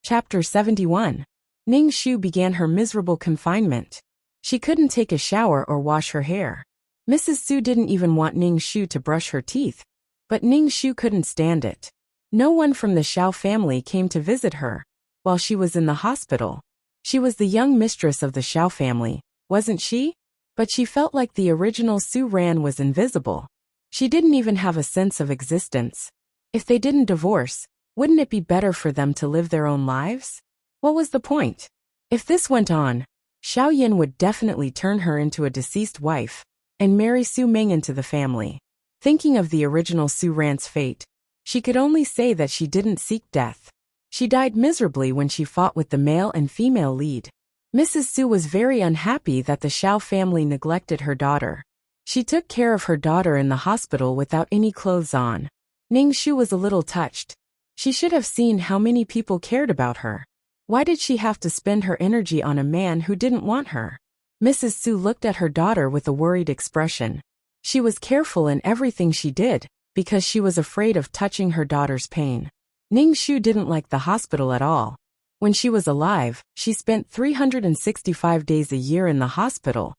Chapter 71. Ning Shu began her miserable confinement. She couldn't take a shower or wash her hair. Mrs. Su didn't even want Ning Shu to brush her teeth, but Ning Shu couldn't stand it. No one from the Xiao family came to visit her while she was in the hospital. She was the young mistress of the Xiao family, wasn't she? But she felt like the original Su Ran was invisible. She didn't even have a sense of existence. If they didn't divorce, wouldn't it be better for them to live their own lives? What was the point? If this went on, Xiao Yin would definitely turn her into a deceased wife and marry Su Ming into the family. Thinking of the original Su Ran's fate, she could only say that she didn't seek death. She died miserably when she fought with the male and female lead. Mrs. Su was very unhappy that the Xiao family neglected her daughter. She took care of her daughter in the hospital without any clothes on. Ning Shu was a little touched. She should have seen how many people cared about her. Why did she have to spend her energy on a man who didn't want her? Mrs. Su looked at her daughter with a worried expression. She was careful in everything she did, because she was afraid of touching her daughter's pain. Ning Shu didn't like the hospital at all. When she was alive, she spent 365 days a year in the hospital,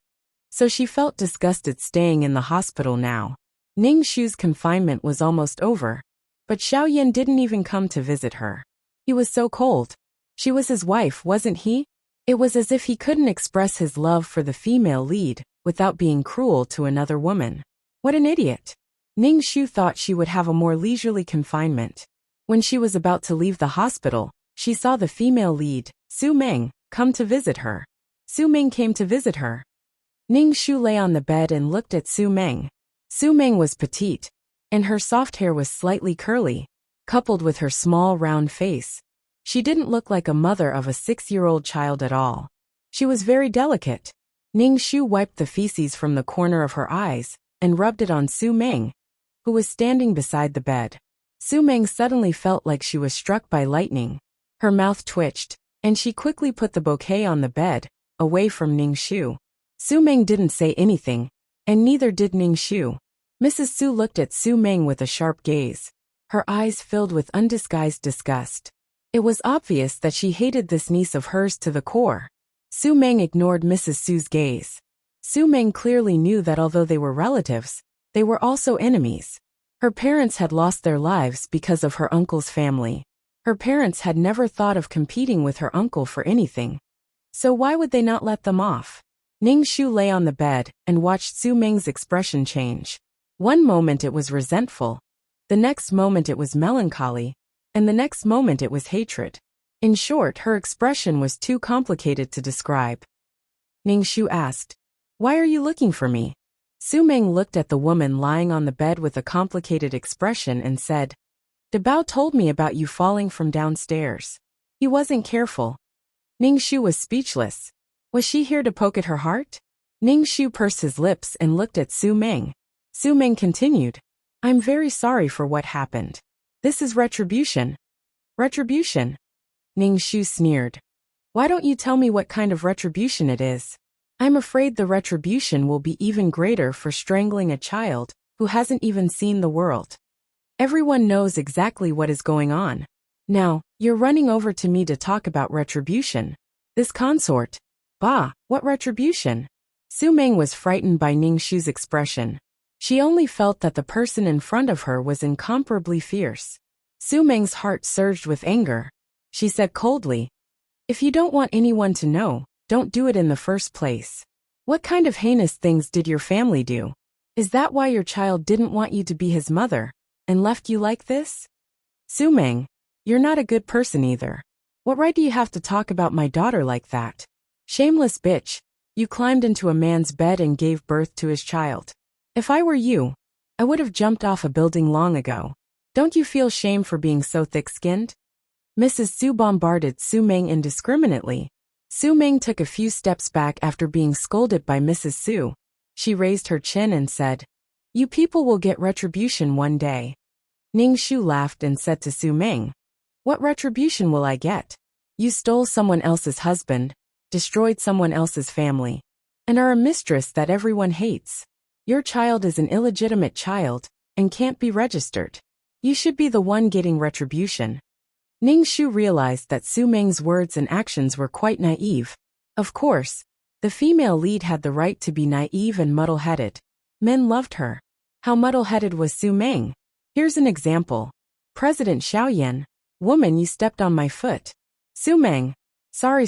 so she felt disgusted staying in the hospital now. Ning Shu's confinement was almost over, but Xiao Yin didn't even come to visit her. He was so cold. She was his wife, wasn't he? It was as if he couldn't express his love for the female lead without being cruel to another woman. What an idiot. Ning Shu thought she would have a more leisurely confinement. When she was about to leave the hospital, she saw the female lead, Su Ming, come to visit her. Su Ming came to visit her. Ning Shu lay on the bed and looked at Su Ming. Su Ming was petite, and her soft hair was slightly curly, coupled with her small round face. She didn't look like a mother of a 6-year-old child at all. She was very delicate. Ning Shu wiped the feces from the corner of her eyes and rubbed it on Su Ming, who was standing beside the bed. Su Ming suddenly felt like she was struck by lightning. Her mouth twitched, and she quickly put the bouquet on the bed, away from Ning Shu. Su Ming didn't say anything, and neither did Ning Shu. Mrs. Su looked at Su Ming with a sharp gaze. Her eyes filled with undisguised disgust. It was obvious that she hated this niece of hers to the core. Su Ming ignored Mrs. Su's gaze. Su Ming clearly knew that although they were relatives, they were also enemies. Her parents had lost their lives because of her uncle's family. Her parents had never thought of competing with her uncle for anything. So why would they not let them off? Ning Shu lay on the bed and watched Su Ming's expression change. One moment it was resentful, the next moment it was melancholy, and the next moment it was hatred. In short, her expression was too complicated to describe. Ning Shu asked, "Why are you looking for me?" Su Ming looked at the woman lying on the bed with a complicated expression and said, "De Bao told me about you falling from downstairs. He wasn't careful." Ning Shu was speechless. Was she here to poke at her heart? Ning Shu pursed his lips and looked at Su Ming. Su Ming continued, "I'm very sorry for what happened. This is retribution." Retribution? Ning Shu sneered. "Why don't you tell me what kind of retribution it is? I'm afraid the retribution will be even greater for strangling a child who hasn't even seen the world. Everyone knows exactly what is going on. Now, you're running over to me to talk about retribution. This consort. Bah, what retribution?" Su Ming was frightened by Ning Shu's expression. She only felt that the person in front of her was incomparably fierce. Su Ming's heart surged with anger. She said coldly, "If you don't want anyone to know, don't do it in the first place. What kind of heinous things did your family do? Is that why your child didn't want you to be his mother and left you like this? Su Ming, you're not a good person either. What right do you have to talk about my daughter like that? Shameless bitch, you climbed into a man's bed and gave birth to his child. If I were you, I would have jumped off a building long ago. Don't you feel shame for being so thick-skinned?" Mrs. Su bombarded Su Ming indiscriminately. Su Ming took a few steps back after being scolded by Mrs. Su. She raised her chin and said, "You people will get retribution one day." Ning Shu laughed and said to Su Ming, "What retribution will I get? You stole someone else's husband, destroyed someone else's family, and are a mistress that everyone hates. Your child is an illegitimate child and can't be registered. You should be the one getting retribution." Ning Shu realized that Su Meng's words and actions were quite naive. Of course, the female lead had the right to be naive and muddle-headed. Men loved her. How muddle-headed was Su Meng? Here's an example. President Xiaoyan. Woman, you stepped on my foot. Su Meng. Sorry,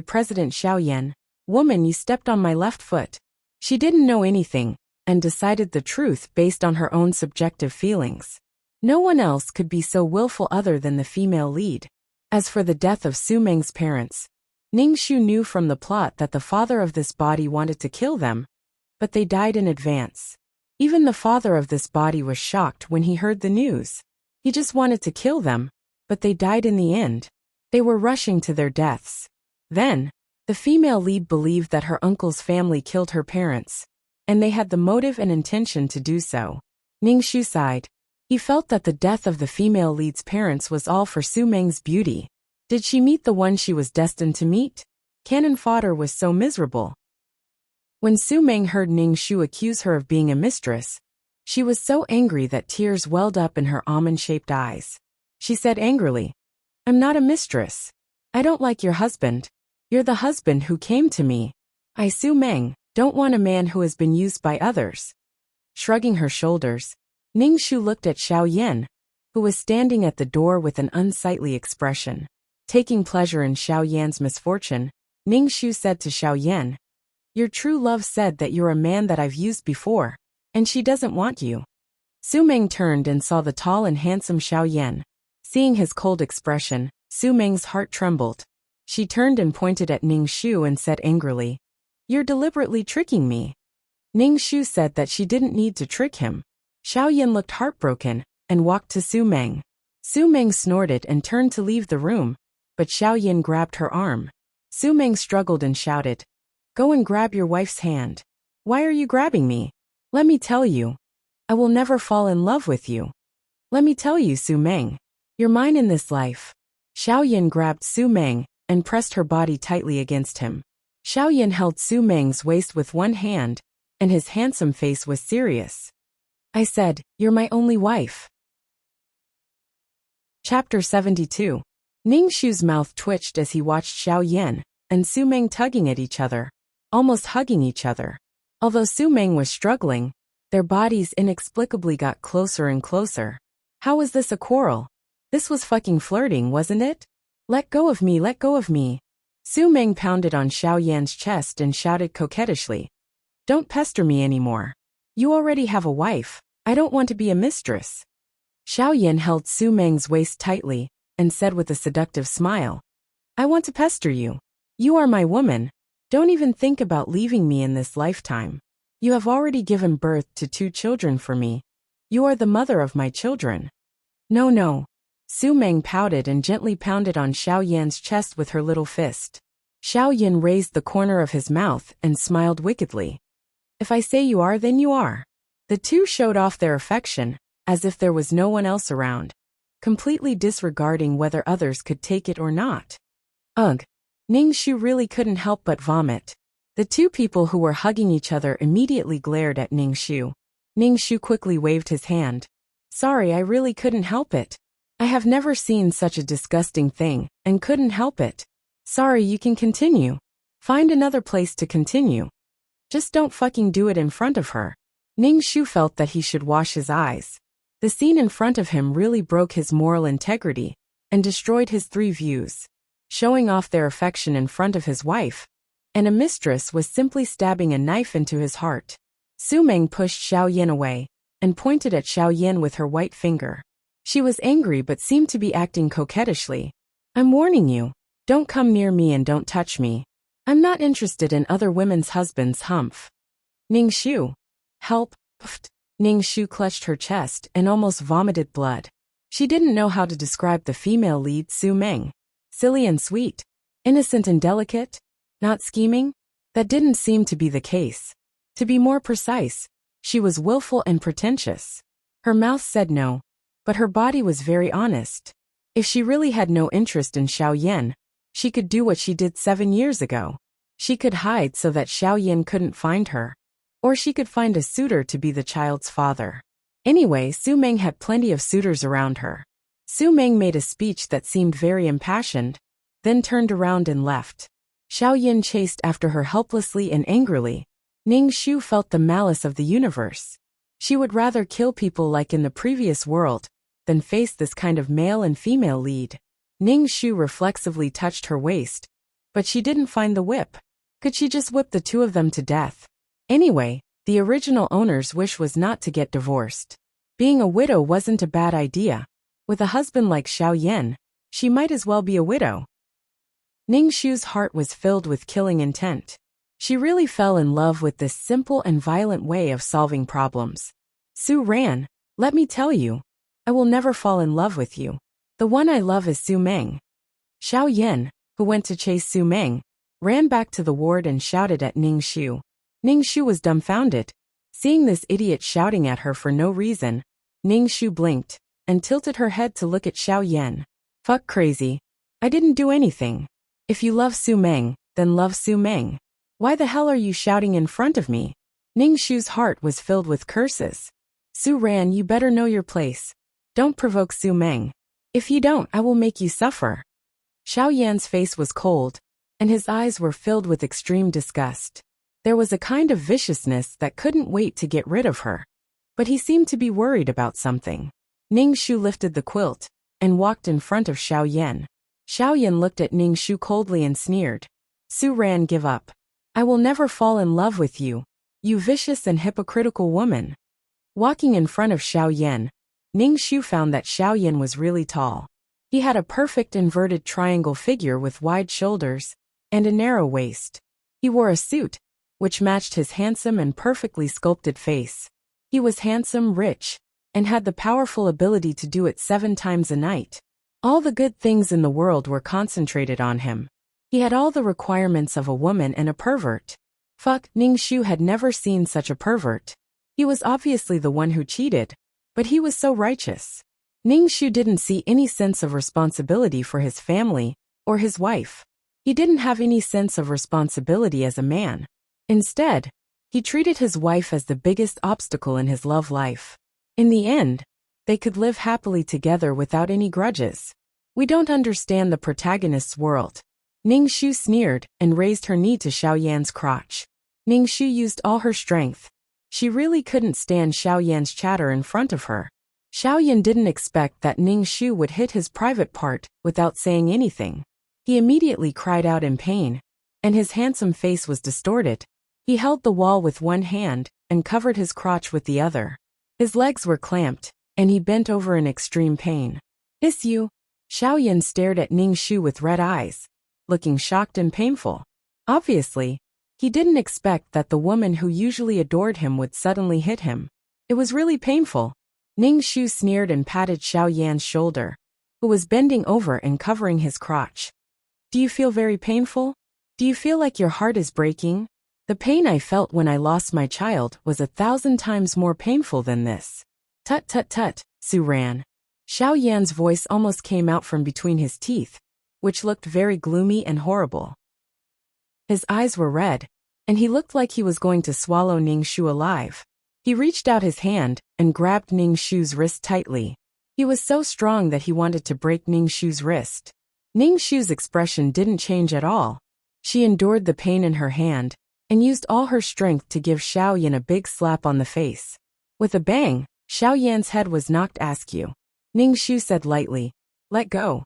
President Xiaoyan. Woman, you stepped on my left foot. She didn't know anything, and decided the truth based on her own subjective feelings. No one else could be so willful other than the female lead. As for the death of Su Meng's parents, Ning Shu knew from the plot that the father of this body wanted to kill them, but they died in advance. Even the father of this body was shocked when he heard the news. He just wanted to kill them, but they died in the end. They were rushing to their deaths. Then, the female lead believed that her uncle's family killed her parents, and they had the motive and intention to do so. Ning Shu sighed. He felt that the death of the female lead's parents was all for Su Meng's beauty. Did she meet the one she was destined to meet? Canon Fodder was so miserable. When Su Meng heard Ning Shu accuse her of being a mistress, she was so angry that tears welled up in her almond-shaped eyes. She said angrily, "I'm not a mistress. I don't like your husband. You're the husband who came to me. I, Su Meng, don't want a man who has been used by others." Shrugging her shoulders, Ning Shu looked at Xiaoyan, who was standing at the door with an unsightly expression. Taking pleasure in Xiaoyan's misfortune, Ning Shu said to Xiaoyan, "Your true love said that you're a man that I've used before, and she doesn't want you." Su Meng turned and saw the tall and handsome Xiaoyan. Seeing his cold expression, Su Meng's heart trembled. She turned and pointed at Ning Shu and said angrily, "You're deliberately tricking me." Ning Shu said that she didn't need to trick him. Xiaoyan looked heartbroken and walked to Su Meng. Su Meng snorted and turned to leave the room, but Xiaoyan grabbed her arm. Su Meng struggled and shouted, "Go and grab your wife's hand. Why are you grabbing me? Let me tell you. I will never fall in love with you. Let me tell you, Su Meng. You're mine in this life." Xiaoyan grabbed Su Meng and pressed her body tightly against him. Xiaoyan held Su Meng's waist with one hand, and his handsome face was serious. "I said, you're my only wife." Chapter 72. Ning Shu's mouth twitched as he watched Xiaoyan and Su Meng tugging at each other, almost hugging each other. Although Su Meng was struggling, their bodies inexplicably got closer and closer. How was this a quarrel? This was fucking flirting, wasn't it? "Let go of me, let go of me." Su Meng pounded on Xiaoyan's chest and shouted coquettishly, "Don't pester me anymore. You already have a wife. I don't want to be a mistress." Xiaoyan held Su Meng's waist tightly and said with a seductive smile, "I want to pester you. You are my woman. Don't even think about leaving me in this lifetime. You have already given birth to 2 children for me. You are the mother of my children." No. Su Meng pouted and gently pounded on Xiaoyan's chest with her little fist. Xiaoyan raised the corner of his mouth and smiled wickedly. "If I say you are, then you are." The two showed off their affection, as if there was no one else around, completely disregarding whether others could take it or not. Ugh. Ning Shu really couldn't help but vomit. The two people who were hugging each other immediately glared at Ning Shu. Ning Shu quickly waved his hand. "Sorry, I really couldn't help it. I have never seen such a disgusting thing, and couldn't help it. Sorry, you can continue. Find another place to continue. Just don't fucking do it in front of her." Ning Shu felt that he should wash his eyes. The scene in front of him really broke his moral integrity and destroyed his 3 views. Showing off their affection in front of his wife and a mistress was simply stabbing a knife into his heart. Su Meng pushed Xiaoyan away and pointed at Xiaoyan with her white finger. She was angry but seemed to be acting coquettishly. "I'm warning you. Don't come near me and don't touch me. I'm not interested in other women's husbands, humph." Ning Shu. "Help." Pfft. Ning Shu clutched her chest and almost vomited blood. She didn't know how to describe the female lead, Su Meng. Silly and sweet. Innocent and delicate. Not scheming? That didn't seem to be the case. To be more precise, she was willful and pretentious. Her mouth said no, but her body was very honest. If she really had no interest in Xiaoyan, she could do what she did 7 years ago. She could hide so that Xiaoyan couldn't find her. Or she could find a suitor to be the child's father. Anyway, Su Meng had plenty of suitors around her. Su Meng made a speech that seemed very impassioned, then turned around and left. Xiao Yin chased after her helplessly and angrily. Ning Shu felt the malice of the universe. She would rather kill people like in the previous world than face this kind of male and female lead. Ning Shu reflexively touched her waist, but she didn't find the whip. Could she just whip the two of them to death? Anyway, the original owner's wish was not to get divorced. Being a widow wasn't a bad idea. With a husband like Xiao Yan, she might as well be a widow. Ning Shu's heart was filled with killing intent. She really fell in love with this simple and violent way of solving problems. Su ran. Let me tell you, I will never fall in love with you. The one I love is Su Meng. Xiao Yan, who went to chase Su Meng, ran back to the ward and shouted at Ning Shu. Ning Shu was dumbfounded. Seeing this idiot shouting at her for no reason, Ning Shu blinked and tilted her head to look at Xiao Yan. Fuck crazy. I didn't do anything. If you love Su Meng, then love Su Meng. Why the hell are you shouting in front of me? Ning Shu's heart was filled with curses. Su Ran, you better know your place. Don't provoke Su Meng. If you don't, I will make you suffer. Xiao Yan's face was cold, and his eyes were filled with extreme disgust. There was a kind of viciousness that couldn't wait to get rid of her. But he seemed to be worried about something. Ning Shu lifted the quilt and walked in front of Xiao Yan. Xiao Yan looked at Ning Shu coldly and sneered. Su Ran, give up. I will never fall in love with you, you vicious and hypocritical woman. Walking in front of Xiao Yan, Ning Shu found that Xiao Yan was really tall. He had a perfect inverted triangle figure with wide shoulders and a narrow waist. He wore a suit, which matched his handsome and perfectly sculpted face. He was handsome, rich, and had the powerful ability to do it 7 times a night. All the good things in the world were concentrated on him. He had all the requirements of a woman and a pervert. Fuck, Ning Shu had never seen such a pervert. He was obviously the one who cheated, but he was so righteous. Ning Shu didn't see any sense of responsibility for his family or his wife. He didn't have any sense of responsibility as a man. Instead, he treated his wife as the biggest obstacle in his love life. In the end, they could live happily together without any grudges. We don't understand the protagonist's world. Ning Shu sneered and raised her knee to Xiao Yan's crotch. Ning Shu used all her strength. She really couldn't stand Xiao Yan's chatter in front of her. Xiao Yan didn't expect that Ning Shu would hit his private part without saying anything. He immediately cried out in pain, and his handsome face was distorted. He held the wall with one hand and covered his crotch with the other. His legs were clamped, and he bent over in extreme pain. Is you? Xiao Yan stared at Ning Shu with red eyes, looking shocked and painful. Obviously, he didn't expect that the woman who usually adored him would suddenly hit him. It was really painful. Ning Shu sneered and patted Xiao Yan's shoulder, who was bending over and covering his crotch. Do you feel very painful? Do you feel like your heart is breaking? The pain I felt when I lost my child was 1,000 times more painful than this. Tut tut tut, Su Ran. Xiao Yan's voice almost came out from between his teeth, which looked very gloomy and horrible. His eyes were red, and he looked like he was going to swallow Ning Shu alive. He reached out his hand and grabbed Ning Shu's wrist tightly. He was so strong that he wanted to break Ning Shu's wrist. Ning Shu's expression didn't change at all. She endured the pain in her hand and used all her strength to give Xiao Yan a big slap on the face. With a bang, Xiao Yan's head was knocked askew. Ning Shu said lightly, "Let go."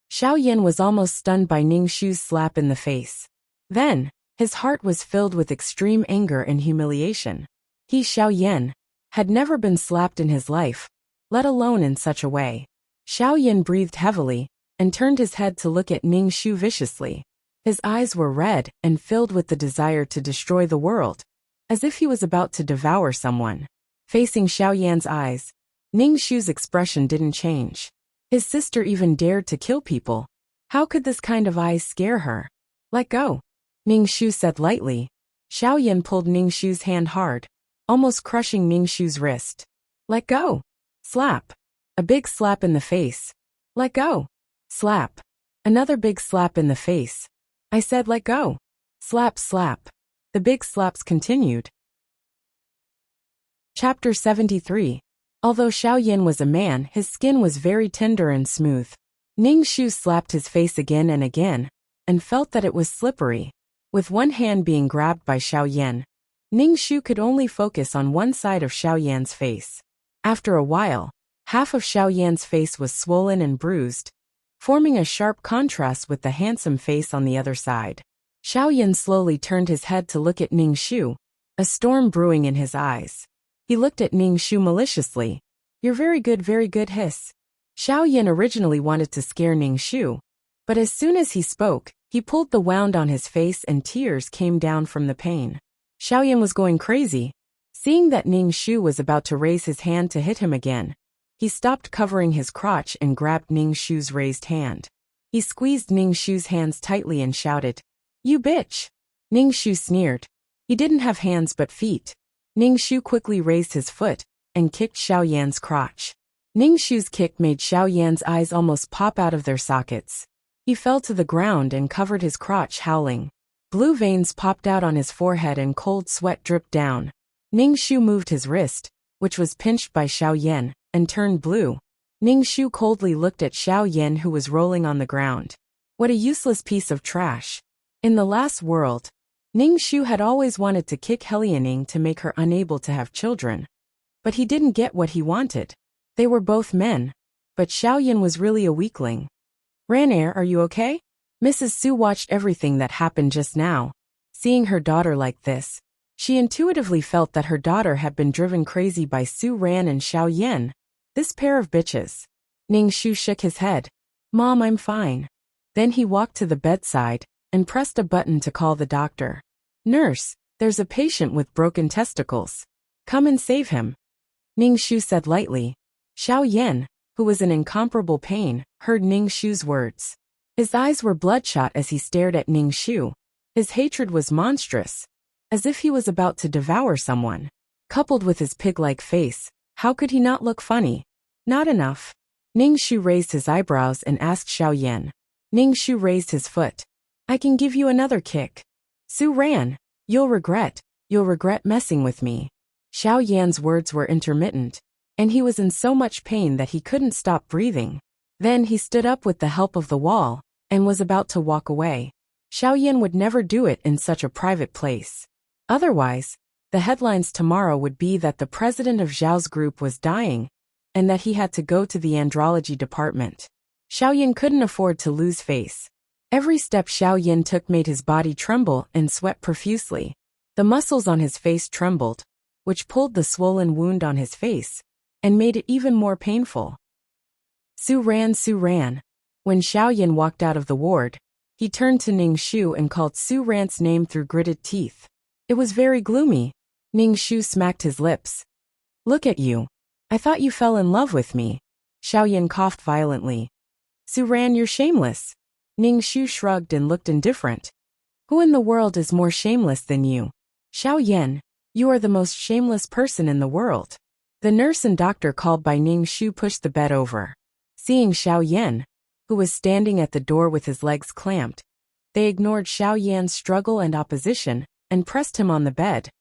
Xiao Yan was almost stunned by Ning Shu's slap in the face. Then, his heart was filled with extreme anger and humiliation. He, Xiao Yan, had never been slapped in his life, let alone in such a way. Xiao Yan breathed heavily and turned his head to look at Ning Shu viciously. His eyes were red and filled with the desire to destroy the world, as if he was about to devour someone. Facing Xiao Yan's eyes, Ning Shu's expression didn't change. His sister even dared to kill people. How could this kind of eyes scare her? Let go, Ning Shu said lightly. Xiao Yan pulled Ning Shu's hand hard, almost crushing Ning Shu's wrist. Let go. Slap. A big slap in the face. Let go. Slap. Another big slap in the face. I said let go. Slap, slap. The big slaps continued. Chapter 73. Although Xiao Yan was a man, his skin was very tender and smooth. Ning Shu slapped his face again and again, and felt that it was slippery. With one hand being grabbed by Xiao Yan, Ning Shu could only focus on one side of Xiao Yan's face. After a while, half of Xiao Yan's face was swollen and bruised, forming a sharp contrast with the handsome face on the other side. Xiao Yan slowly turned his head to look at Ning Shu, a storm brewing in his eyes. He looked at Ning Shu maliciously. "You're very good, hiss." Xiao Yan originally wanted to scare Ning Shu, but as soon as he spoke, he pulled the wound on his face and tears came down from the pain. Xiao Yan was going crazy. Seeing that Ning Shu was about to raise his hand to hit him again, he stopped covering his crotch and grabbed Ning Shu's raised hand. He squeezed Ning Shu's hands tightly and shouted, "You bitch!" Ning Shu sneered. He didn't have hands but feet. Ning Shu quickly raised his foot and kicked Xiao Yan's crotch. Ning Shu's kick made Xiao Yan's eyes almost pop out of their sockets. He fell to the ground and covered his crotch, howling. Blue veins popped out on his forehead and cold sweat dripped down. Ning Shu moved his wrist, which was pinched by Xiao Yan, and turned blue. Ning Shu coldly looked at Xiao Yan, who was rolling on the ground. What a useless piece of trash. In the last world, Ning Shu had always wanted to kick Helianing to make her unable to have children. But he didn't get what he wanted. They were both men, but Xiao Yan was really a weakling. "Ranair, are you okay?" Mrs. Su watched everything that happened just now. Seeing her daughter like this, she intuitively felt that her daughter had been driven crazy by Su Ran and Xiao Yan. This pair of bitches. Ning Shu shook his head. "Mom, I'm fine." Then he walked to the bedside and pressed a button to call the doctor. "Nurse, there's a patient with broken testicles. Come and save him." Ning Shu said lightly. Xiao Yan, who was in incomparable pain, heard Ning Shu's words. His eyes were bloodshot as he stared at Ning Shu. His hatred was monstrous, as if he was about to devour someone. Coupled with his pig-like face, how could he not look funny? Not enough. Ning Shu raised his eyebrows and asked Xiao Yan. Ning Shu raised his foot. "I can give you another kick." "Su Ran, you'll regret messing with me." Xiao Yan's words were intermittent, and he was in so much pain that he couldn't stop breathing. Then he stood up with the help of the wall, and was about to walk away. Xiao Yan would never do it in such a private place. Otherwise, the headlines tomorrow would be that the president of Zhao's group was dying, and that he had to go to the andrology department. Xiao Yan couldn't afford to lose face. Every step Xiao Yan took made his body tremble and sweat profusely. The muscles on his face trembled, which pulled the swollen wound on his face, and made it even more painful. Su Ran. When Xiao Yan walked out of the ward, he turned to Ning Shu and called Su Ran's name through gritted teeth. It was very gloomy. Ning Shu smacked his lips. "Look at you. I thought you fell in love with me." Xiao Yan coughed violently. "Su Ran, you're shameless." Ning Shu shrugged and looked indifferent. "Who in the world is more shameless than you?" "Xiao Yan, you are the most shameless person in the world." The nurse and doctor called by Ning Shu pushed the bed over. Seeing Xiao Yan, who was standing at the door with his legs clamped, they ignored Xiao Yan's struggle and opposition, and pressed him on the bed,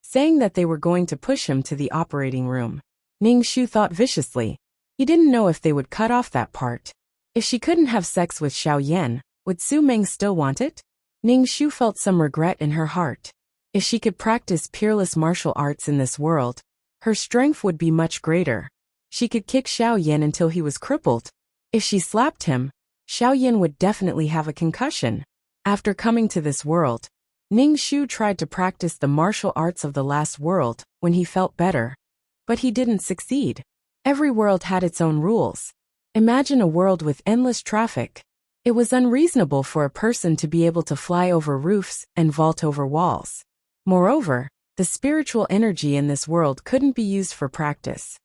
saying that they were going to push him to the operating room. Ning Shu thought viciously. He didn't know if they would cut off that part. If she couldn't have sex with Xiao Yan, would Su Meng still want it? Ning Shu felt some regret in her heart. If she could practice peerless martial arts in this world, her strength would be much greater. She could kick Xiao Yan until he was crippled. If she slapped him, Xiao Yan would definitely have a concussion. After coming to this world, Ning Shu tried to practice the martial arts of the last world when he felt better. But he didn't succeed. Every world had its own rules. Imagine a world with endless traffic. It was unreasonable for a person to be able to fly over roofs and vault over walls. Moreover, the spiritual energy in this world couldn't be used for practice.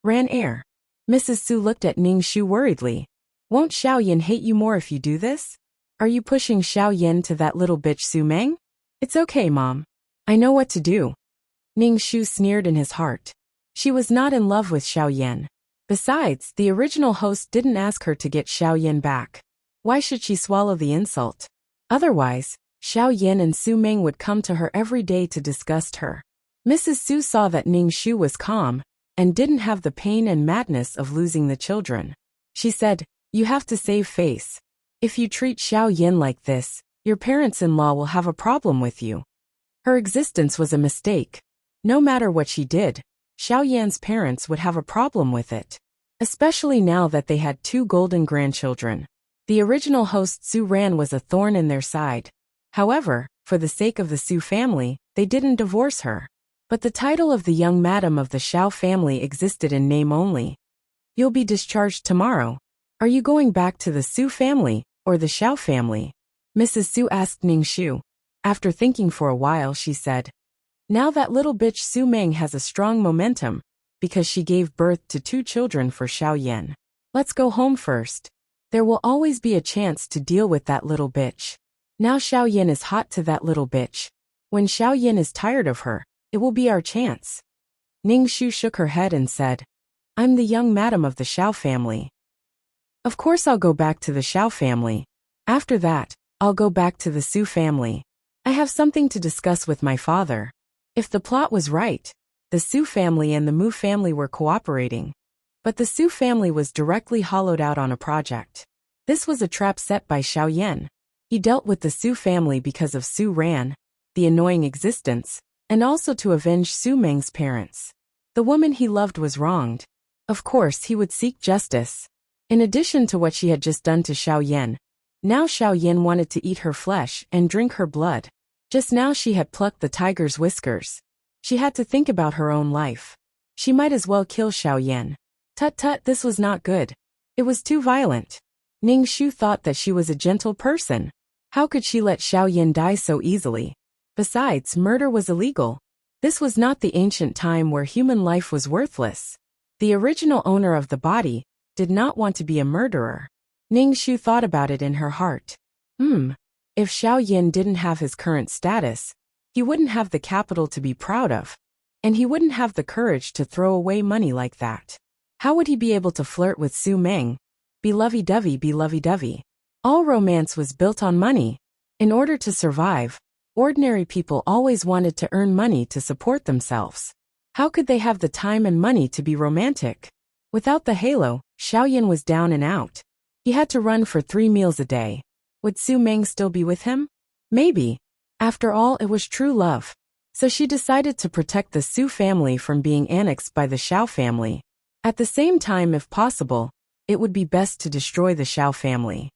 Ran air. Mrs. Su looked at Ning Shu worriedly. "Won't Xiao Yan hate you more if you do this? Are you pushing Xiao Yan to that little bitch Su Meng?" "It's okay, Mom. I know what to do." Ning Shu sneered in his heart. She was not in love with Xiao Yan. Besides, the original host didn't ask her to get Xiao Yan back. Why should she swallow the insult? Otherwise, Xiao Yan and Su Meng would come to her every day to disgust her. Mrs. Su saw that Ning Shu was calm, and didn't have the pain and madness of losing the children. She said, "You have to save face. If you treat Xiao Yin like this, your parents-in-law will have a problem with you." Her existence was a mistake. No matter what she did, Xiao Yan's parents would have a problem with it. Especially now that they had 2 golden grandchildren. The original host Su Ran was a thorn in their side. However, for the sake of the Su family, they didn't divorce her. But the title of the young madam of the Xiao family existed in name only. "You'll be discharged tomorrow. Are you going back to the Su family, or the Xiao family?" Mrs. Su asked Ning Shu. After thinking for a while, she said, "Now that little bitch Su Meng has a strong momentum, because she gave birth to 2 children for Xiao Yan. Let's go home first. There will always be a chance to deal with that little bitch. Now Xiao Yan is hot to that little bitch. When Xiao Yan is tired of her, it will be our chance." Ning Shu shook her head and said, "I'm the young madam of the Xiao family. Of course I'll go back to the Xiao family. After that, I'll go back to the Su family. I have something to discuss with my father." If the plot was right, the Su family and the Mu family were cooperating. But the Su family was directly hollowed out on a project. This was a trap set by Xiao Yan. He dealt with the Su family because of Su Ran, the annoying existence, and also to avenge Su Meng's parents. The woman he loved was wronged. Of course he would seek justice. In addition to what she had just done to Xiao Yan, now Xiao Yan wanted to eat her flesh and drink her blood. Just now she had plucked the tiger's whiskers. She had to think about her own life. She might as well kill Xiao Yan. Tut, this was not good. It was too violent. Ning Shu thought that she was a gentle person. How could she let Xiao Yan die so easily? Besides, murder was illegal. This was not the ancient time where human life was worthless. The original owner of the body did not want to be a murderer. Ning Shu thought about it in her heart. If Xiao Yan didn't have his current status, he wouldn't have the capital to be proud of. And he wouldn't have the courage to throw away money like that. How would he be able to flirt with Su Meng? Be lovey-dovey. All romance was built on money. In order to survive, ordinary people always wanted to earn money to support themselves. How could they have the time and money to be romantic? Without the halo, Xiao Yan was down and out. He had to run for 3 meals a day. Would Su Meng still be with him? Maybe. After all, it was true love. So she decided to protect the Su family from being annexed by the Xiao family. At the same time, if possible, it would be best to destroy the Xiao family.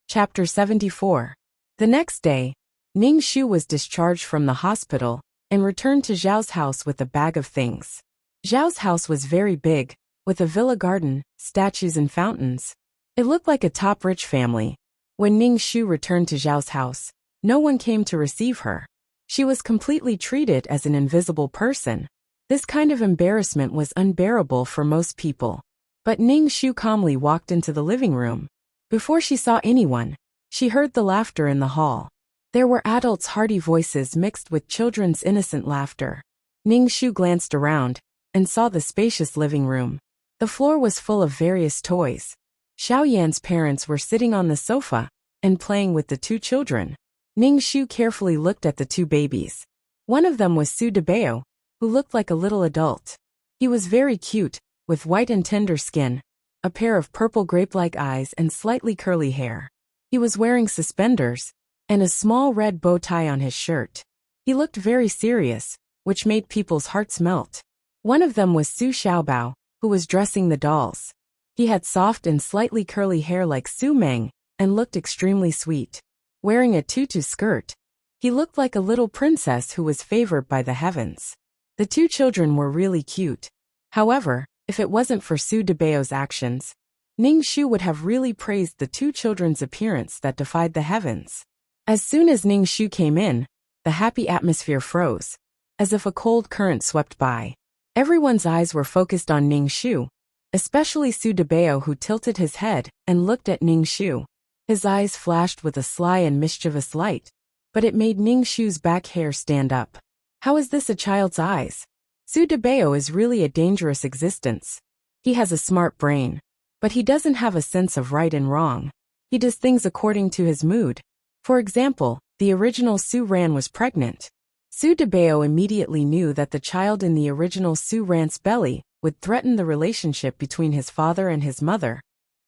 Chapter 74. The next day, Ning Shu was discharged from the hospital and returned to Zhao's house with a bag of things. Zhao's house was very big, with a villa garden, statues and fountains. It looked like a top-rich family. When Ning Shu returned to Zhao's house, no one came to receive her. She was completely treated as an invisible person. This kind of embarrassment was unbearable for most people. But Ning Shu calmly walked into the living room. Before she saw anyone, she heard the laughter in the hall. There were adults' hearty voices mixed with children's innocent laughter. Ning Shu glanced around and saw the spacious living room. The floor was full of various toys. Xiao Yan's parents were sitting on the sofa and playing with the 2 children. Ning Shu carefully looked at the 2 babies. One of them was Su Debao, who looked like a little adult. He was very cute, with white and tender skin, a pair of purple grape-like eyes and slightly curly hair. He was wearing suspenders and a small red bow tie on his shirt. He looked very serious, which made people's hearts melt. One of them was Su Xiaobao, who was dressing the dolls. He had soft and slightly curly hair like Su Meng and looked extremely sweet. Wearing a tutu skirt, he looked like a little princess who was favored by the heavens. The 2 children were really cute. However, if it wasn't for Su Debao's actions, Ning Shu would have really praised the 2 children's appearance that defied the heavens. As soon as Ning Shu came in, the happy atmosphere froze, as if a cold current swept by. Everyone's eyes were focused on Ning Shu, especially Su Debao, who tilted his head and looked at Ning Shu. His eyes flashed with a sly and mischievous light, but it made Ning Shu's back hair stand up. How is this a child's eyes? Su Debao is really a dangerous existence. He has a smart brain, but he doesn't have a sense of right and wrong. He does things according to his mood. For example, the original Su Ran was pregnant. Su Debao immediately knew that the child in the original Su Ran's belly would threaten the relationship between his father and his mother,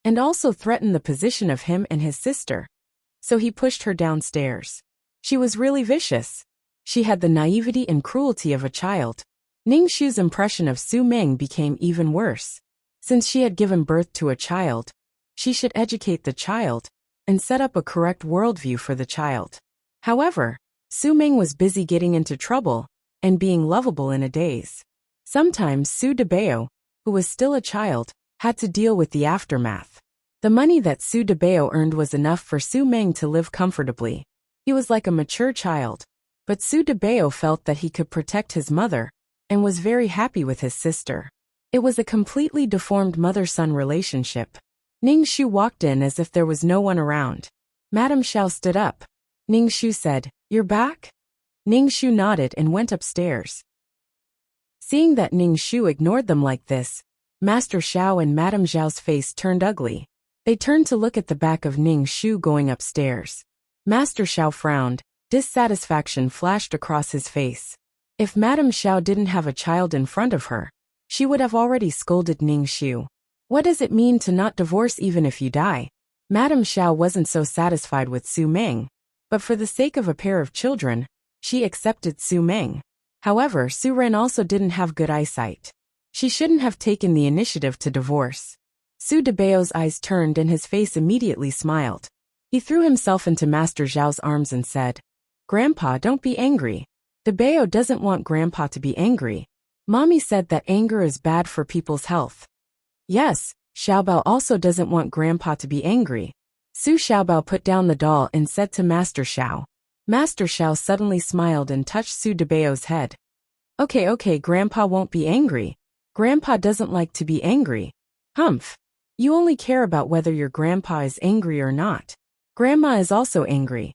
and also threaten the position of him and his sister. So he pushed her downstairs. She was really vicious. She had the naivety and cruelty of a child. Ning Shu's impression of Su Meng became even worse. Since she had given birth to a child, she should educate the child and set up a correct worldview for the child. However, Su Meng was busy getting into trouble and being lovable in a daze. Sometimes Su Debao, who was still a child, had to deal with the aftermath. The money that Su Debao earned was enough for Su Meng to live comfortably. He was like a mature child, but Su Debao felt that he could protect his mother and was very happy with his sister. It was a completely deformed mother-son relationship. Ning Shu walked in as if there was no one around. Madame Xiao stood up. Ning Shu said, "You're back?" Ning Shu nodded and went upstairs. Seeing that Ning Shu ignored them like this, Master Xiao and Madame Xiao's face turned ugly. They turned to look at the back of Ning Shu going upstairs. Master Xiao frowned. Dissatisfaction flashed across his face. If Madame Xiao didn't have a child in front of her, she would have already scolded Ning Shu. What does it mean to not divorce even if you die? Madame Xiao wasn't so satisfied with Su Meng, but for the sake of a pair of children, she accepted Su Meng. However, Su Ren also didn't have good eyesight. She shouldn't have taken the initiative to divorce. Su Debao's eyes turned and his face immediately smiled. He threw himself into Master Zhao's arms and said, "Grandpa, don't be angry. Debao doesn't want Grandpa to be angry. Mommy said that anger is bad for people's health." Yes, Xiaobao also doesn't want Grandpa to be angry. Su Xiaobao put down the doll and said to Master Xiao. Master Xiao suddenly smiled and touched Su Debao's head. Okay, Grandpa won't be angry. Grandpa doesn't like to be angry. Humph. You only care about whether your grandpa is angry or not. Grandma is also angry.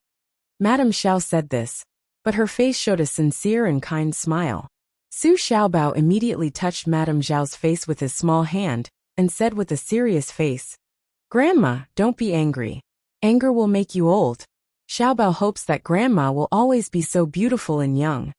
Madame Xiao said this, but her face showed a sincere and kind smile. Su Xiaobao immediately touched Madame Zhao's face with his small hand and said with a serious face, "Grandma, don't be angry. Anger will make you old." Xiaobao hopes that Grandma will always be so beautiful and young.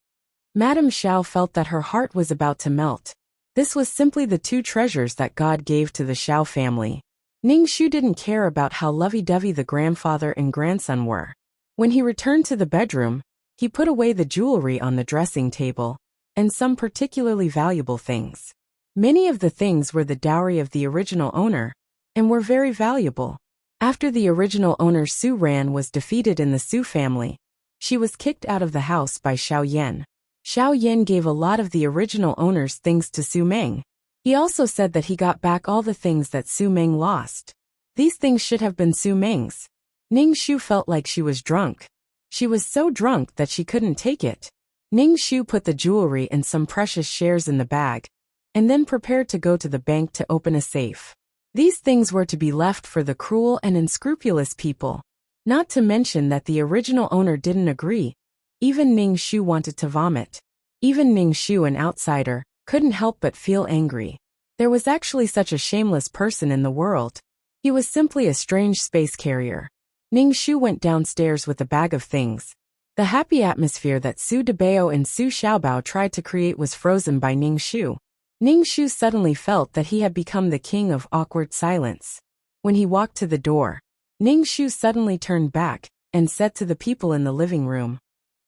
Madame Xiao felt that her heart was about to melt. This was simply the two treasures that God gave to the Xiao family. Ning Shu didn't care about how lovey-dovey the grandfather and grandson were. When he returned to the bedroom, he put away the jewelry on the dressing table and some particularly valuable things. Many of the things were the dowry of the original owner and were very valuable. After the original owner Su Ran was defeated in the Su family, she was kicked out of the house by Xiao Yan. Xiao Yan gave a lot of the original owner's things to Su Meng. He also said that he got back all the things that Su Meng lost. These things should have been Su Meng's. Ning Shu felt like she was drunk. She was so drunk that she couldn't take it. Ning Shu put the jewelry and some precious shares in the bag, and then prepared to go to the bank to open a safe. These things were to be left for the cruel and unscrupulous people. Not to mention that the original owner didn't agree. Even Ning Shu wanted to vomit. Even Ning Shu, an outsider, couldn't help but feel angry. There was actually such a shameless person in the world. He was simply a strange space carrier. Ning Shu went downstairs with a bag of things. The happy atmosphere that Su Debao and Su Xiaobao tried to create was frozen by Ning Shu. Ning Shu suddenly felt that he had become the king of awkward silence. When he walked to the door, Ning Shu suddenly turned back and said to the people in the living room,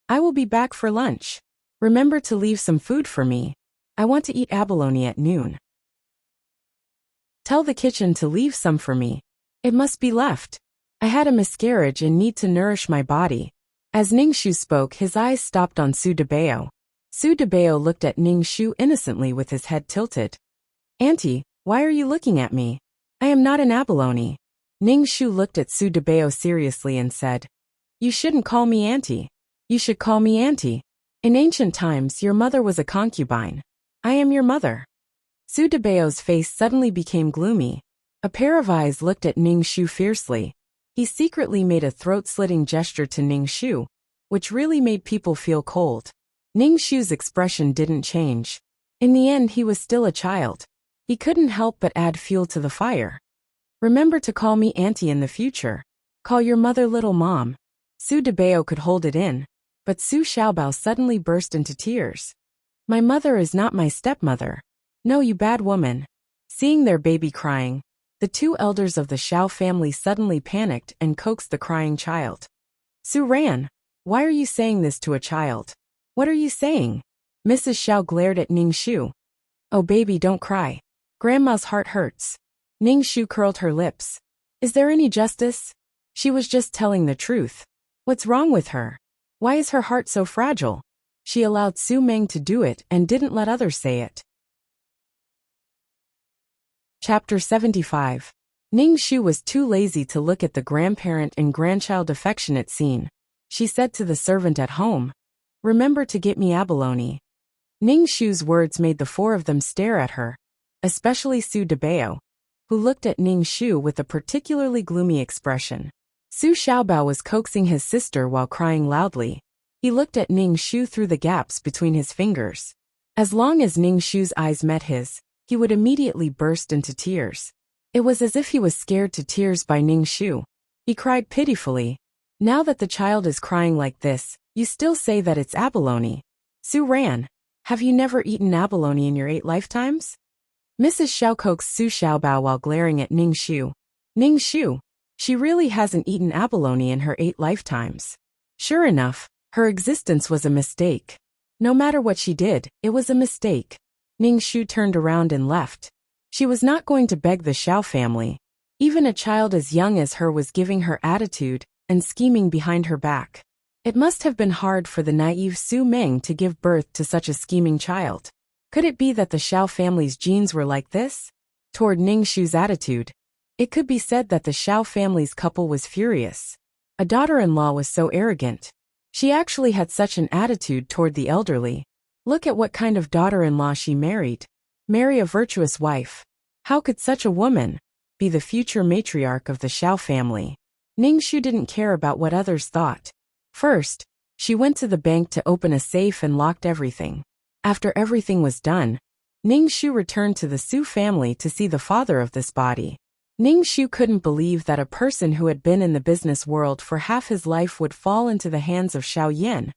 "I will be back for lunch. Remember to leave some food for me. I want to eat abalone at noon. Tell the kitchen to leave some for me. It must be left. I had a miscarriage and need to nourish my body." As Ning Shu spoke, his eyes stopped on Su Debao. Su Debao looked at Ning Shu innocently with his head tilted. "Auntie, why are you looking at me? I am not an abalone." Ning Shu looked at Su Debao seriously and said, "You shouldn't call me auntie. You should call me auntie. In ancient times, your mother was a concubine. I am your mother." Su Debao's face suddenly became gloomy. A pair of eyes looked at Ning Shu fiercely. He secretly made a throat-slitting gesture to Ning Shu, which really made people feel cold. Ning Shu's expression didn't change. In the end, he was still a child. He couldn't help but add fuel to the fire. "Remember to call me auntie in the future. Call your mother little mom." Su Debao could hold it in. But Su Xiaobao suddenly burst into tears. My mother is not my stepmother. No, you bad woman. Seeing their baby crying, the two elders of the Xiao family suddenly panicked and coaxed the crying child. Su ran. Why are you saying this to a child? What are you saying? Mrs. Xiao glared at Ning Shu. Oh baby, don't cry. Grandma's heart hurts. Ning Shu curled her lips. Is there any justice? She was just telling the truth. What's wrong with her? Why is her heart so fragile? She allowed Su Meng to do it and didn't let others say it. Chapter 75. Ning Shu was too lazy to look at the grandparent and grandchild affectionate scene. She said to the servant at home, remember to get me abalone. Ning Shu's words made the four of them stare at her, especially Su Debao, who looked at Ning Shu with a particularly gloomy expression. Su Xiaobao was coaxing his sister while crying loudly. He looked at Ning Shu through the gaps between his fingers. As long as Ning Shu's eyes met his, he would immediately burst into tears. It was as if he was scared to tears by Ning Shu. He cried pitifully. Now that the child is crying like this, you still say that it's abalone. Su ran. Have you never eaten abalone in your 8 lifetimes? Mrs. Xiao coaxed Su Xiaobao while glaring at Ning Shu. Ning Shu. She really hasn't eaten abalone in her 8 lifetimes. Sure enough, her existence was a mistake. No matter what she did, it was a mistake. Ning Shu turned around and left. She was not going to beg the Xiao family. Even a child as young as her was giving her attitude and scheming behind her back. It must have been hard for the naive Su Meng to give birth to such a scheming child. Could it be that the Xiao family's genes were like this? Toward Ning Shu's attitude, it could be said that the Xiao family's couple was furious. A daughter-in-law was so arrogant. She actually had such an attitude toward the elderly. Look at what kind of daughter-in-law she married. Marry a virtuous wife. How could such a woman be the future matriarch of the Xiao family? Ning Shu didn't care about what others thought. First, she went to the bank to open a safe and locked everything. After everything was done, Ning Shu returned to the Su family to see the father of this body. Ning Shu couldn't believe that a person who had been in the business world for half his life would fall into the hands of Xiao Yan,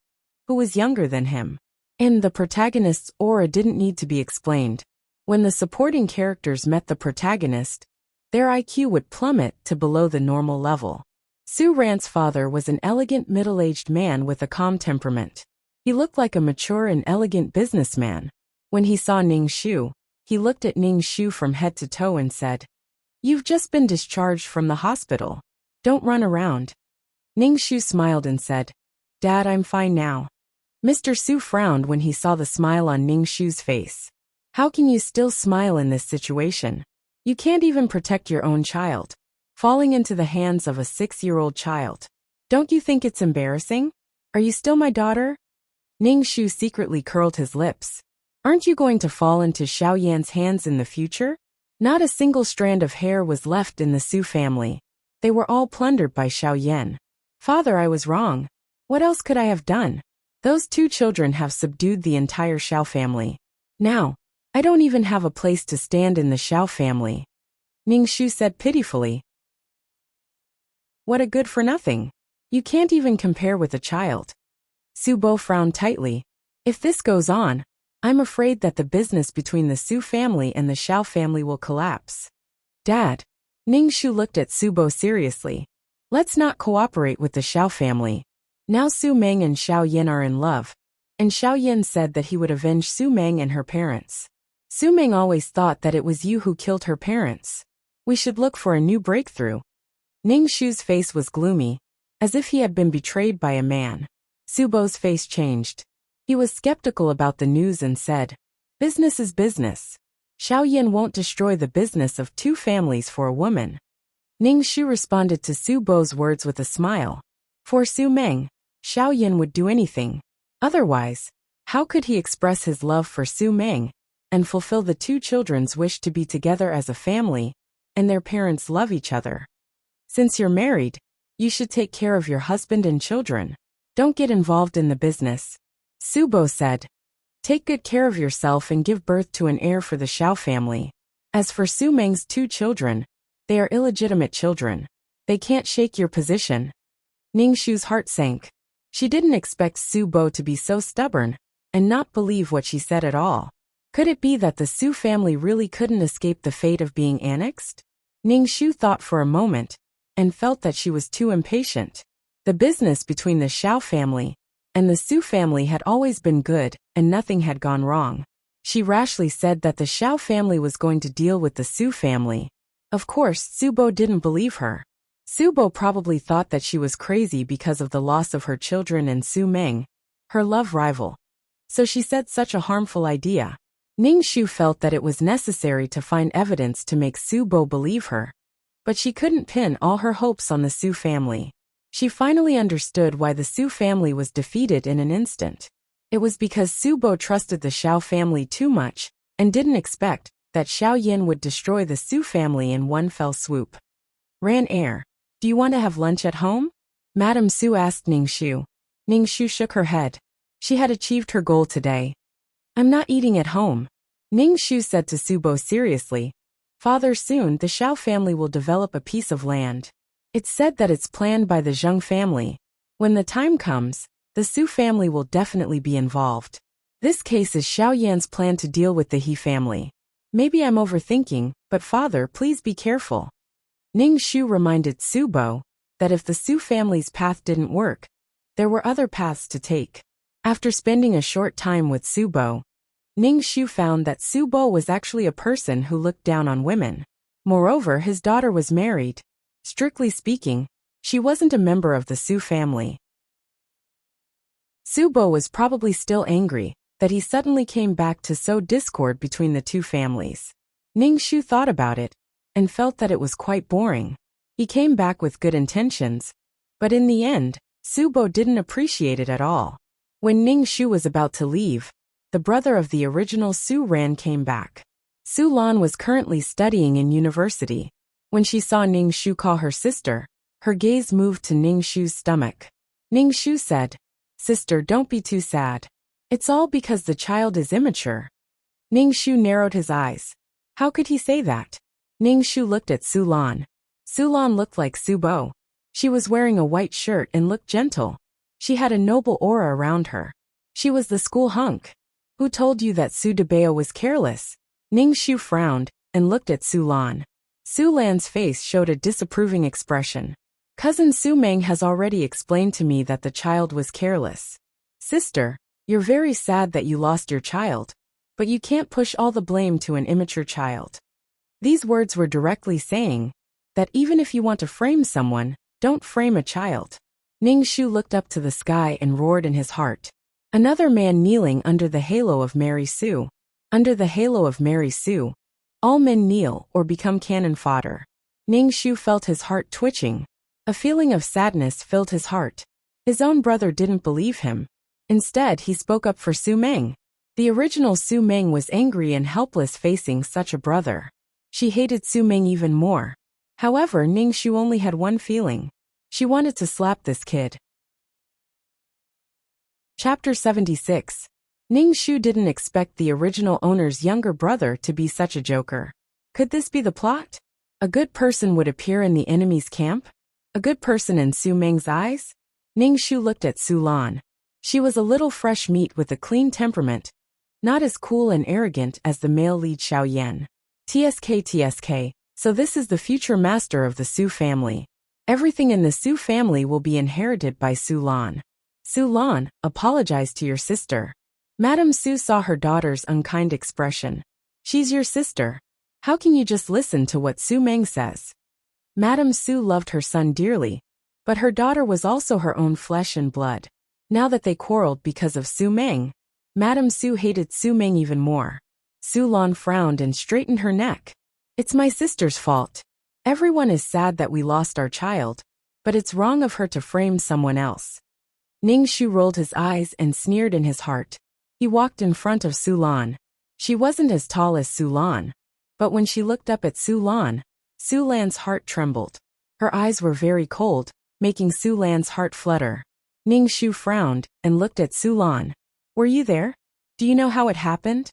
who was younger than him. And the protagonist's aura didn't need to be explained. When the supporting characters met the protagonist, their IQ would plummet to below the normal level. Su Ran's father was an elegant middle-aged man with a calm temperament. He looked like a mature and elegant businessman. When he saw Ning Shu, he looked at Ning Shu from head to toe and said, "You've just been discharged from the hospital. Don't run around." Ning Shu smiled and said, "Dad, I'm fine now." Mr. Su frowned when he saw the smile on Ning Shu's face. How can you still smile in this situation? You can't even protect your own child. Falling into the hands of a 6-year-old child. Don't you think it's embarrassing? Are you still my daughter? Ning Shu secretly curled his lips. Aren't you going to fall into Xiao Yan's hands in the future? Not a single strand of hair was left in the Su family. They were all plundered by Xiao Yan. Father, I was wrong. What else could I have done? Those 2 children have subdued the entire Xiao family. Now, I don't even have a place to stand in the Xiao family. Ning Shu said pitifully. What a good for nothing. You can't even compare with a child. Su Bo frowned tightly. If this goes on, I'm afraid that the business between the Su family and the Xiao family will collapse. Dad. Ning Shu looked at Su Bo seriously. Let's not cooperate with the Xiao family. Now Su Meng and Xiao Yan are in love, and Xiao Yan said that he would avenge Su Meng and her parents. Su Meng always thought that it was you who killed her parents. We should look for a new breakthrough. Ning Shu's face was gloomy, as if he had been betrayed by a man. Su Bo's face changed. He was skeptical about the news and said, "Business is business. Xiao Yan won't destroy the business of 2 families for a woman." Ning Shu responded to Su Bo's words with a smile. For Su Meng, Xiao Yan would do anything. Otherwise, how could he express his love for Su Meng and fulfill the 2 children's wish to be together as a family, and their parents love each other? Since you're married, you should take care of your husband and children. Don't get involved in the business. Su Bo said. Take good care of yourself and give birth to an heir for the Xiao family. As for Su Meng's 2 children, they are illegitimate children. They can't shake your position. Ning Shu's heart sank. She didn't expect Su Bo to be so stubborn and not believe what she said at all. Could it be that the Su family really couldn't escape the fate of being annexed? Ning Shu thought for a moment and felt that she was too impatient. The business between the Xiao family and the Su family had always been good and nothing had gone wrong. She rashly said that the Xiao family was going to deal with the Su family. Of course, Su Bo didn't believe her. Su Bo probably thought that she was crazy because of the loss of her children and Su Meng, her love rival. So she said such a harmful idea. Ning Shu felt that it was necessary to find evidence to make Su Bo believe her. But she couldn't pin all her hopes on the Su family. She finally understood why the Su family was defeated in an instant. It was because Su Bo trusted the Xiao family too much and didn't expect that Xiao Yin would destroy the Su family in one fell swoop. Ran air. Do you want to have lunch at home? Madame Su asked Ning Shu. Ning Shu shook her head. She had achieved her goal today. I'm not eating at home. Ning Shu said to Su Bo seriously. Father, soon the Xiao family will develop a piece of land. It's said that it's planned by the Zheng family. When the time comes, the Su family will definitely be involved. This case is Xiao Yan's plan to deal with the He family. Maybe I'm overthinking, but father, please be careful. Ning Shu reminded Su Bo that if the Su family's path didn't work, there were other paths to take. After spending a short time with Su Bo, Ning Shu found that Su Bo was actually a person who looked down on women. Moreover, his daughter was married. Strictly speaking, she wasn't a member of the Su family. Su Bo was probably still angry that he suddenly came back to sow discord between the two families. Ning Shu thought about it and felt that it was quite boring. He came back with good intentions, but in the end, Su Bo didn't appreciate it at all. When Ning Shu was about to leave, the brother of the original Su Ran came back. Su Lan was currently studying in university. When she saw Ning Shu call her sister, her gaze moved to Ning Shu's stomach. Ning Shu said, "Sister, don't be too sad. It's all because the child is immature." Ning Shu narrowed his eyes. How could he say that? Ning Shu looked at Su Lan. Su Lan looked like Su Bo. She was wearing a white shirt and looked gentle. She had a noble aura around her. She was the school hunk. Who told you that Su Debao was careless? Ning Shu frowned and looked at Su Lan. Su Lan's face showed a disapproving expression. Cousin Su Meng has already explained to me that the child was careless. Sister, you're very sad that you lost your child, but you can't push all the blame to an immature child. These words were directly saying that even if you want to frame someone, don't frame a child. Ning Shu looked up to the sky and roared in his heart. Another man kneeling under the halo of Mary Sue. Under the halo of Mary Sue, all men kneel or become cannon fodder. Ning Shu felt his heart twitching. A feeling of sadness filled his heart. His own brother didn't believe him. Instead, he spoke up for Su Meng. The original Su Meng was angry and helpless facing such a brother. She hated Su Meng even more. However, Ning Shu only had one feeling. She wanted to slap this kid. Chapter 76. Ning Shu didn't expect the original owner's younger brother to be such a joker. Could this be the plot? A good person would appear in the enemy's camp? A good person in Su Meng's eyes? Ning Shu looked at Su Lan. She was a little fresh meat with a clean temperament, not as cool and arrogant as the male lead Xiao Yan. TSK, so this is the future master of the Su family. Everything in the Su family will be inherited by Su Lan. Su Lan, apologize to your sister. Madame Su saw her daughter's unkind expression. She's your sister. How can you just listen to what Su Meng says? Madame Su loved her son dearly, but her daughter was also her own flesh and blood. Now that they quarreled because of Su Meng, Madame Su hated Su Meng even more. Su Lan frowned and straightened her neck. It's my sister's fault. Everyone is sad that we lost our child, but it's wrong of her to frame someone else. Ning Shu rolled his eyes and sneered in his heart. He walked in front of Su Lan. She wasn't as tall as Su Lan, but when she looked up at Su Lan, Su Lan's heart trembled. Her eyes were very cold, making Su Lan's heart flutter. Ning Shu frowned and looked at Su Lan. Were you there? Do you know how it happened?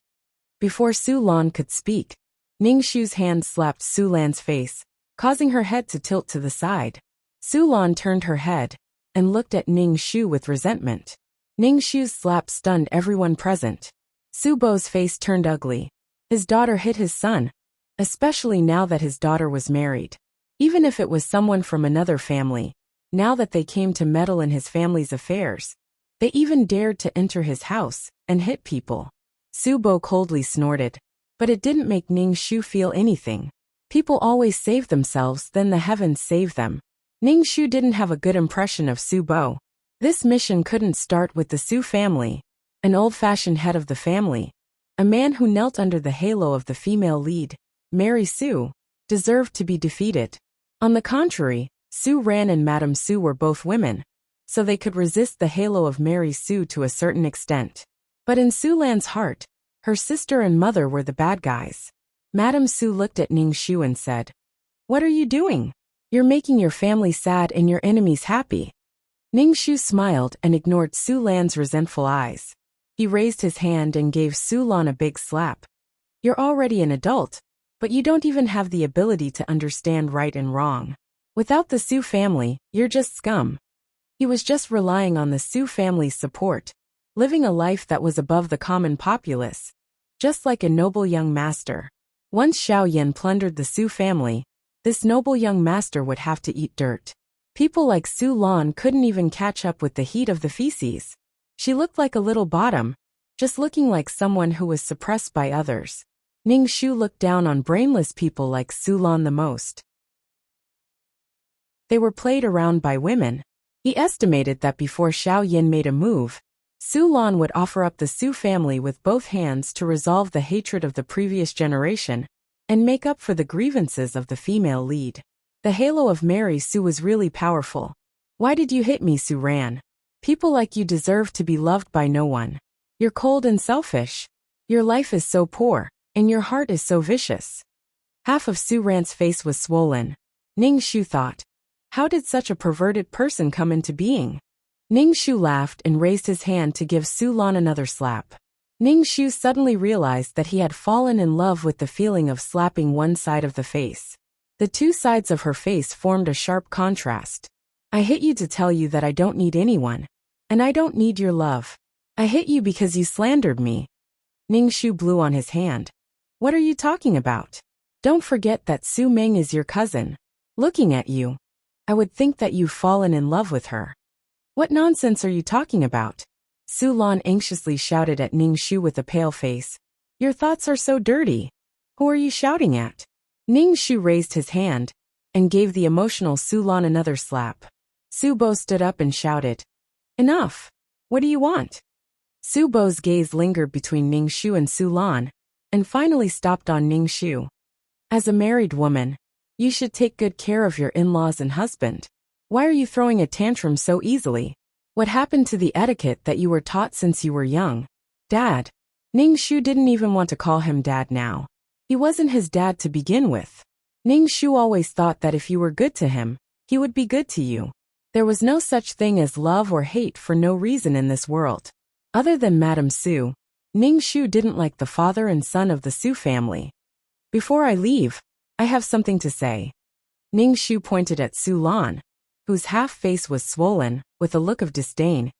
Before Su Lan could speak, Ning Shu's hand slapped Su Lan's face, causing her head to tilt to the side. Su Lan turned her head and looked at Ning Shu with resentment. Ning Shu's slap stunned everyone present. Su Bo's face turned ugly. His daughter hit his son, especially now that his daughter was married. Even if it was someone from another family, now that they came to meddle in his family's affairs, they even dared to enter his house and hit people. Su Bo coldly snorted, but it didn't make Ning Shu feel anything. People always save themselves, then the heavens save them. Ning Shu didn't have a good impression of Su Bo. This mission couldn't start with the Su family, an old-fashioned head of the family, a man who knelt under the halo of the female lead, Mary Su, deserved to be defeated. On the contrary, Su Ran and Madame Su were both women, so they could resist the halo of Mary Su to a certain extent. But in Su Lan's heart, her sister and mother were the bad guys. Madame Su looked at Ning Shu and said, "What are you doing? You're making your family sad and your enemies happy." Ning Shu smiled and ignored Su Lan's resentful eyes. He raised his hand and gave Su Lan a big slap. "You're already an adult, but you don't even have the ability to understand right and wrong. Without the Su family, you're just scum." He was just relying on the Su family's support, living a life that was above the common populace, just like a noble young master. Once Xiao Yan plundered the Su family, this noble young master would have to eat dirt. People like Su Lan couldn't even catch up with the heat of the feces. She looked like a little bottom, just looking like someone who was suppressed by others. Ning Shu looked down on brainless people like Su Lan the most. They were played around by women. He estimated that before Xiao Yan made a move, Su Lan would offer up the Su family with both hands to resolve the hatred of the previous generation and make up for the grievances of the female lead. The halo of Mary Su was really powerful. "Why did you hit me, Su Ran? People like you deserve to be loved by no one. You're cold and selfish. Your life is so poor, and your heart is so vicious." Half of Su Ran's face was swollen. Ning Shu thought, how did such a perverted person come into being? Ning Shu laughed and raised his hand to give Su Lan another slap. Ning Shu suddenly realized that he had fallen in love with the feeling of slapping one side of the face. The two sides of her face formed a sharp contrast. "I hit you to tell you that I don't need anyone, and I don't need your love. I hit you because you slandered me." Ning Shu blew on his hand. "What are you talking about? Don't forget that Su Meng is your cousin. Looking at you, I would think that you've fallen in love with her." "What nonsense are you talking about?" Su Lan anxiously shouted at Ning Shu with a pale face. "Your thoughts are so dirty. Who are you shouting at?" Ning Shu raised his hand and gave the emotional Su Lan another slap. Su Bo stood up and shouted, "Enough! What do you want?" Su Bo's gaze lingered between Ning Shu and Su Lan, and finally stopped on Ning Shu. "As a married woman, you should take good care of your in-laws and husband. Why are you throwing a tantrum so easily? What happened to the etiquette that you were taught since you were young?" "Dad." Ning Shu didn't even want to call him dad now. He wasn't his dad to begin with. Ning Shu always thought that if you were good to him, he would be good to you. There was no such thing as love or hate for no reason in this world. Other than Madame Su, Ning Shu didn't like the father and son of the Su family. "Before I leave, I have something to say." Ning Shu pointed at Su Lan, whose half face was swollen, with a look of disdain.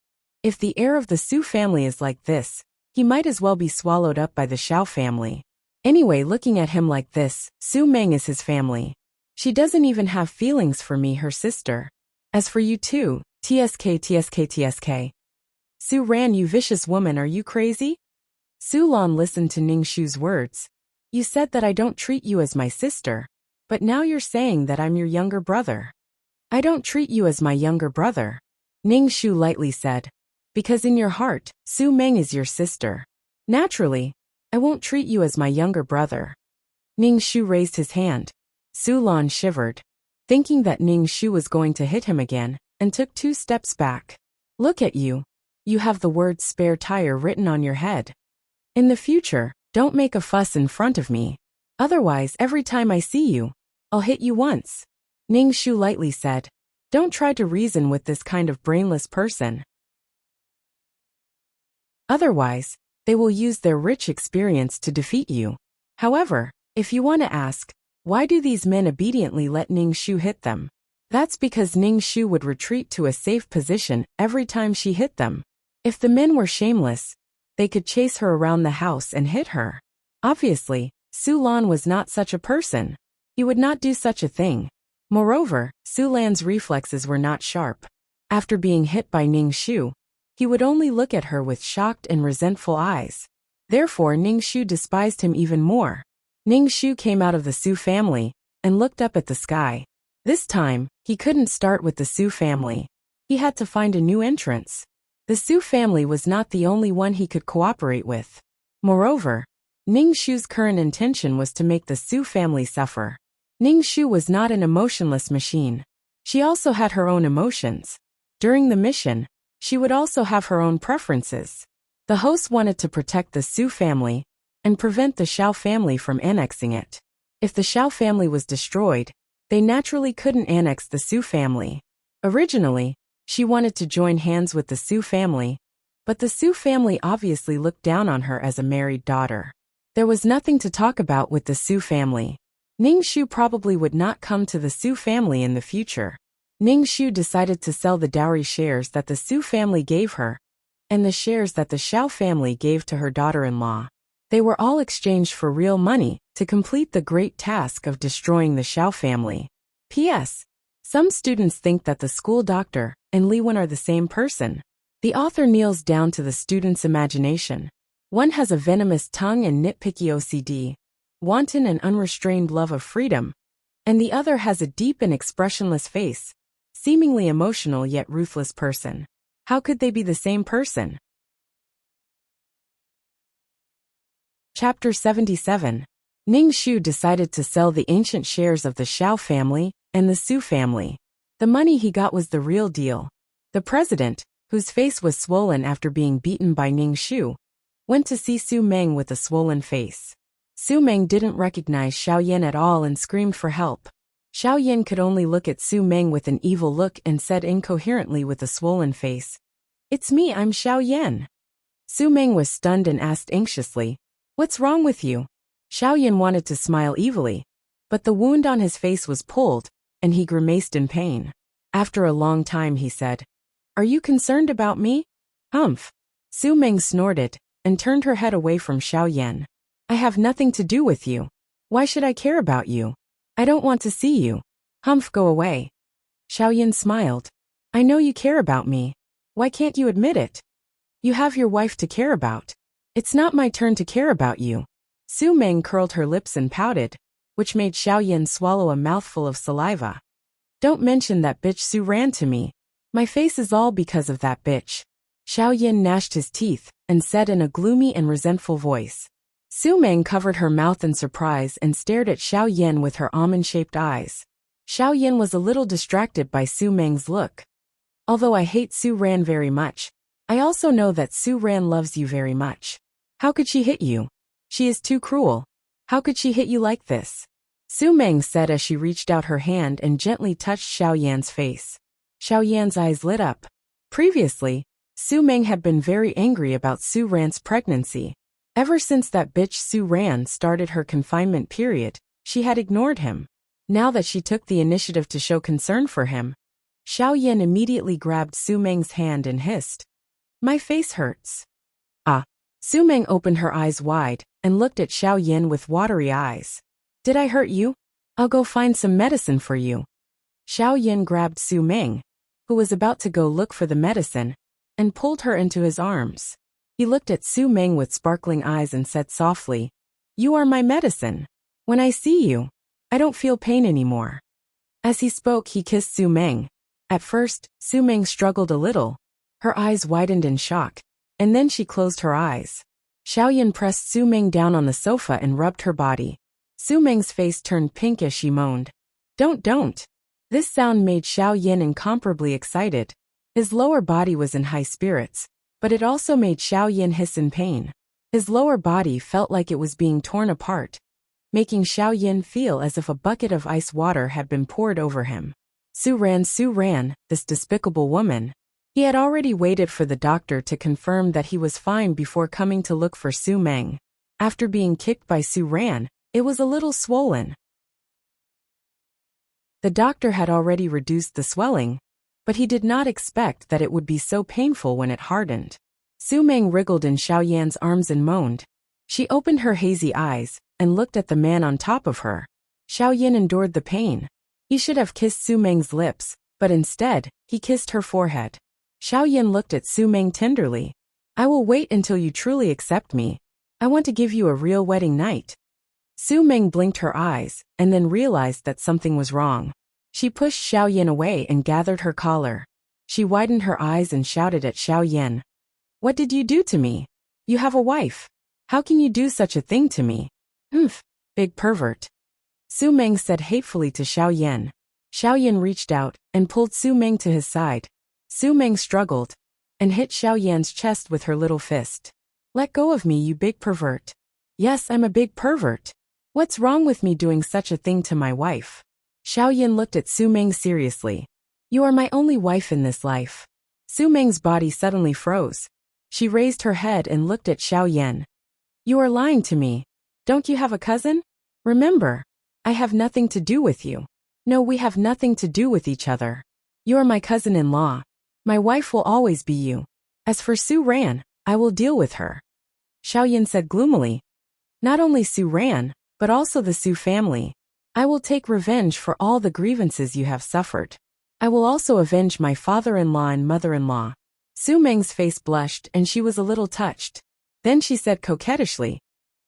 If the heir of the Su family is like this, he might as well be swallowed up by the Xiao family. Anyway, looking at him like this, Su Meng is his family. She doesn't even have feelings for me, her sister. As for you too, TSK. Su Ran, you vicious woman, are you crazy? Su Lan listened to Ning Shu's words. "You said that I don't treat you as my sister, but now you're saying that I'm your younger brother." "I don't treat you as my younger brother," Ning Shu lightly said, "because in your heart, Su Meng is your sister. Naturally, I won't treat you as my younger brother." Ning Shu raised his hand. Su Lan shivered, thinking that Ning Shu was going to hit him again, and took 2 steps back. "Look at you. You have the word spare tire written on your head. In the future, don't make a fuss in front of me. Otherwise, every time I see you, I'll hit you once." Ning Shu lightly said, "Don't try to reason with this kind of brainless person. Otherwise, they will use their rich experience to defeat you. However, if you want to ask, why do these men obediently let Ning Shu hit them? That's because Ning Shu would retreat to a safe position every time she hit them. If the men were shameless, they could chase her around the house and hit her. Obviously, Su Lan was not such a person. He would not do such a thing. Moreover, Su Lan's reflexes were not sharp. After being hit by Ning Shu, he would only look at her with shocked and resentful eyes. Therefore, Ning Shu despised him even more. Ning Shu came out of the Su family and looked up at the sky. This time, he couldn't start with the Su family. He had to find a new entrance. The Su family was not the only one he could cooperate with. Moreover, Ning Shu's current intention was to make the Su family suffer. Ning Shu was not an emotionless machine. She also had her own emotions. During the mission, she would also have her own preferences. The host wanted to protect the Su family and prevent the Shao family from annexing it. If the Shao family was destroyed, they naturally couldn't annex the Su family. Originally, she wanted to join hands with the Su family, but the Su family obviously looked down on her as a married daughter. There was nothing to talk about with the Su family. Ning Shu probably would not come to the Su family in the future. Ning Shu decided to sell the dowry shares that the Su family gave her, and the shares that the Shao family gave to her daughter-in-law. They were all exchanged for real money to complete the great task of destroying the Shao family. P.S. Some students think that the school doctor and Li Wen are the same person. The author kneels down to the student's imagination. One has a venomous tongue and nitpicky OCD, wanton and unrestrained love of freedom, and the other has a deep and expressionless face, seemingly emotional yet ruthless person. How could they be the same person? Chapter 77. Ning Shu decided to sell the ancient shares of the Shao family and the Su family. The money he got was the real deal. The president, whose face was swollen after being beaten by Ning Shu, went to see Su Meng with a swollen face. Su Meng didn't recognize Xiao Yan at all and screamed for help. Xiao Yan could only look at Su Meng with an evil look and said incoherently with a swollen face, "It's me, I'm Xiao Yan." Su Meng was stunned and asked anxiously, "What's wrong with you?" Xiao Yan wanted to smile evilly, but the wound on his face was pulled, and he grimaced in pain. After a long time he said, "Are you concerned about me?" "Humph." Su Meng snorted and turned her head away from Xiao Yan. "I have nothing to do with you. Why should I care about you? I don't want to see you. Humph, go away." Xiao Yan smiled. "I know you care about me. Why can't you admit it? You have your wife to care about. It's not my turn to care about you." Su Meng curled her lips and pouted, which made Xiao Yan swallow a mouthful of saliva. "Don't mention that bitch Su ran to me. My face is all because of that bitch." Xiao Yan gnashed his teeth and said in a gloomy and resentful voice. Su Meng covered her mouth in surprise and stared at Xiao Yan with her almond-shaped eyes. Xiao Yan was a little distracted by Su Meng's look. "Although I hate Su Ran very much, I also know that Su Ran loves you very much. How could she hit you? She is too cruel. How could she hit you like this?" Su Meng said as she reached out her hand and gently touched Xiao Yan's face. Xiao Yan's eyes lit up. Previously, Su Meng had been very angry about Su Ran's pregnancy. Ever since that bitch Su Ran started her confinement period, she had ignored him. Now that she took the initiative to show concern for him, Xiao Yan immediately grabbed Su Meng's hand and hissed, "My face hurts." "Ah." Su Meng opened her eyes wide and looked at Xiao Yan with watery eyes. "Did I hurt you? I'll go find some medicine for you." Xiao Yan grabbed Su Meng, who was about to go look for the medicine, and pulled her into his arms. He looked at Su Meng with sparkling eyes and said softly, "You are my medicine. When I see you, I don't feel pain anymore." As he spoke, he kissed Su Meng. At first, Su Meng struggled a little. Her eyes widened in shock, and then she closed her eyes. Xiao Yan pressed Su Meng down on the sofa and rubbed her body. Su Meng's face turned pink as she moaned, Don't. This sound made Xiao Yan incomparably excited. His lower body was in high spirits, but it also made Xiao Yan hiss in pain. His lower body felt like it was being torn apart, making Xiao Yan feel as if a bucket of ice water had been poured over him. Su Ran, this despicable woman. He had already waited for the doctor to confirm that he was fine before coming to look for Su Meng. After being kicked by Su Ran, it was a little swollen. The doctor had already reduced the swelling, but he did not expect that it would be so painful when it hardened. Su Meng wriggled in Xiaoyan's arms and moaned. She opened her hazy eyes and looked at the man on top of her. Xiaoyan endured the pain. He should have kissed Su Meng's lips, but instead, he kissed her forehead. Xiaoyan looked at Su Meng tenderly. I will wait until you truly accept me. I want to give you a real wedding night. Su Meng blinked her eyes and then realized that something was wrong. She pushed Xiaoyan away and gathered her collar. She widened her eyes and shouted at Xiaoyan. What did you do to me? You have a wife. How can you do such a thing to me? Humph, big pervert. Su Meng said hatefully to Xiaoyan. Xiaoyan reached out and pulled Su Meng to his side. Su Meng struggled and hit Xiaoyan's chest with her little fist. Let go of me, you big pervert. Yes, I'm a big pervert. What's wrong with me doing such a thing to my wife? Xiaoyan looked at Su Meng seriously. You are my only wife in this life. Su Meng's body suddenly froze. She raised her head and looked at Xiaoyan. You are lying to me. Don't you have a cousin? Remember, I have nothing to do with you. No, we have nothing to do with each other. You are my cousin-in-law. My wife will always be you. As for Su Ran, I will deal with her. Xiaoyan said gloomily. Not only Su Ran, but also the Su family. I will take revenge for all the grievances you have suffered. I will also avenge my father-in-law and mother-in-law. Su Meng's face blushed and she was a little touched. Then she said coquettishly,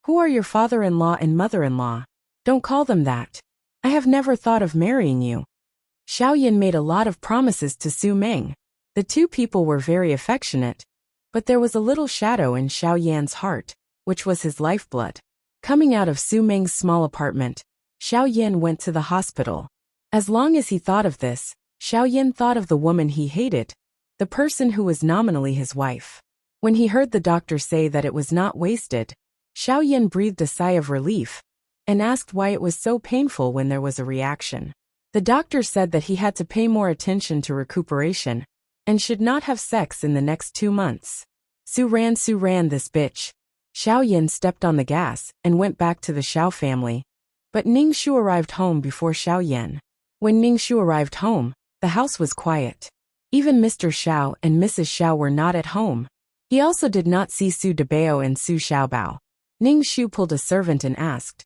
Who are your father-in-law and mother-in-law? Don't call them that. I have never thought of marrying you. Xiaoyan made a lot of promises to Su Meng. The two people were very affectionate, but there was a little shadow in Xiaoyan's heart, which was his lifeblood. Coming out of Su Meng's small apartment, Xiaoyan went to the hospital. As long as he thought of this, Xiaoyan thought of the woman he hated, the person who was nominally his wife. When he heard the doctor say that it was not wasted, Xiaoyan breathed a sigh of relief and asked why it was so painful when there was a reaction. The doctor said that he had to pay more attention to recuperation and should not have sex in the next 2 months. Su Ran, this bitch. Xiaoyan stepped on the gas and went back to the Xiao family. But Ning Shu arrived home before Xiaoyan. When Ning Shu arrived home, the house was quiet. Even Mr. Xiao and Mrs. Xiao were not at home. He also did not see Su Debao and Su Xiaobao. Ning Shu pulled a servant and asked,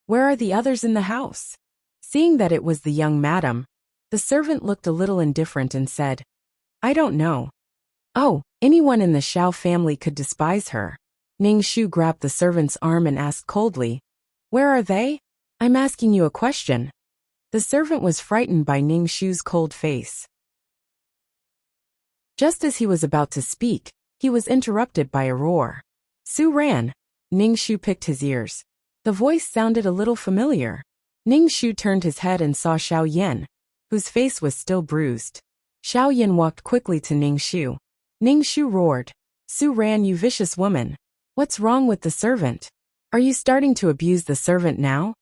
Where are the others in the house? Seeing that it was the young madam, the servant looked a little indifferent and said, I don't know. Oh, anyone in the Xiao family could despise her. Ning Shu grabbed the servant's arm and asked coldly, Where are they? I'm asking you a question. The servant was frightened by Ning Shu's cold face. Just as he was about to speak, he was interrupted by a roar. Su Ran. Ning Shu picked his ears. The voice sounded a little familiar. Ning Shu turned his head and saw Xiaoyan, whose face was still bruised. Xiaoyan walked quickly to Ning Shu. Ning Shu roared, Su Ran, you vicious woman. What's wrong with the servant? Are you starting to abuse the servant now?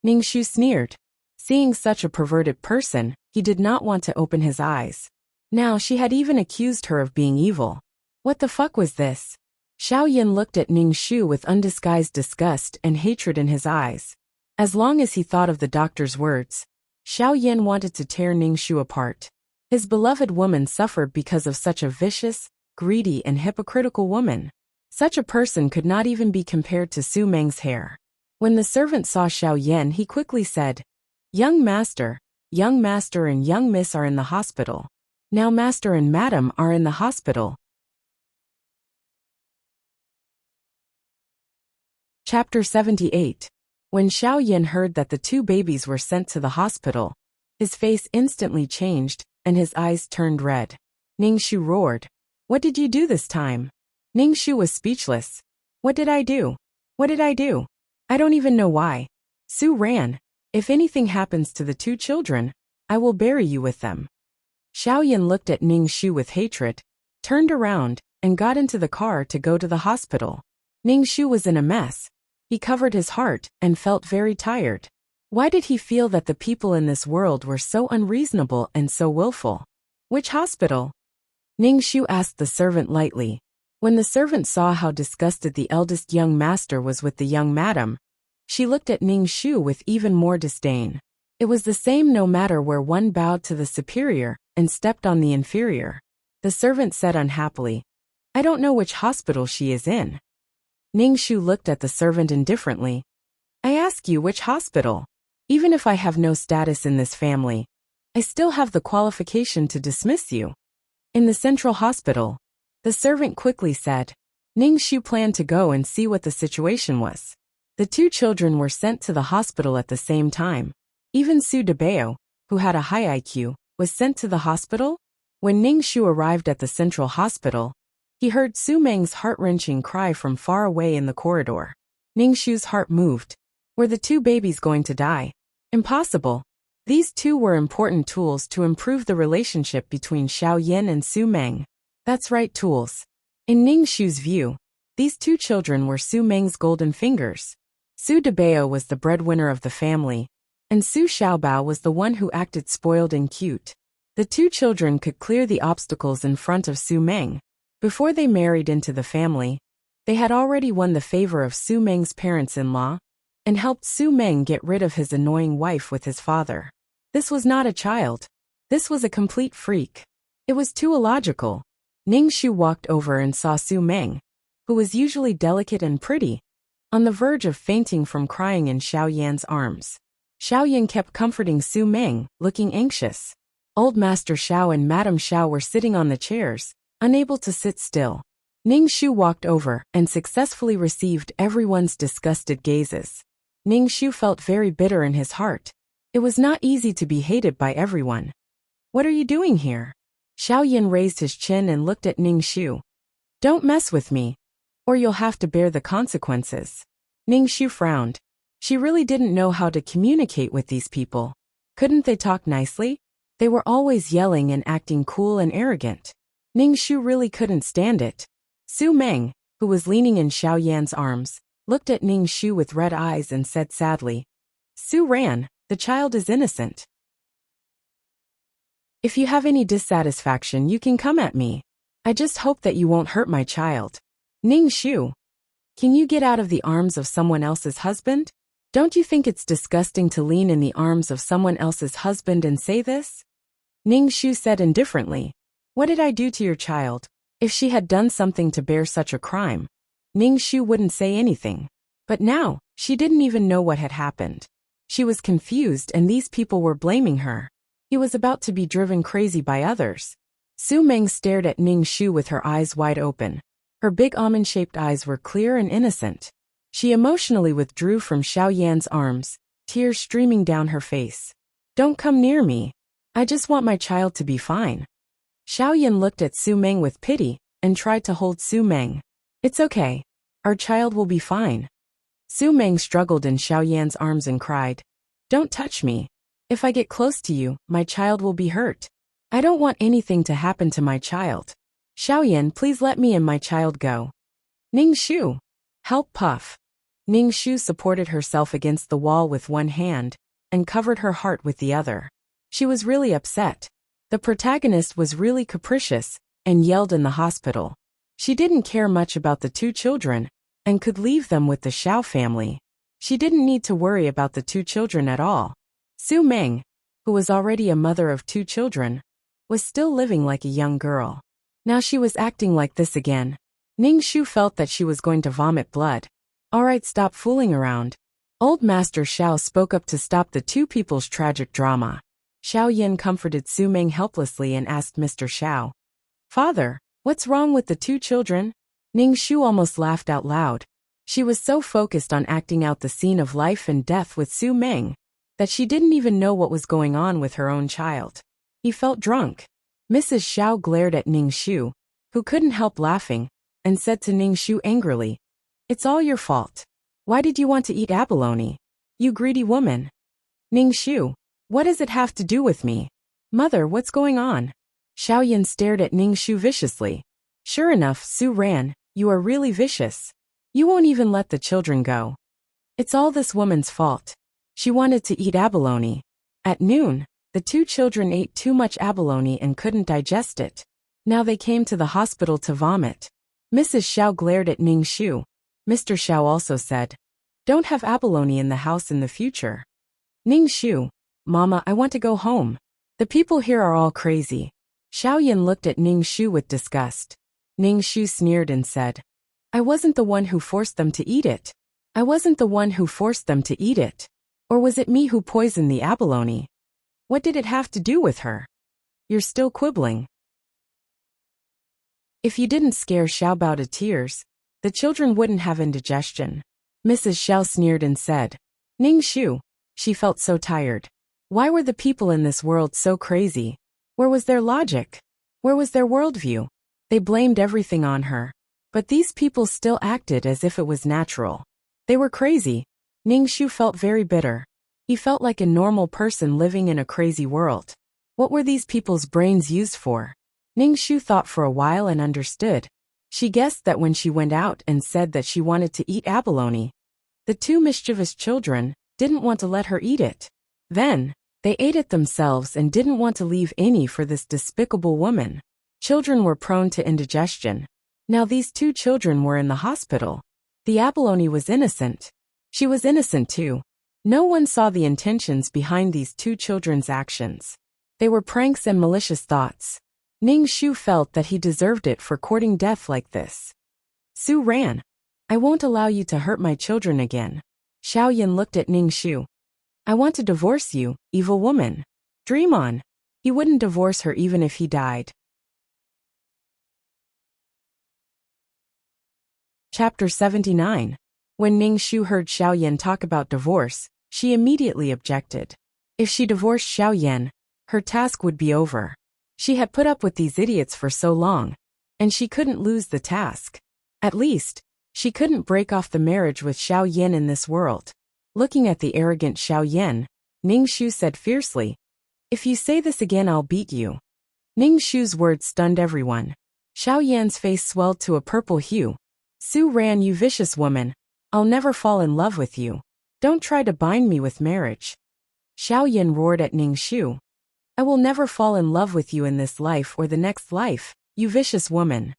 Ning Shu sneered. Seeing such a perverted person, he did not want to open his eyes. Now she had even accused her of being evil. What the fuck was this? Xiaoyan looked at Ning Shu with undisguised disgust and hatred in his eyes. As long as he thought of the doctor's words, Xiaoyan wanted to tear Ning Shu apart. His beloved woman suffered because of such a vicious, greedy and hypocritical woman. Such a person could not even be compared to Su Meng's hair. When the servant saw Xiaoyan, he quickly said, Young master and young miss are in the hospital. Now master and madam are in the hospital. Chapter 78. When Xiaoyan heard that the 2 babies were sent to the hospital, his face instantly changed and his eyes turned red. Ning Shu roared, What did you do this time? Ning Shu was speechless. What did I do? What did I do? I don't even know why. Su Ran, if anything happens to the 2 children, I will bury you with them. Xiaoyan looked at Ning Shu with hatred, turned around, and got into the car to go to the hospital. Ning Shu was in a mess. He covered his heart and felt very tired. Why did he feel that the people in this world were so unreasonable and so willful? Which hospital? Ning Shu asked the servant lightly. When the servant saw how disgusted the eldest young master was with the young madam, she looked at Ning Shu with even more disdain. It was the same no matter where one bowed to the superior and stepped on the inferior. The servant said unhappily, "I don't know which hospital she is in." Ningshu looked at the servant indifferently. "I ask you which hospital? Even if I have no status in this family, I still have the qualification to dismiss you." "In the central hospital," the servant quickly said. Ningshu planned to go and see what the situation was. The two children were sent to the hospital at the same time. Even Su Debao, who had a high IQ, was sent to the hospital. When Ningshu arrived at the central hospital, he heard Su Meng's heart-wrenching cry from far away in the corridor. Ningshu's heart moved. Were the two babies going to die? Impossible. These two were important tools to improve the relationship between Xiao Yin and Su Meng. That's right, tools. In Ningshu's view, these two children were Su Meng's golden fingers. Su Debao was the breadwinner of the family, and Su Xiaobao was the one who acted spoiled and cute. The two children could clear the obstacles in front of Su Meng. Before they married into the family, they had already won the favor of Su Meng's parents-in-law and helped Su Meng get rid of his annoying wife with his father. This was not a child. This was a complete freak. It was too illogical. Ningshu walked over and saw Su Meng, who was usually delicate and pretty, on the verge of fainting from crying in Xiao Yan's arms. Xiao Yan kept comforting Su Meng, looking anxious. Old Master Xiao and Madame Xiao were sitting on the chairs, unable to sit still. Ningshu walked over and successfully received everyone's disgusted gazes. Ningshu felt very bitter in his heart. It was not easy to be hated by everyone. "What are you doing here?" Xiao Yan raised his chin and looked at Ningshu. "Don't mess with me, or you'll have to bear the consequences." Ningshu frowned. She really didn't know how to communicate with these people. Couldn't they talk nicely? They were always yelling and acting cool and arrogant. Ningshu really couldn't stand it. Su Meng, who was leaning in Xiao Yan's arms, looked at Ningshu with red eyes and said sadly, "Su Ran, the child is innocent. If you have any dissatisfaction, you can come at me. I just hope that you won't hurt my child." "Ningshu, can you get out of the arms of someone else's husband? Don't you think it's disgusting to lean in the arms of someone else's husband and say this?" Ningshu said indifferently. "What did I do to your child? If she had done something to bear such a crime, Ningshu wouldn't say anything. But now, she didn't even know what had happened. She was confused and these people were blaming her. He was about to be driven crazy by others." Su Meng stared at Ningshu with her eyes wide open. Her big almond-shaped eyes were clear and innocent. She emotionally withdrew from Xiao Yan's arms, tears streaming down her face. "Don't come near me. I just want my child to be fine." Xiao Yan looked at Su Meng with pity and tried to hold Su Meng. "It's okay. Our child will be fine." Su Meng struggled in Xiao Yan's arms and cried, "Don't touch me. If I get close to you, my child will be hurt. I don't want anything to happen to my child. Xiao Yan, please let me and my child go." "Ningshu, help Puff." Ningshu supported herself against the wall with one hand and covered her heart with the other. She was really upset. The protagonist was really capricious and yelled in the hospital. She didn't care much about the two children and could leave them with the Xiao family. She didn't need to worry about the two children at all. Su Meng, who was already a mother of two children, was still living like a young girl. Now she was acting like this again. Ningshu felt that she was going to vomit blood. "All right, stop fooling around." Old Master Xiao spoke up to stop the two people's tragic drama. Xiao Yin comforted Su Meng helplessly and asked Mr. Xiao, "Father, what's wrong with the two children?" Ningshu almost laughed out loud. She was so focused on acting out the scene of life and death with Su Meng that she didn't even know what was going on with her own child. He felt drunk. Mrs. Xiao glared at Ningshu, who couldn't help laughing, and said to Ningshu angrily, "It's all your fault. Why did you want to eat abalone? You greedy woman." "Ningshu, what does it have to do with me? Mother, what's going on?" Xiao Yan stared at Ningshu viciously. "Sure enough, Su Ran, you are really vicious. You won't even let the children go. It's all this woman's fault. She wanted to eat abalone. At noon, the two children ate too much abalone and couldn't digest it. Now they came to the hospital to vomit." Mrs. Xiao glared at Ningshu. Mr. Xiao also said, "Don't have abalone in the house in the future." "Ningshu, Mama, I want to go home. The people here are all crazy. Xiaoyan looked at Ning Shu with disgust. Ning Shu sneered and said, I wasn't the one who forced them to eat it. I wasn't the one who forced them to eat it. Or was it me who poisoned the abalone? What did it have to do with her? You're still quibbling. If you didn't scare Xiaobao to tears, the children wouldn't have indigestion. Mrs. Xiao sneered and said, Ning Shu, she felt so tired. Why were the people in this world so crazy? Where was their logic? Where was their worldview? They blamed everything on her. But these people still acted as if it was natural. They were crazy. Ning Shu felt very bitter. He felt like a normal person living in a crazy world. What were these people's brains used for? Ning Shu thought for a while and understood. She guessed that when she went out and said that she wanted to eat abalone, the two mischievous children didn't want to let her eat it. Then, they ate it themselves and didn't want to leave any for this despicable woman. Children were prone to indigestion. Now these two children were in the hospital. The abalone was innocent. She was innocent too. No one saw the intentions behind these two children's actions. They were pranks and malicious thoughts. Ning Shu felt that he deserved it for courting death like this. Su ran. I won't allow you to hurt my children again. Xiaoyan looked at Ning Shu. I want to divorce you, evil woman. Dream on. He wouldn't divorce her even if he died. Chapter 79. When Ning Shu heard Xiaoyan talk about divorce, she immediately objected. If she divorced Xiaoyan, her task would be over. She had put up with these idiots for so long, and she couldn't lose the task. At least, she couldn't break off the marriage with Xiaoyan in this world. Looking at the arrogant Xiaoyan, Ning Shu said fiercely, If you say this again, I'll beat you. Ning Shu's words stunned everyone. Xiaoyan's face swelled to a purple hue. Su ran, you vicious woman. I'll never fall in love with you. Don't try to bind me with marriage. Xiaoyan roared at Ning Shu. I will never fall in love with you in this life or the next life, you vicious woman.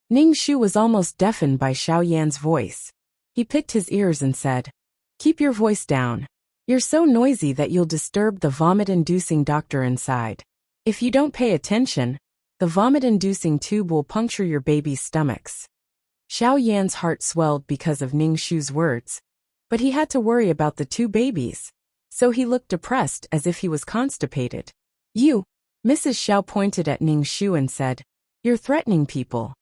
Ning Shu was almost deafened by Xiaoyan's voice. He picked his ears and said, Keep your voice down. You're so noisy that you'll disturb the vomit-inducing doctor inside. If you don't pay attention, the vomit-inducing tube will puncture your baby's stomachs. Xiaoyan's heart swelled because of Ning Shu's words, but he had to worry about the two babies, so he looked depressed as if he was constipated. You, Mrs. Xiao pointed at Ning Shu and said, You're threatening people.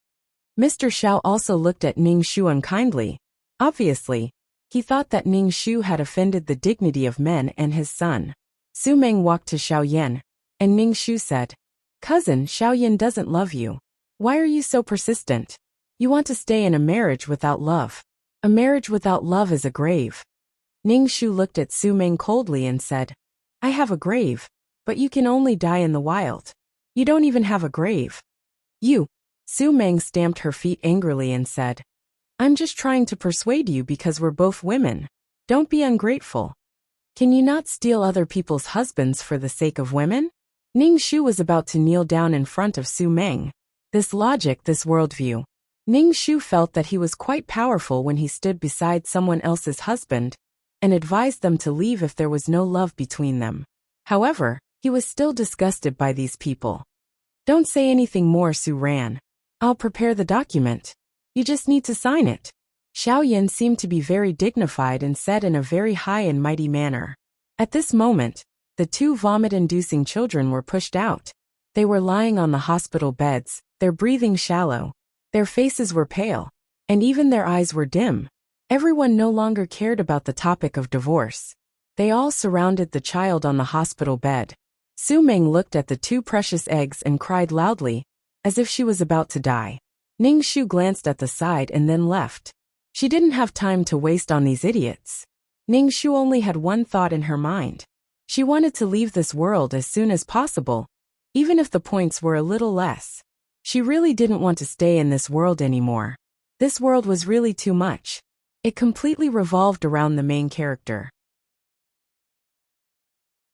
Mr. Xiao also looked at Ning Shu unkindly. Obviously, he thought that Ning Shu had offended the dignity of men and his son. Su Meng walked to Xiaoyan, and Ning Shu said, Cousin, Xiaoyan doesn't love you. Why are you so persistent? You want to stay in a marriage without love. A marriage without love is a grave. Ning Shu looked at Su Meng coldly and said, I have a grave, but you can only die in the wild. You don't even have a grave. You. Su Meng stamped her feet angrily and said, I'm just trying to persuade you because we're both women. Don't be ungrateful. Can you not steal other people's husbands for the sake of women? Ning Shu was about to kneel down in front of Su Meng. This logic, this worldview. Ning Shu felt that he was quite powerful when he stood beside someone else's husband and advised them to leave if there was no love between them. However, he was still disgusted by these people. Don't say anything more, Su ran. I'll prepare the document. You just need to sign it. Xiaoyan seemed to be very dignified and said in a very high and mighty manner. At this moment, the two vomit-inducing children were pushed out. They were lying on the hospital beds, their breathing shallow. Their faces were pale, and even their eyes were dim. Everyone no longer cared about the topic of divorce. They all surrounded the child on the hospital bed. Su Meng looked at the two precious eggs and cried loudly, as if she was about to die. Ning Shu glanced at the side and then left. She didn't have time to waste on these idiots. Ning Shu only had one thought in her mind. She wanted to leave this world as soon as possible, even if the points were a little less. She really didn't want to stay in this world anymore. This world was really too much. It completely revolved around the main character.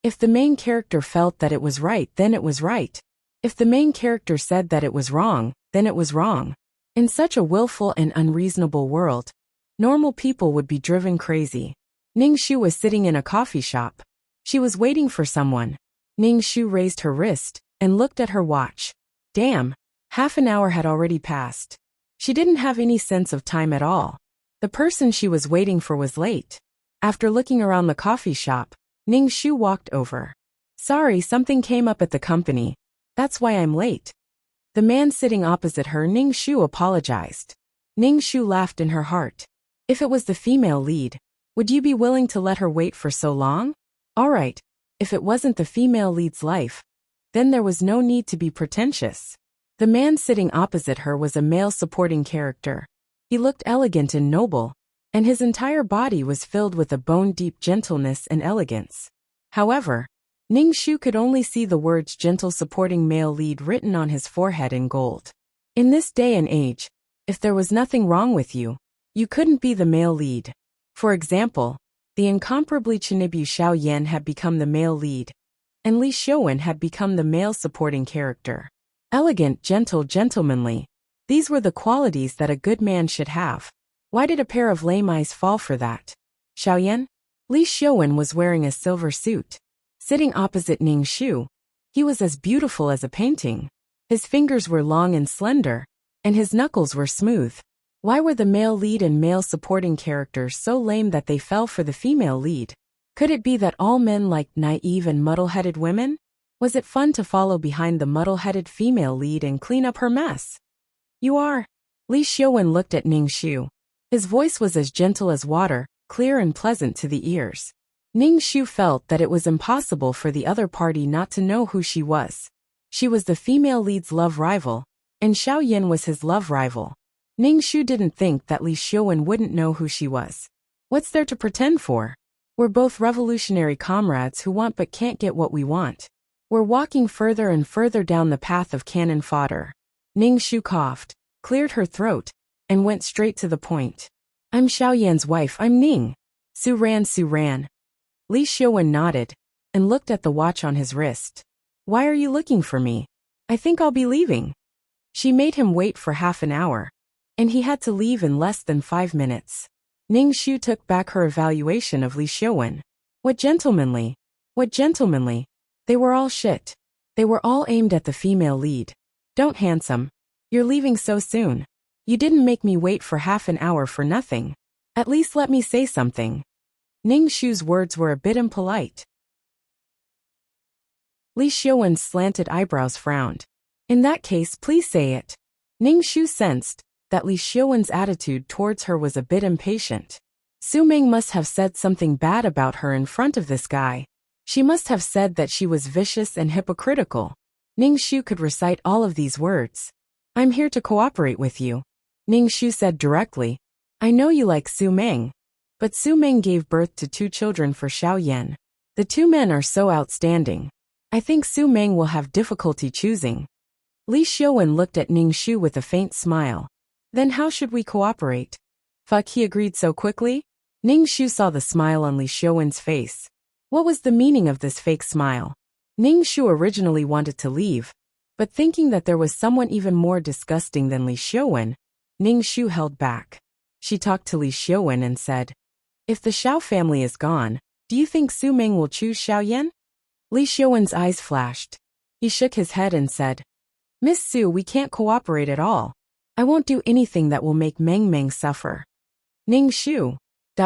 If the main character felt that it was right, then it was right. If the main character said that it was wrong, then it was wrong. In such a willful and unreasonable world, normal people would be driven crazy. Ning Shu was sitting in a coffee shop. She was waiting for someone. Ning Shu raised her wrist and looked at her watch. Damn, half an hour had already passed. She didn't have any sense of time at all. The person she was waiting for was late. After looking around the coffee shop, Ning Shu walked over. Sorry, something came up at the company. That's why I'm late. The man sitting opposite her, Ning Shu, apologized. Ning Shu laughed in her heart. If it was the female lead, would you be willing to let her wait for so long? Alright, if it wasn't the female lead's life, then there was no need to be pretentious. The man sitting opposite her was a male supporting character. He looked elegant and noble, and his entire body was filled with a bone-deep gentleness and elegance. However, Ning Shu could only see the words gentle supporting male lead written on his forehead in gold. In this day and age, if there was nothing wrong with you, you couldn't be the male lead. For example, the incomparably Chinibu Xiao Yan had become the male lead, and Li Xiaowen had become the male supporting character. Elegant, gentle, gentlemanly. These were the qualities that a good man should have. Why did a pair of lame eyes fall for that? Xiao Yan? Li Xiaowen was wearing a silver suit. Sitting opposite Ning Shu, he was as beautiful as a painting. His fingers were long and slender, and his knuckles were smooth. Why were the male lead and male supporting characters so lame that they fell for the female lead? Could it be that all men liked naive and muddle-headed women? Was it fun to follow behind the muddle-headed female lead and clean up her mess? You are. Li Xiaowen looked at Ning Shu. His voice was as gentle as water, clear and pleasant to the ears. Ning Shu felt that it was impossible for the other party not to know who she was. She was the female lead's love rival, and Xiao Yan was his love rival. Ning Shu didn't think that Li Xiaowen wouldn't know who she was. What's there to pretend for? We're both revolutionary comrades who want but can't get what we want. We're walking further and further down the path of cannon fodder. Ning Shu coughed, cleared her throat, and went straight to the point. I'm Xiao Yan's wife, I'm Ning. Su Ran. Li Xiaowen nodded, and looked at the watch on his wrist. Why are you looking for me? I think I'll be leaving. She made him wait for half an hour, and he had to leave in less than 5 minutes. Ning Shu took back her evaluation of Li Xiaowen. What gentlemanly. They were all shit. They were all aimed at the female lead. Don't handsome. You're leaving so soon. You didn't make me wait for half an hour for nothing. At least let me say something. Ning Shu's words were a bit impolite. Li Xiaowen's slanted eyebrows frowned. In that case, please say it. Ning Shu sensed that Li Xiaowen's attitude towards her was a bit impatient. Su Ming must have said something bad about her in front of this guy. She must have said that she was vicious and hypocritical. Ning Shu could recite all of these words. I'm here to cooperate with you. Ning Shu said directly. I know you like Su Ming. But Su Ming gave birth to 2 children for Xiao Yan. The 2 men are so outstanding. I think Su Ming will have difficulty choosing. Li Xiaowen looked at Ning Shu with a faint smile. Then how should we cooperate? Fuck, he agreed so quickly? Ning Shu saw the smile on Li Xiaowen's face. What was the meaning of this fake smile? Ning Shu originally wanted to leave, but thinking that there was someone even more disgusting than Li Xiaowen, Ning Shu held back. She talked to Li Xiaowen and said, if the Xiao family is gone, do you think Su Ming will choose Xiao Yan? Li Xiaowen's eyes flashed. He shook his head and said, Miss Su, we can't cooperate at all. I won't do anything that will make Meng Meng suffer. Ning Shu.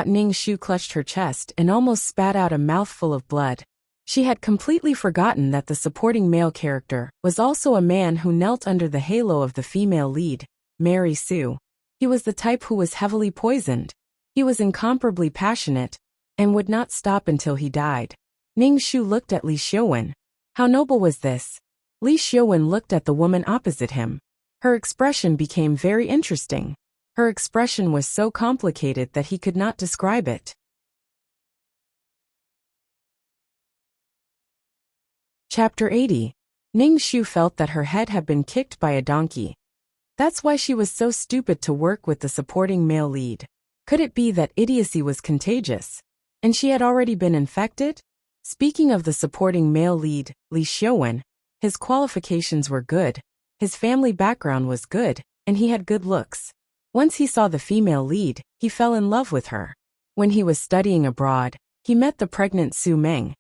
Ning Shu clutched her chest and almost spat out a mouthful of blood. She had completely forgotten that the supporting male character was also a man who knelt under the halo of the female lead, Mary Sue. He was the type who was heavily poisoned. He was incomparably passionate, and would not stop until he died. Ning Shu looked at Li Xiaowen. How noble was this? Li Xiaowen looked at the woman opposite him. Her expression became very interesting. Her expression was so complicated that he could not describe it. Chapter 80. Ning Shu felt that her head had been kicked by a donkey. That's why she was so stupid to work with the supporting male lead. Could it be that idiocy was contagious, and she had already been infected? Speaking of the supporting male lead, Li Xiaowen, his qualifications were good, his family background was good, and he had good looks. Once he saw the female lead, he fell in love with her. When he was studying abroad, he met the pregnant Su Ming.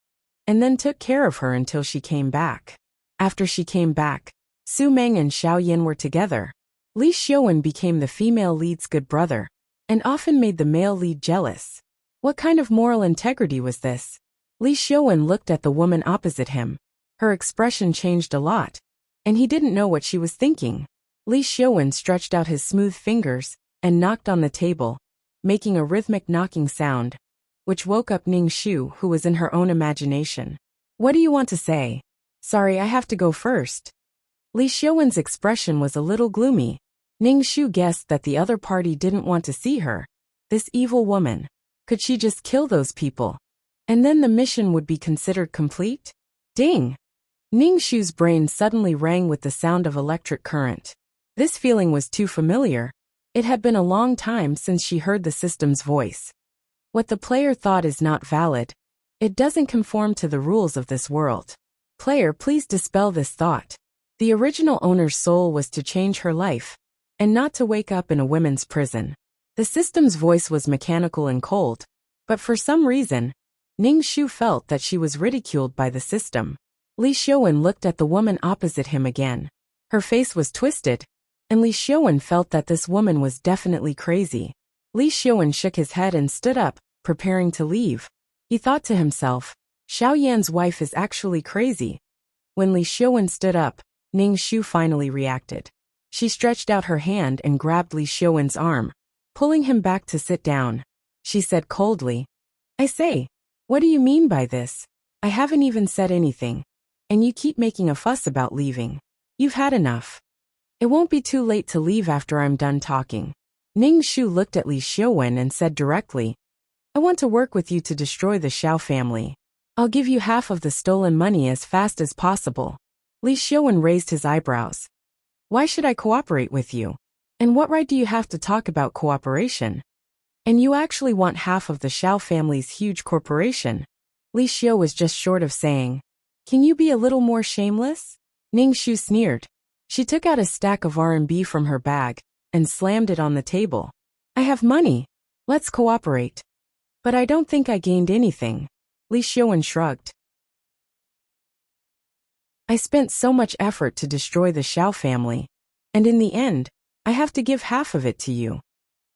and then took care of her until she came back. After she came back, Su Meng and Xiao Yan were together. Li Xiuwen became the female lead's good brother, and often made the male lead jealous. What kind of moral integrity was this? Li Xiuwen looked at the woman opposite him. Her expression changed a lot, and he didn't know what she was thinking. Li Xiuwen stretched out his smooth fingers and knocked on the table, making a rhythmic knocking sound, which woke up Ning Shu, who was in her own imagination. What do you want to say? Sorry, I have to go first. Li Xiuwen's expression was a little gloomy. Ning Shu guessed that the other party didn't want to see her. This evil woman. Could she just kill those people? And then the mission would be considered complete? Ding! Ning Shu's brain suddenly rang with the sound of electric current. This feeling was too familiar. It had been a long time since she heard the system's voice. What the player thought is not valid. It doesn't conform to the rules of this world. Player, please dispel this thought. The original owner's soul was to change her life, and not to wake up in a women's prison. The system's voice was mechanical and cold, but for some reason, Ning Shu felt that she was ridiculed by the system. Li Xiuwen looked at the woman opposite him again. Her face was twisted, and Li Xiuwen felt that this woman was definitely crazy. Li Xiuwen shook his head and stood up, preparing to leave. He thought to himself, Xiao Yan's wife is actually crazy. When Li Xiuwen stood up, Ning Shu finally reacted. She stretched out her hand and grabbed Li Xiuwen's arm, pulling him back to sit down. She said coldly, I say, what do you mean by this? I haven't even said anything, and you keep making a fuss about leaving. You've had enough. It won't be too late to leave after I'm done talking. Ning Shu looked at Li Xiuwen and said directly, I want to work with you to destroy the Xiao family. I'll give you half of the stolen money as fast as possible. Li Xiuwen raised his eyebrows. Why should I cooperate with you? And what right do you have to talk about cooperation? And you actually want half of the Xiao family's huge corporation? Li Xiu was just short of saying, Can you be a little more shameless? Ning Shu sneered. She took out a stack of RMB from her bag and slammed it on the table. I have money. Let's cooperate. But I don't think I gained anything. Li Xiuwen shrugged. I spent so much effort to destroy the Xiao family, and in the end, I have to give half of it to you.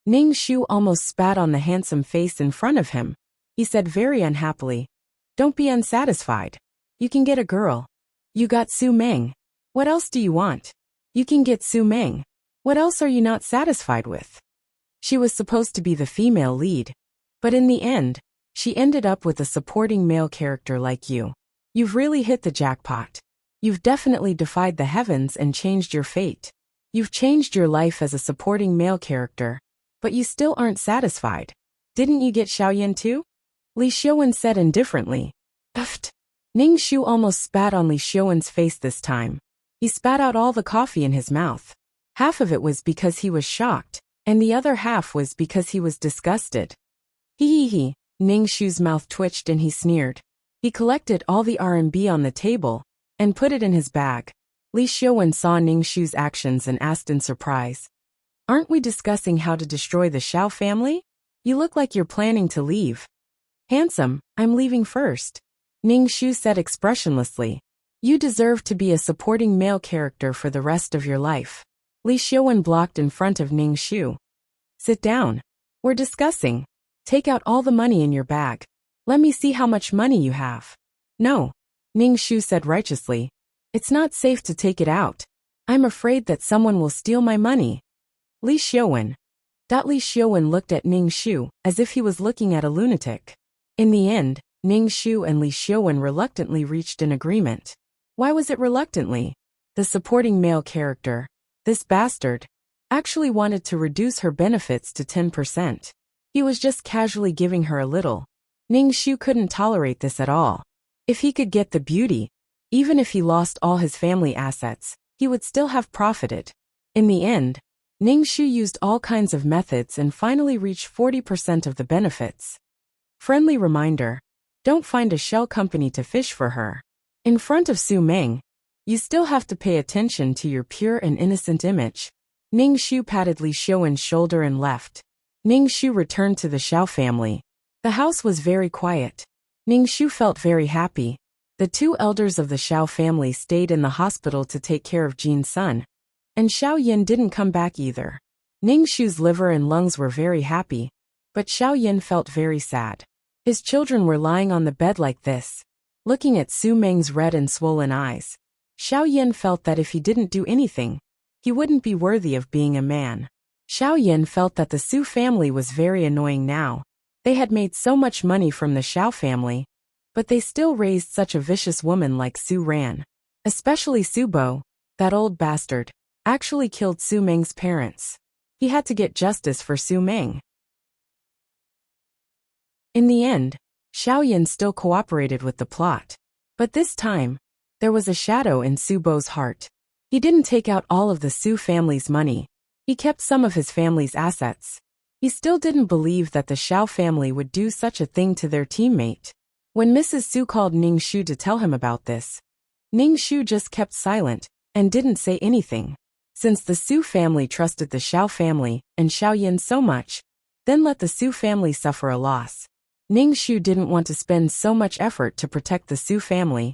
Ning Shu almost spat on the handsome face in front of him. He said very unhappily, Don't be unsatisfied. You can get a girl. You got Su Meng. What else do you want? You can get Su Meng. What else are you not satisfied with? She was supposed to be the female lead, but in the end, she ended up with a supporting male character like you. You've really hit the jackpot. You've definitely defied the heavens and changed your fate. You've changed your life as a supporting male character, but you still aren't satisfied. Didn't you get Xiao Yan too? Li Xiuwen said indifferently. Uft. Ning Shu almost spat on Li Xiuwen's face this time. He spat out all the coffee in his mouth. Half of it was because he was shocked, and the other half was because he was disgusted. Hee. Ning Shu's mouth twitched and he sneered. He collected all the RMB on the table and put it in his bag. Li Xiuwen saw Ning Shu's actions and asked in surprise, Aren't we discussing how to destroy the Xiao family? You look like you're planning to leave. Handsome, I'm leaving first. Ning Shu said expressionlessly. You deserve to be a supporting male character for the rest of your life. Li Xiuwen blocked in front of Ning Shu. Sit down. We're discussing. Take out all the money in your bag. Let me see how much money you have. No. Ning Shu said righteously. It's not safe to take it out. I'm afraid that someone will steal my money. Li Xiuwen. Li Xiuwen looked at Ning Shu as if he was looking at a lunatic. In the end, Ning Shu and Li Xiuwen reluctantly reached an agreement. Why was it reluctantly? The supporting male character, this bastard, actually wanted to reduce her benefits to 10%. He was just casually giving her a little. Ning Shu couldn't tolerate this at all. If he could get the beauty, even if he lost all his family assets, he would still have profited. In the end, Ning Shu used all kinds of methods and finally reached 40% of the benefits. Friendly reminder, don't find a shell company to fish for her. In front of Su Meng, you still have to pay attention to your pure and innocent image. Ning Shu patted Li Xiuwen's shoulder and left. Ning Shu returned to the Xiao family. The house was very quiet. Ning Shu felt very happy. The two elders of the Xiao family stayed in the hospital to take care of Jin's son, and Xiao Yin didn't come back either. Ning Shu's liver and lungs were very happy, but Xiao Yin felt very sad. His children were lying on the bed like this, looking at Su Meng's red and swollen eyes. Xiao Yin felt that if he didn't do anything, he wouldn't be worthy of being a man. Xiao Yin felt that the Su family was very annoying now. They had made so much money from the Xiao family, but they still raised such a vicious woman like Su Ran. Especially Su Bo, that old bastard, actually killed Su Meng's parents. He had to get justice for Su Meng. In the end, Xiao Yin still cooperated with the plot. But this time, there was a shadow in Su Bo's heart. He didn't take out all of the Su family's money. He kept some of his family's assets. He still didn't believe that the Xiao family would do such a thing to their teammate. When Mrs. Su called Ning Shu to tell him about this, Ning Shu just kept silent and didn't say anything. Since the Su family trusted the Xiao family and Xiao Yin so much, then let the Su family suffer a loss. Ning Shu didn't want to spend so much effort to protect the Su family,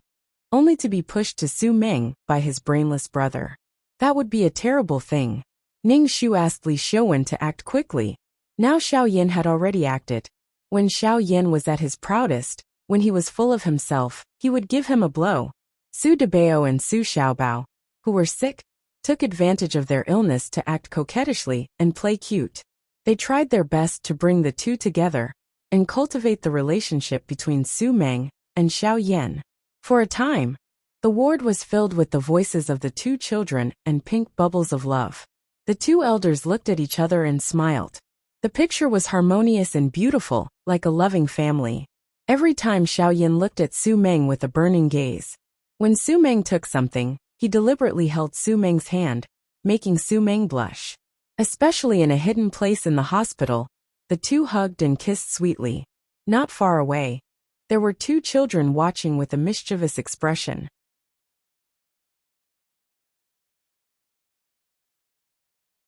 only to be pushed to Su Meng by his brainless brother. That would be a terrible thing. Ning Shu asked Li Xiaowen to act quickly. Now Xiao Yin had already acted. When Xiao Yin was at his proudest, when he was full of himself, he would give him a blow. Su Debao and Su Xiaobao, who were sick, took advantage of their illness to act coquettishly and play cute. They tried their best to bring the two together and cultivate the relationship between Su Meng and Xiao Yin. For a time, the ward was filled with the voices of the two children and pink bubbles of love. The two elders looked at each other and smiled. The picture was harmonious and beautiful, like a loving family. Every time Xiao Yin looked at Su Meng with a burning gaze. When Su Meng took something, he deliberately held Su Meng's hand, making Su Meng blush. Especially in a hidden place in the hospital, the two hugged and kissed sweetly. Not far away, there were two children watching with a mischievous expression.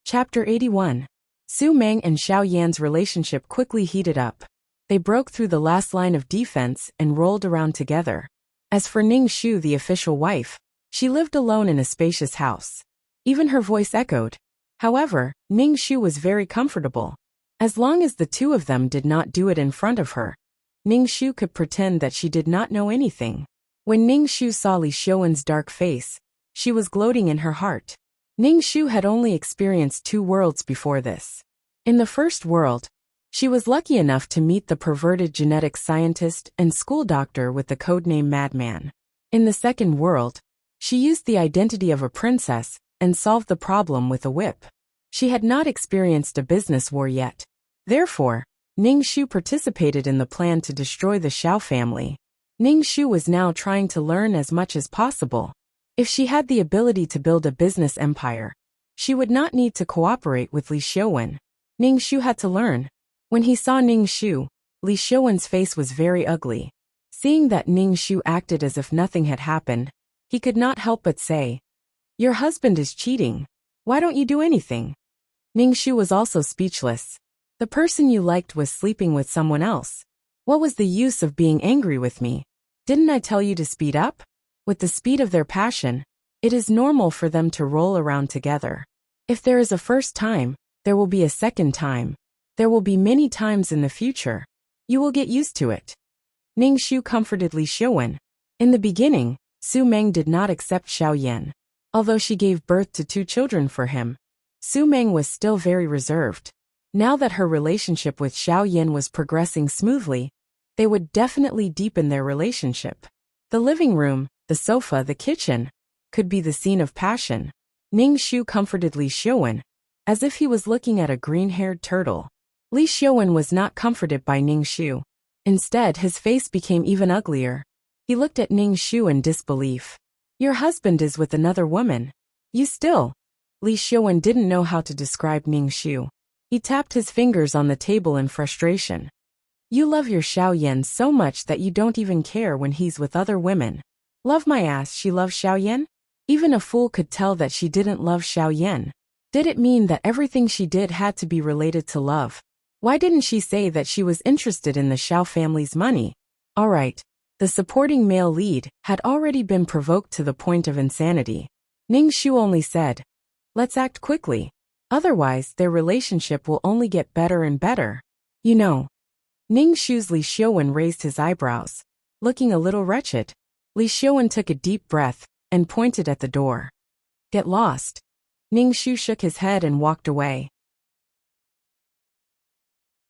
Chapter 81. Su Meng and Xiao Yan's relationship quickly heated up. They broke through the last line of defense and rolled around together. As for Ning Shu, the official wife, she lived alone in a spacious house. Even her voice echoed. However, Ning Shu was very comfortable. As long as the two of them did not do it in front of her, Ning Shu could pretend that she did not know anything. When Ning Shu saw Li Xiaowen's dark face, she was gloating in her heart. Ning Shu had only experienced 2 worlds before this. In the first world, she was lucky enough to meet the perverted genetics scientist and school doctor with the codename Madman. In the second world, she used the identity of a princess and solved the problem with a whip. She had not experienced a business war yet. Therefore, Ning Shu participated in the plan to destroy the Xiao family. Ning Shu was now trying to learn as much as possible. If she had the ability to build a business empire, she would not need to cooperate with Li Xiaowen. Ning Shu had to learn. When he saw Ning Shu, Li Xiaowen's face was very ugly. Seeing that Ning Shu acted as if nothing had happened, he could not help but say, "Your husband is cheating. Why don't you do anything?" Ning Shu was also speechless. The person you liked was sleeping with someone else. What was the use of being angry with me? Didn't I tell you to speed up? With the speed of their passion, it is normal for them to roll around together. If there is a first time, there will be a second time. There will be many times in the future. You will get used to it. Ning Shu comforted Li Xiaowen. In the beginning, Su Meng did not accept Xiao Yan. Although she gave birth to 2 children for him, Su Meng was still very reserved. Now that her relationship with Xiao Yan was progressing smoothly, they would definitely deepen their relationship. The living room, the sofa, the kitchen, could be the scene of passion. Ning Shu comforted Li Xiaowen, as if he was looking at a green-haired turtle. Li Xiaowen was not comforted by Ning Shu. Instead, his face became even uglier. He looked at Ning Shu in disbelief. "Your husband is with another woman. You still..." Li Xiaowen didn't know how to describe Ning Shu. He tapped his fingers on the table in frustration. "You love your Xiao Yan so much that you don't even care when he's with other women." Love my ass, she loves Xiao Yan? Even a fool could tell that she didn't love Xiao Yan. Did it mean that everything she did had to be related to love? Why didn't she say that she was interested in the Xiao family's money? Alright, The supporting male lead had already been provoked to the point of insanity. Ning Shu only said, "Let's act quickly. Otherwise, their relationship will only get better and better. You know." Ning Shu's Li Xiuwen raised his eyebrows, looking a little wretched. Li Xiuwen took a deep breath and pointed at the door. "Get lost." Ning Shu shook his head and walked away.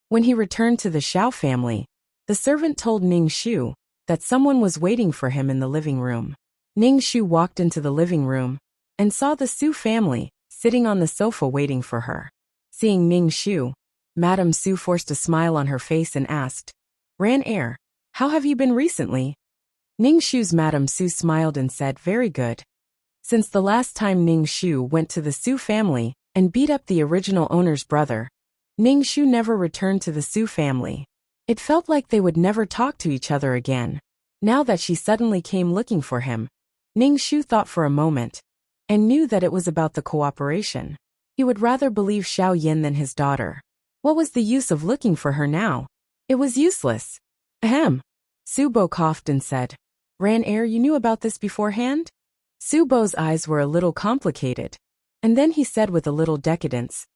When he returned to the Xiao family, the servant told Ning Shu that someone was waiting for him in the living room. Ning Shu walked into the living room and saw the Su family sitting on the sofa waiting for her. Seeing Ning Shu, Madame Su forced a smile on her face and asked, "Ran Air, how have you been recently?" Ning Shu's Madame Su smiled and said, "Very good." Since the last time Ning Shu went to the Su family and beat up the original owner's brother, Ning Shu never returned to the Su family. It felt like they would never talk to each other again. Now that she suddenly came looking for him, Ning Shu thought for a moment and knew that it was about the cooperation. He would rather believe Xiao Yin than his daughter. What was the use of looking for her now? It was useless. Ahem. Su Bo coughed and said, "Ran Air, you knew about this beforehand?" Su Bo's eyes were a little complicated, and then he said with a little decadence,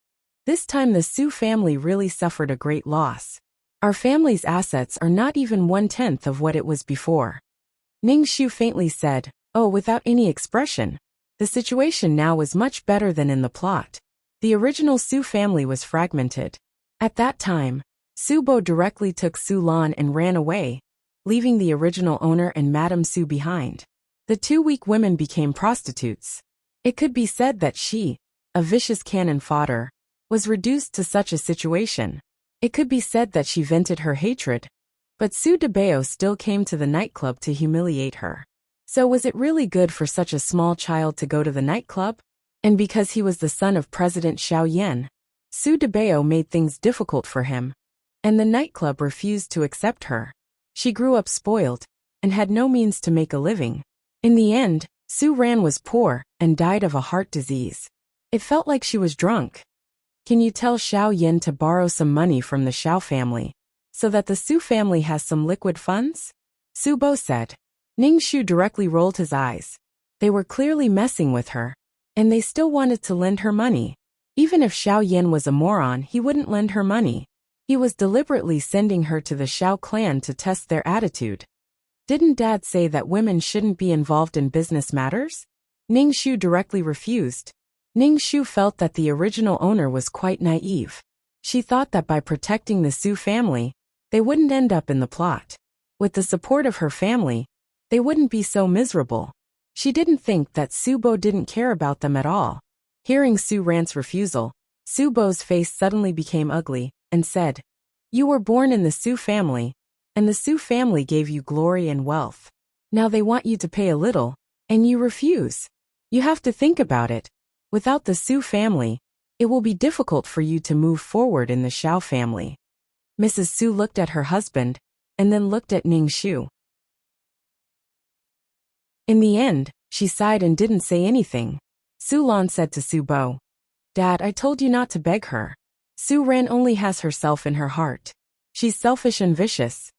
"This time the Su family really suffered a great loss. Our family's assets are not even 1/10 of what it was before." Ning Shu faintly said, "Oh," without any expression. The situation now was much better than in the plot. The original Su family was fragmented. At that time, Su Bo directly took Su Lan and ran away, leaving the original owner and Madame Su behind. The two weak women became prostitutes. It could be said that she, a vicious cannon fodder, was reduced to such a situation. It could be said that she vented her hatred, but Su Debao still came to the nightclub to humiliate her. So was it really good for such a small child to go to the nightclub? And because he was the son of President Xiao Yan, Su Debao made things difficult for him, and the nightclub refused to accept her. She grew up spoiled and had no means to make a living. In the end, Su Ran was poor and died of a heart disease. It felt like she was drunk. "Can you tell Xiao Yin to borrow some money from the Xiao family, so that the Su family has some liquid funds?" Su Bo said. Ning Shu directly rolled his eyes. They were clearly messing with her, and they still wanted to lend her money. Even if Xiao Yin was a moron, he wouldn't lend her money. He was deliberately sending her to the Xiao clan to test their attitude. Didn't Dad say that women shouldn't be involved in business matters? Ning Shu directly refused. Ning Shu felt that the original owner was quite naive. She thought that by protecting the Su family, they wouldn't end up in the plot. With the support of her family, they wouldn't be so miserable. She didn't think that Su Bo didn't care about them at all. Hearing Su Ran's refusal, Su Bo's face suddenly became ugly and said, "You were born in the Su family, and the Su family gave you glory and wealth. Now they want you to pay a little, and you refuse. You have to think about it. Without the Su family, it will be difficult for you to move forward in the Xiao family." Mrs. Su looked at her husband, and then looked at Ning Shu. In the end, she sighed and didn't say anything. Su Lan said to Su Bo, "Dad, I told you not to beg her. Su Ran only has herself in her heart. She's selfish and vicious."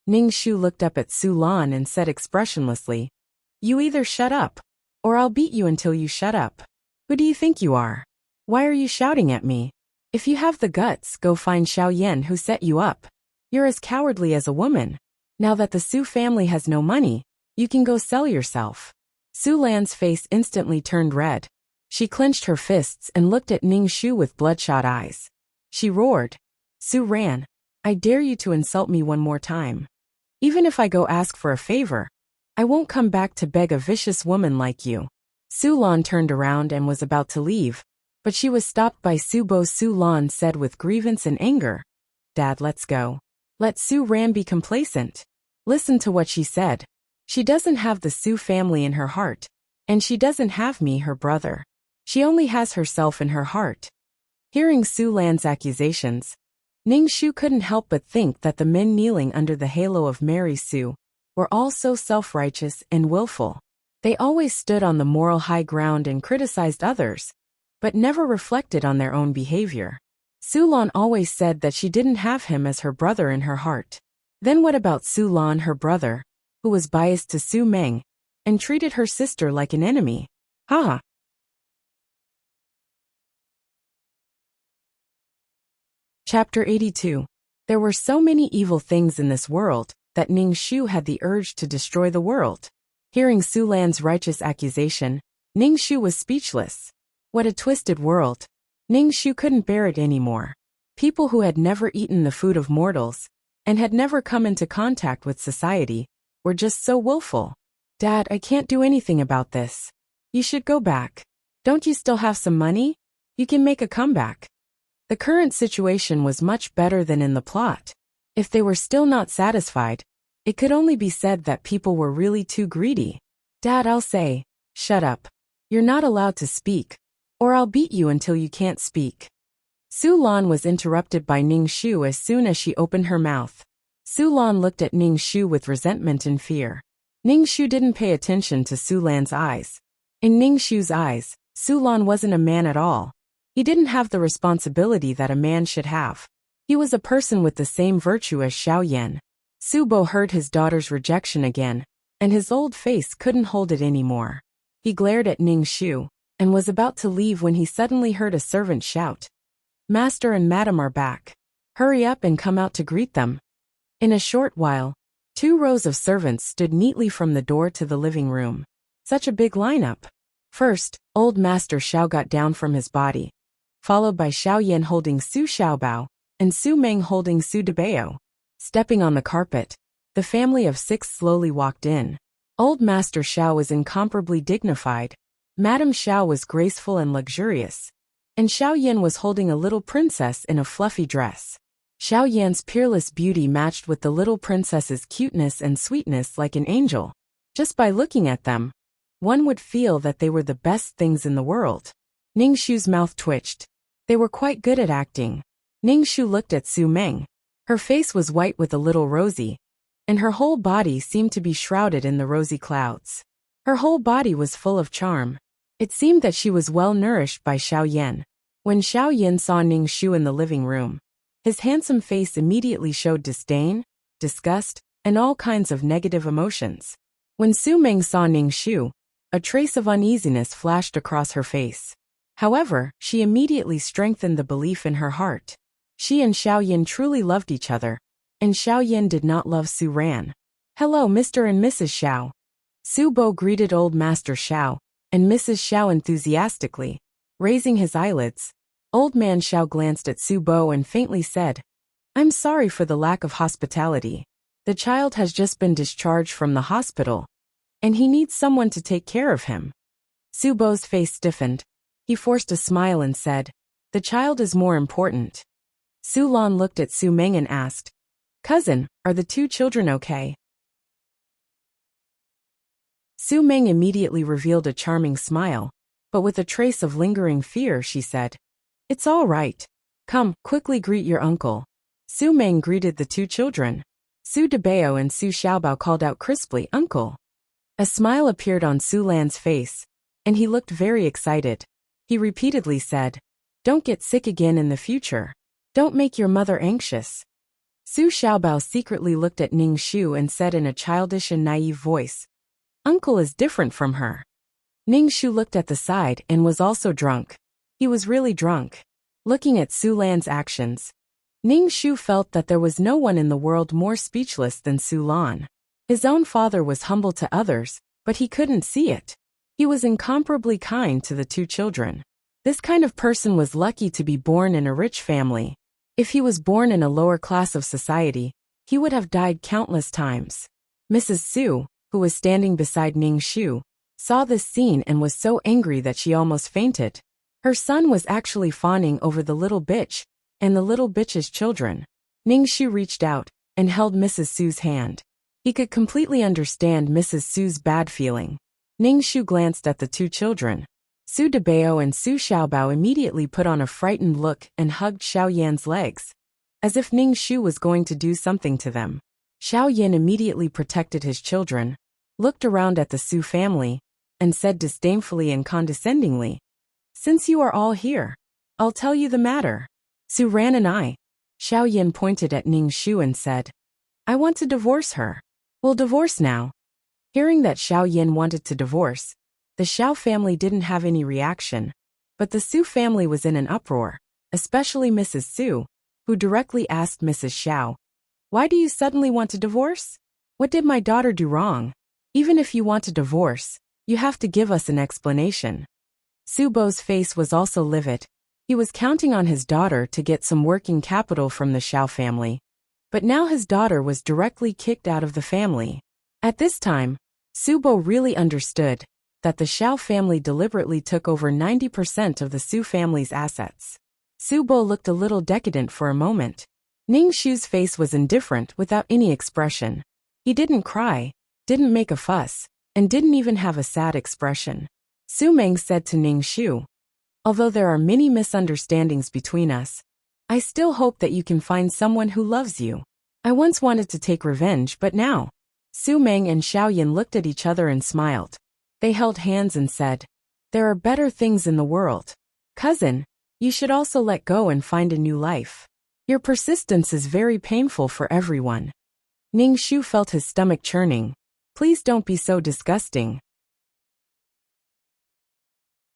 Ning Shu looked up at Su Lan and said expressionlessly, "You either shut up, or I'll beat you until you shut up. Who do you think you are? Why are you shouting at me? If you have the guts, go find Xiao Yan who set you up. You're as cowardly as a woman. Now that the Su family has no money, you can go sell yourself." Su Lan's face instantly turned red. She clenched her fists and looked at Ning Shu with bloodshot eyes. She roared, "Su Ran, I dare you to insult me one more time. Even if I go ask for a favor, I won't come back to beg a vicious woman like you." Su Lan turned around and was about to leave, but she was stopped by Su Bo. Su Lan said with grievance and anger, "Dad, let's go. Let Su Ran be complacent. Listen to what she said. She doesn't have the Su family in her heart, and she doesn't have me, her brother. She only has herself in her heart." Hearing Su Lan's accusations, Ning Shu couldn't help but think that the men kneeling under the halo of Mary Su were all so self-righteous and willful. They always stood on the moral high ground and criticized others, but never reflected on their own behavior. Su Lan always said that she didn't have him as her brother in her heart. Then what about Su Lan, her brother, who was biased to Su Meng and treated her sister like an enemy. Haha. Chapter 82. There were so many evil things in this world that Ning Shu had the urge to destroy the world. Hearing Su Lan's righteous accusation, Ning Shu was speechless. What a twisted world. Ning Shu couldn't bear it anymore. People who had never eaten the food of mortals and had never come into contact with society were just so willful. Dad, I can't do anything about this. You should go back. Don't you still have some money? You can make a comeback. The current situation was much better than in the plot. If they were still not satisfied, it could only be said that people were really too greedy. Dad, I'll say, shut up. You're not allowed to speak, or I'll beat you until you can't speak. Su Lan was interrupted by Ning Shu as soon as she opened her mouth. Su Lan looked at Ning Shu with resentment and fear. Ning Shu didn't pay attention to Su Lan's eyes. In Ning Shu's eyes, Su Lan wasn't a man at all. He didn't have the responsibility that a man should have. He was a person with the same virtue as Xiao Yan. Su Bo heard his daughter's rejection again, and his old face couldn't hold it anymore. He glared at Ning Shu, and was about to leave when he suddenly heard a servant shout, "Master and Madam are back. Hurry up and come out to greet them." In a short while, 2 rows of servants stood neatly from the door to the living room. Such a big lineup. First, old Master Xiao got down from his body, followed by Xiao Yan holding Su Xiaobao, and Su Meng holding Su Debao. Stepping on the carpet, the family of 6 slowly walked in. Old Master Xiao was incomparably dignified, Madame Xiao was graceful and luxurious, and Xiao Yan was holding a little princess in a fluffy dress. Xiao Yan's peerless beauty matched with the little princess's cuteness and sweetness like an angel. Just by looking at them, one would feel that they were the best things in the world. Ning Shu's mouth twitched. They were quite good at acting. Ning Shu looked at Su Meng. Her face was white with a little rosy, and her whole body seemed to be shrouded in the rosy clouds. Her whole body was full of charm. It seemed that she was well nourished by Xiao Yan. When Xiao Yan saw Ning Shu in the living room, his handsome face immediately showed disdain, disgust, and all kinds of negative emotions. When Su Meng saw Ning Shu, a trace of uneasiness flashed across her face. However, she immediately strengthened the belief in her heart. She and Xiao Yan truly loved each other, and Xiao Yan did not love Su Ran. "Hello, Mr. and Mrs. Xiao." Su Bo greeted old Master Xiao and Mrs. Xiao enthusiastically. Raising his eyelids, old man Xiao glanced at Su Bo and faintly said, "I'm sorry for the lack of hospitality. The child has just been discharged from the hospital, and he needs someone to take care of him." Su Bo's face stiffened. He forced a smile and said, "The child is more important." Su Lan looked at Su Meng and asked, "Cousin, are the 2 children okay?" Su Meng immediately revealed a charming smile, but with a trace of lingering fear she said, "It's all right. Come, quickly greet your uncle." Su Meng greeted the 2 children. Su Debao and Su Xiaobao called out crisply, "Uncle." A smile appeared on Su Lan's face, and he looked very excited. He repeatedly said, "Don't get sick again in the future. Don't make your mother anxious." Su Xiaobao secretly looked at Ning Shu and said in a childish and naive voice, "Uncle is different from her." Ning Shu looked at the side and was also drunk. He was really drunk. Looking at Su Lan's actions, Ning Shu felt that there was no one in the world more speechless than Su Lan. His own father was humble to others, but he couldn't see it. He was incomparably kind to the 2 children. This kind of person was lucky to be born in a rich family. If he was born in a lower class of society, he would have died countless times. Mrs. Su, who was standing beside Ning Shu, saw this scene and was so angry that she almost fainted. Her son was actually fawning over the little bitch and the little bitch's children. Ning Shu reached out and held Mrs. Su's hand. He could completely understand Mrs. Su's bad feeling. Ning Shu glanced at the 2 children. Su Debao and Su Xiaobao immediately put on a frightened look and hugged Xiao Yan's legs, as if Ning Shu was going to do something to them. Xiao Yan immediately protected his children, looked around at the Su family, and said disdainfully and condescendingly, "Since you are all here, I'll tell you the matter. Su Ran and I." Xiao Yan pointed at Ning Shu and said, "I want to divorce her." "We'll divorce now. Hearing that Xiao Yin wanted to divorce, the Xiao family didn't have any reaction, but the Su family was in an uproar, especially Mrs. Su, who directly asked Mrs. Xiao, "Why do you suddenly want to divorce? What did my daughter do wrong? Even if you want to divorce, you have to give us an explanation." Su Bo's face was also livid. He was counting on his daughter to get some working capital from the Xiao family, but now his daughter was directly kicked out of the family. At this time, Su Bo really understood that the Xiao family deliberately took over 90% of the Su family's assets. Su Bo looked a little decadent for a moment. Ning Shu's face was indifferent without any expression. He didn't cry, didn't make a fuss, and didn't even have a sad expression. Su Meng said to Ning Shu, "Although there are many misunderstandings between us, I still hope that you can find someone who loves you. I once wanted to take revenge, but now." Su Meng and Xiao Yin looked at each other and smiled. They held hands and said, "There are better things in the world. Cousin, you should also let go and find a new life. Your persistence is very painful for everyone." Ning Shu felt his stomach churning. "Please don't be so disgusting."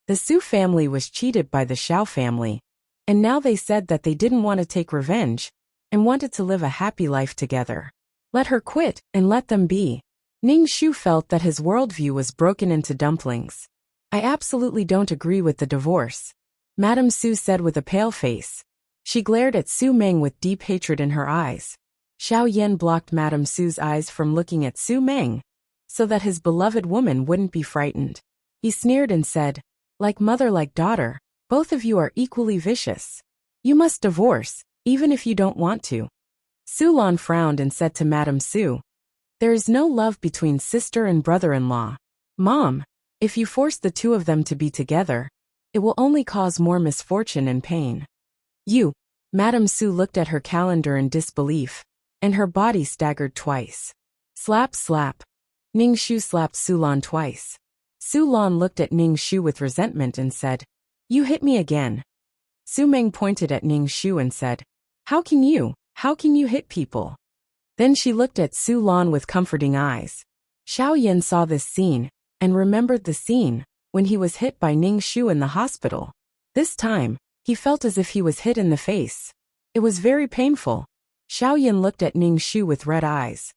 The Su family was cheated by the Xiao family, and now they said that they didn't want to take revenge and wanted to live a happy life together. Let her quit and let them be. Ning Shu felt that his worldview was broken into dumplings. "I absolutely don't agree with the divorce," Madame Su said with a pale face. She glared at Su Meng with deep hatred in her eyes. Xiao Yan blocked Madame Su's eyes from looking at Su Meng, so that his beloved woman wouldn't be frightened. He sneered and said, "Like mother like daughter, both of you are equally vicious. You must divorce, even if you don't want to." Su Lan frowned and said to Madame Su, "There is no love between sister and brother-in-law. Mom, if you force the two of them to be together, it will only cause more misfortune and pain." "You." Madame Su looked at her calendar in disbelief, and her body staggered twice. Slap slap. Ning Shu slapped Su Lan twice. Su Lan looked at Ning Shu with resentment and said, "You hit me again." Su Meng pointed at Ning Shu and said, How can you hit people?" Then she looked at Su Lan with comforting eyes. Xiao Yin saw this scene, and remembered the scene when he was hit by Ning Shu in the hospital. This time, he felt as if he was hit in the face. It was very painful. Xiao Yin looked at Ning Shu with red eyes.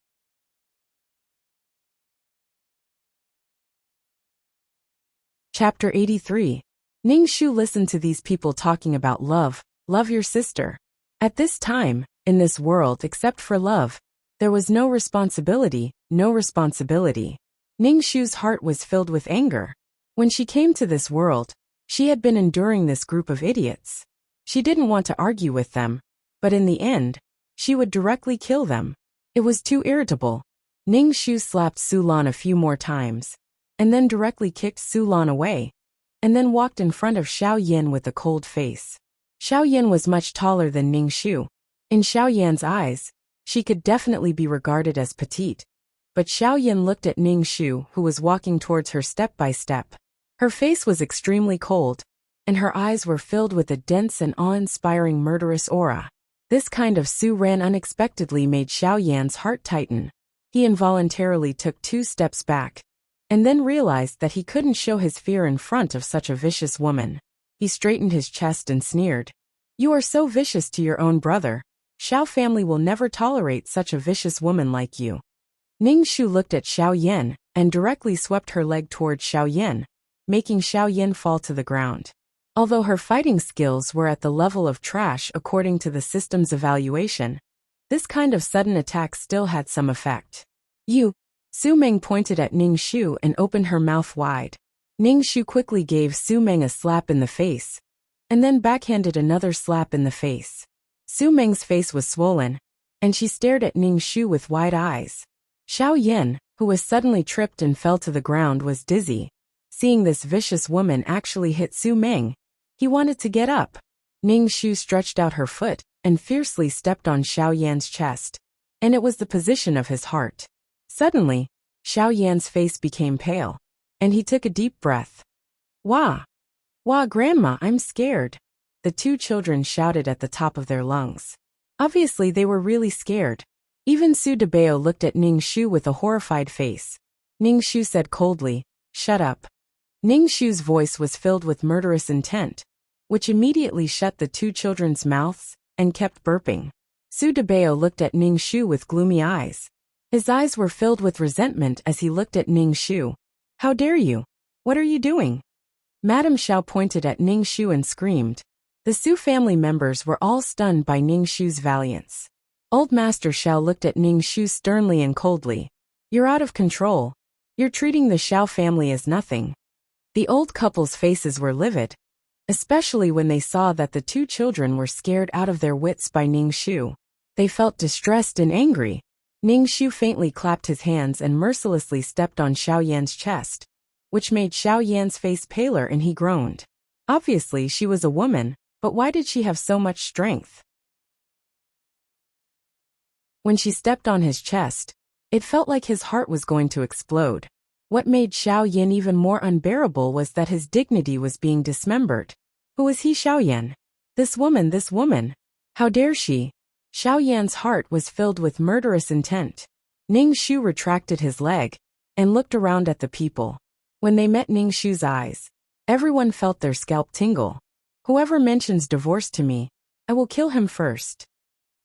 Chapter 83. Ning Shu listened to these people talking about love your sister. At this time, in this world except for love, there was no responsibility. Ning Shu's heart was filled with anger. When she came to this world, she had been enduring this group of idiots. She didn't want to argue with them, but in the end, she would directly kill them. It was too irritable. Ning Shu slapped Su Lan a few more times, and then directly kicked Su Lan away, and then walked in front of Xiao Yin with a cold face. Xiao Yin was much taller than Ning Shu. In Xiao Yan's eyes, she could definitely be regarded as petite, but Xiao Yin looked at Ning Shu, who was walking towards her step by step. Her face was extremely cold, and her eyes were filled with a dense and awe-inspiring murderous aura. This kind of Su Ran unexpectedly made Xiao Yan's heart tighten. He involuntarily took 2 steps back, and then realized that he couldn't show his fear in front of such a vicious woman. He straightened his chest and sneered. "You are so vicious to your own brother. Xiao family will never tolerate such a vicious woman like you." Ning Shu looked at Xiao Yan, and directly swept her leg towards Xiao Yan, making Xiao Yan fall to the ground. Although her fighting skills were at the level of trash according to the system's evaluation, this kind of sudden attack still had some effect. "You." Su Meng pointed at Ning Shu and opened her mouth wide. Ning Shu quickly gave Su Meng a slap in the face, and then backhanded another slap in the face. Su Meng's face was swollen, and she stared at Ning Shu with wide eyes. Xiao Yan, who was suddenly tripped and fell to the ground, was dizzy. Seeing this vicious woman actually hit Su Meng, he wanted to get up. Ning Shu stretched out her foot and fiercely stepped on Xiao Yan's chest, and it was the position of his heart. Suddenly, Xiao Yan's face became pale, and he took a deep breath. Wah! Wah, Grandma, I'm scared," the 2 children shouted at the top of their lungs. Obviously they were really scared. Even Su Debao looked at Ning Shu with a horrified face. Ning Shu said coldly, "Shut up." Ning Shu's voice was filled with murderous intent, which immediately shut the two children's mouths and kept burping. Su Debao looked at Ning Shu with gloomy eyes. His eyes were filled with resentment as he looked at Ning Shu. "How dare you? What are you doing?" Madame Xiao pointed at Ning Shu and screamed. The Su family members were all stunned by Ning Shu's valiance. Old Master Xiao looked at Ning Shu sternly and coldly. "You're out of control. You're treating the Xiao family as nothing." The old couple's faces were livid, especially when they saw that the two children were scared out of their wits by Ning Shu. They felt distressed and angry. Ning Shu faintly clapped his hands and mercilessly stepped on Xiao Yan's chest, which made Xiao Yan's face paler, and he groaned. Obviously she was a woman, but why did she have so much strength? When she stepped on his chest, it felt like his heart was going to explode. What made Xiao Yan even more unbearable was that his dignity was being dismembered. Who was he, Xiao Yan? This woman. How dare she? Xiao Yan's heart was filled with murderous intent. Ning Shu retracted his leg and looked around at the people. When they met Ning Shu's eyes, everyone felt their scalp tingle. "Whoever mentions divorce to me, I will kill him first."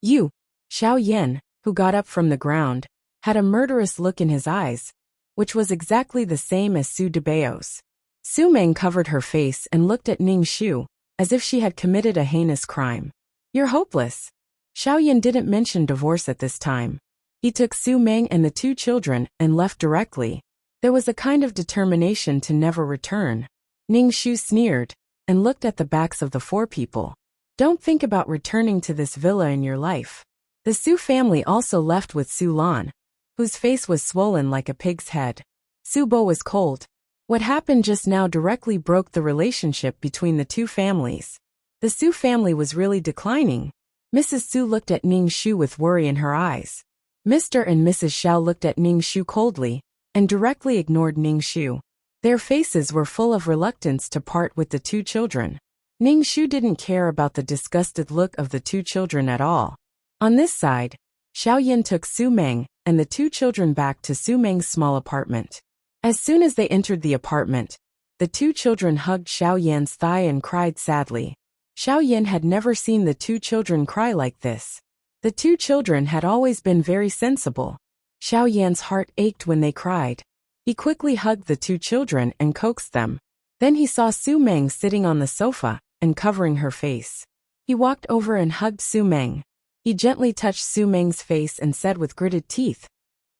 You, Xiao Yan, who got up from the ground, had a murderous look in his eyes, which was exactly the same as Su Debao's. Su Meng covered her face and looked at Ning Shu, as if she had committed a heinous crime. "You're hopeless." Xiao Yan didn't mention divorce at this time. He took Su Meng and the two children and left directly. There was a kind of determination to never return. Ning Shu sneered and looked at the backs of the four people. "Don't think about returning to this villa in your life." The Su family also left with Su Lan, whose face was swollen like a pig's head. Su Bo was cold. What happened just now directly broke the relationship between the two families. The Su family was really declining. Mrs. Su looked at Ning Shu with worry in her eyes. Mr. and Mrs. Xiao looked at Ning Shu coldly and directly ignored Ning Shu. Their faces were full of reluctance to part with the two children. Ning Shu didn't care about the disgusted look of the two children at all. On this side, Xiao Yan took Su Meng and the two children back to Su Meng's small apartment. As soon as they entered the apartment, the two children hugged Xiao Yan's thigh and cried sadly. Xiao Yan had never seen the two children cry like this. The two children had always been very sensible. Xiao Yan's heart ached when they cried. He quickly hugged the two children and coaxed them. Then he saw Su Meng sitting on the sofa and covering her face. He walked over and hugged Su Meng. He gently touched Su Meng's face and said with gritted teeth,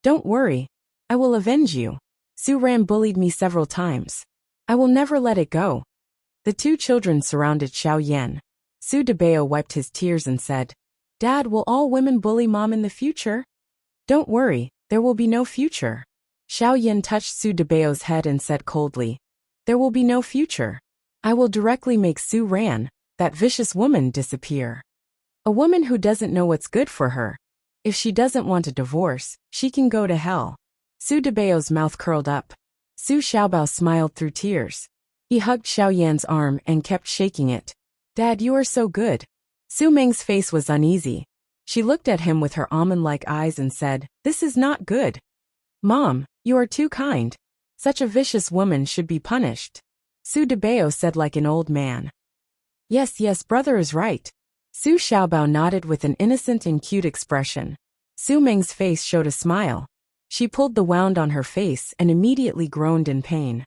"Don't worry, I will avenge you. Su Ran bullied me several times. I will never let it go." The two children surrounded Xiao Yan. Su Debao wiped his tears and said, "Dad, will all women bully Mom in the future?" "Don't worry, there will be no future." Xiao Yan touched Su Debao's head and said coldly, "There will be no future. I will directly make Su Ran, that vicious woman, disappear. A woman who doesn't know what's good for her. If she doesn't want a divorce, she can go to hell." Su Debao's mouth curled up. Su Xiaobao smiled through tears. He hugged Xiao Yan's arm and kept shaking it. "Dad, you are so good." Su Meng's face was uneasy. She looked at him with her almond-like eyes and said, "This is not good. Mom, you are too kind. Such a vicious woman should be punished." Su Debao said like an old man. Yes, brother is right." Su Xiaobao nodded with an innocent and cute expression. Su Meng's face showed a smile. She pulled the wound on her face and immediately groaned in pain.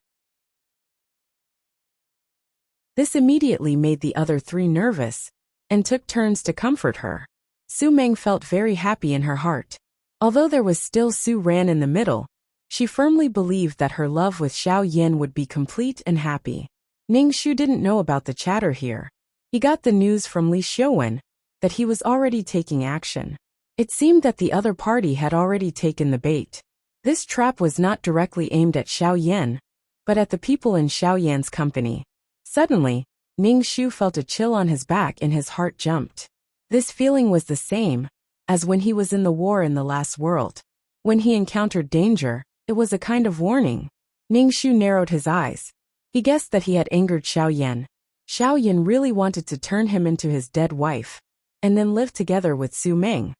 This immediately made the other three nervous and took turns to comfort her. Su Meng felt very happy in her heart. Although there was still Su Ran in the middle, she firmly believed that her love with Xiao Yan would be complete and happy. Ning Shu didn't know about the chatter here. He got the news from Li Xiuwen that he was already taking action. It seemed that the other party had already taken the bait. This trap was not directly aimed at Xiao Yan, but at the people in Xiao Yan's company. Suddenly, Ning Shu felt a chill on his back and his heart jumped. This feeling was the same as when he was in the war in the last world. When he encountered danger, it was a kind of warning. Ning Shu narrowed his eyes. He guessed that he had angered Xiao Yan. Xiao Yan really wanted to turn him into his dead wife, and then live together with Su Meng,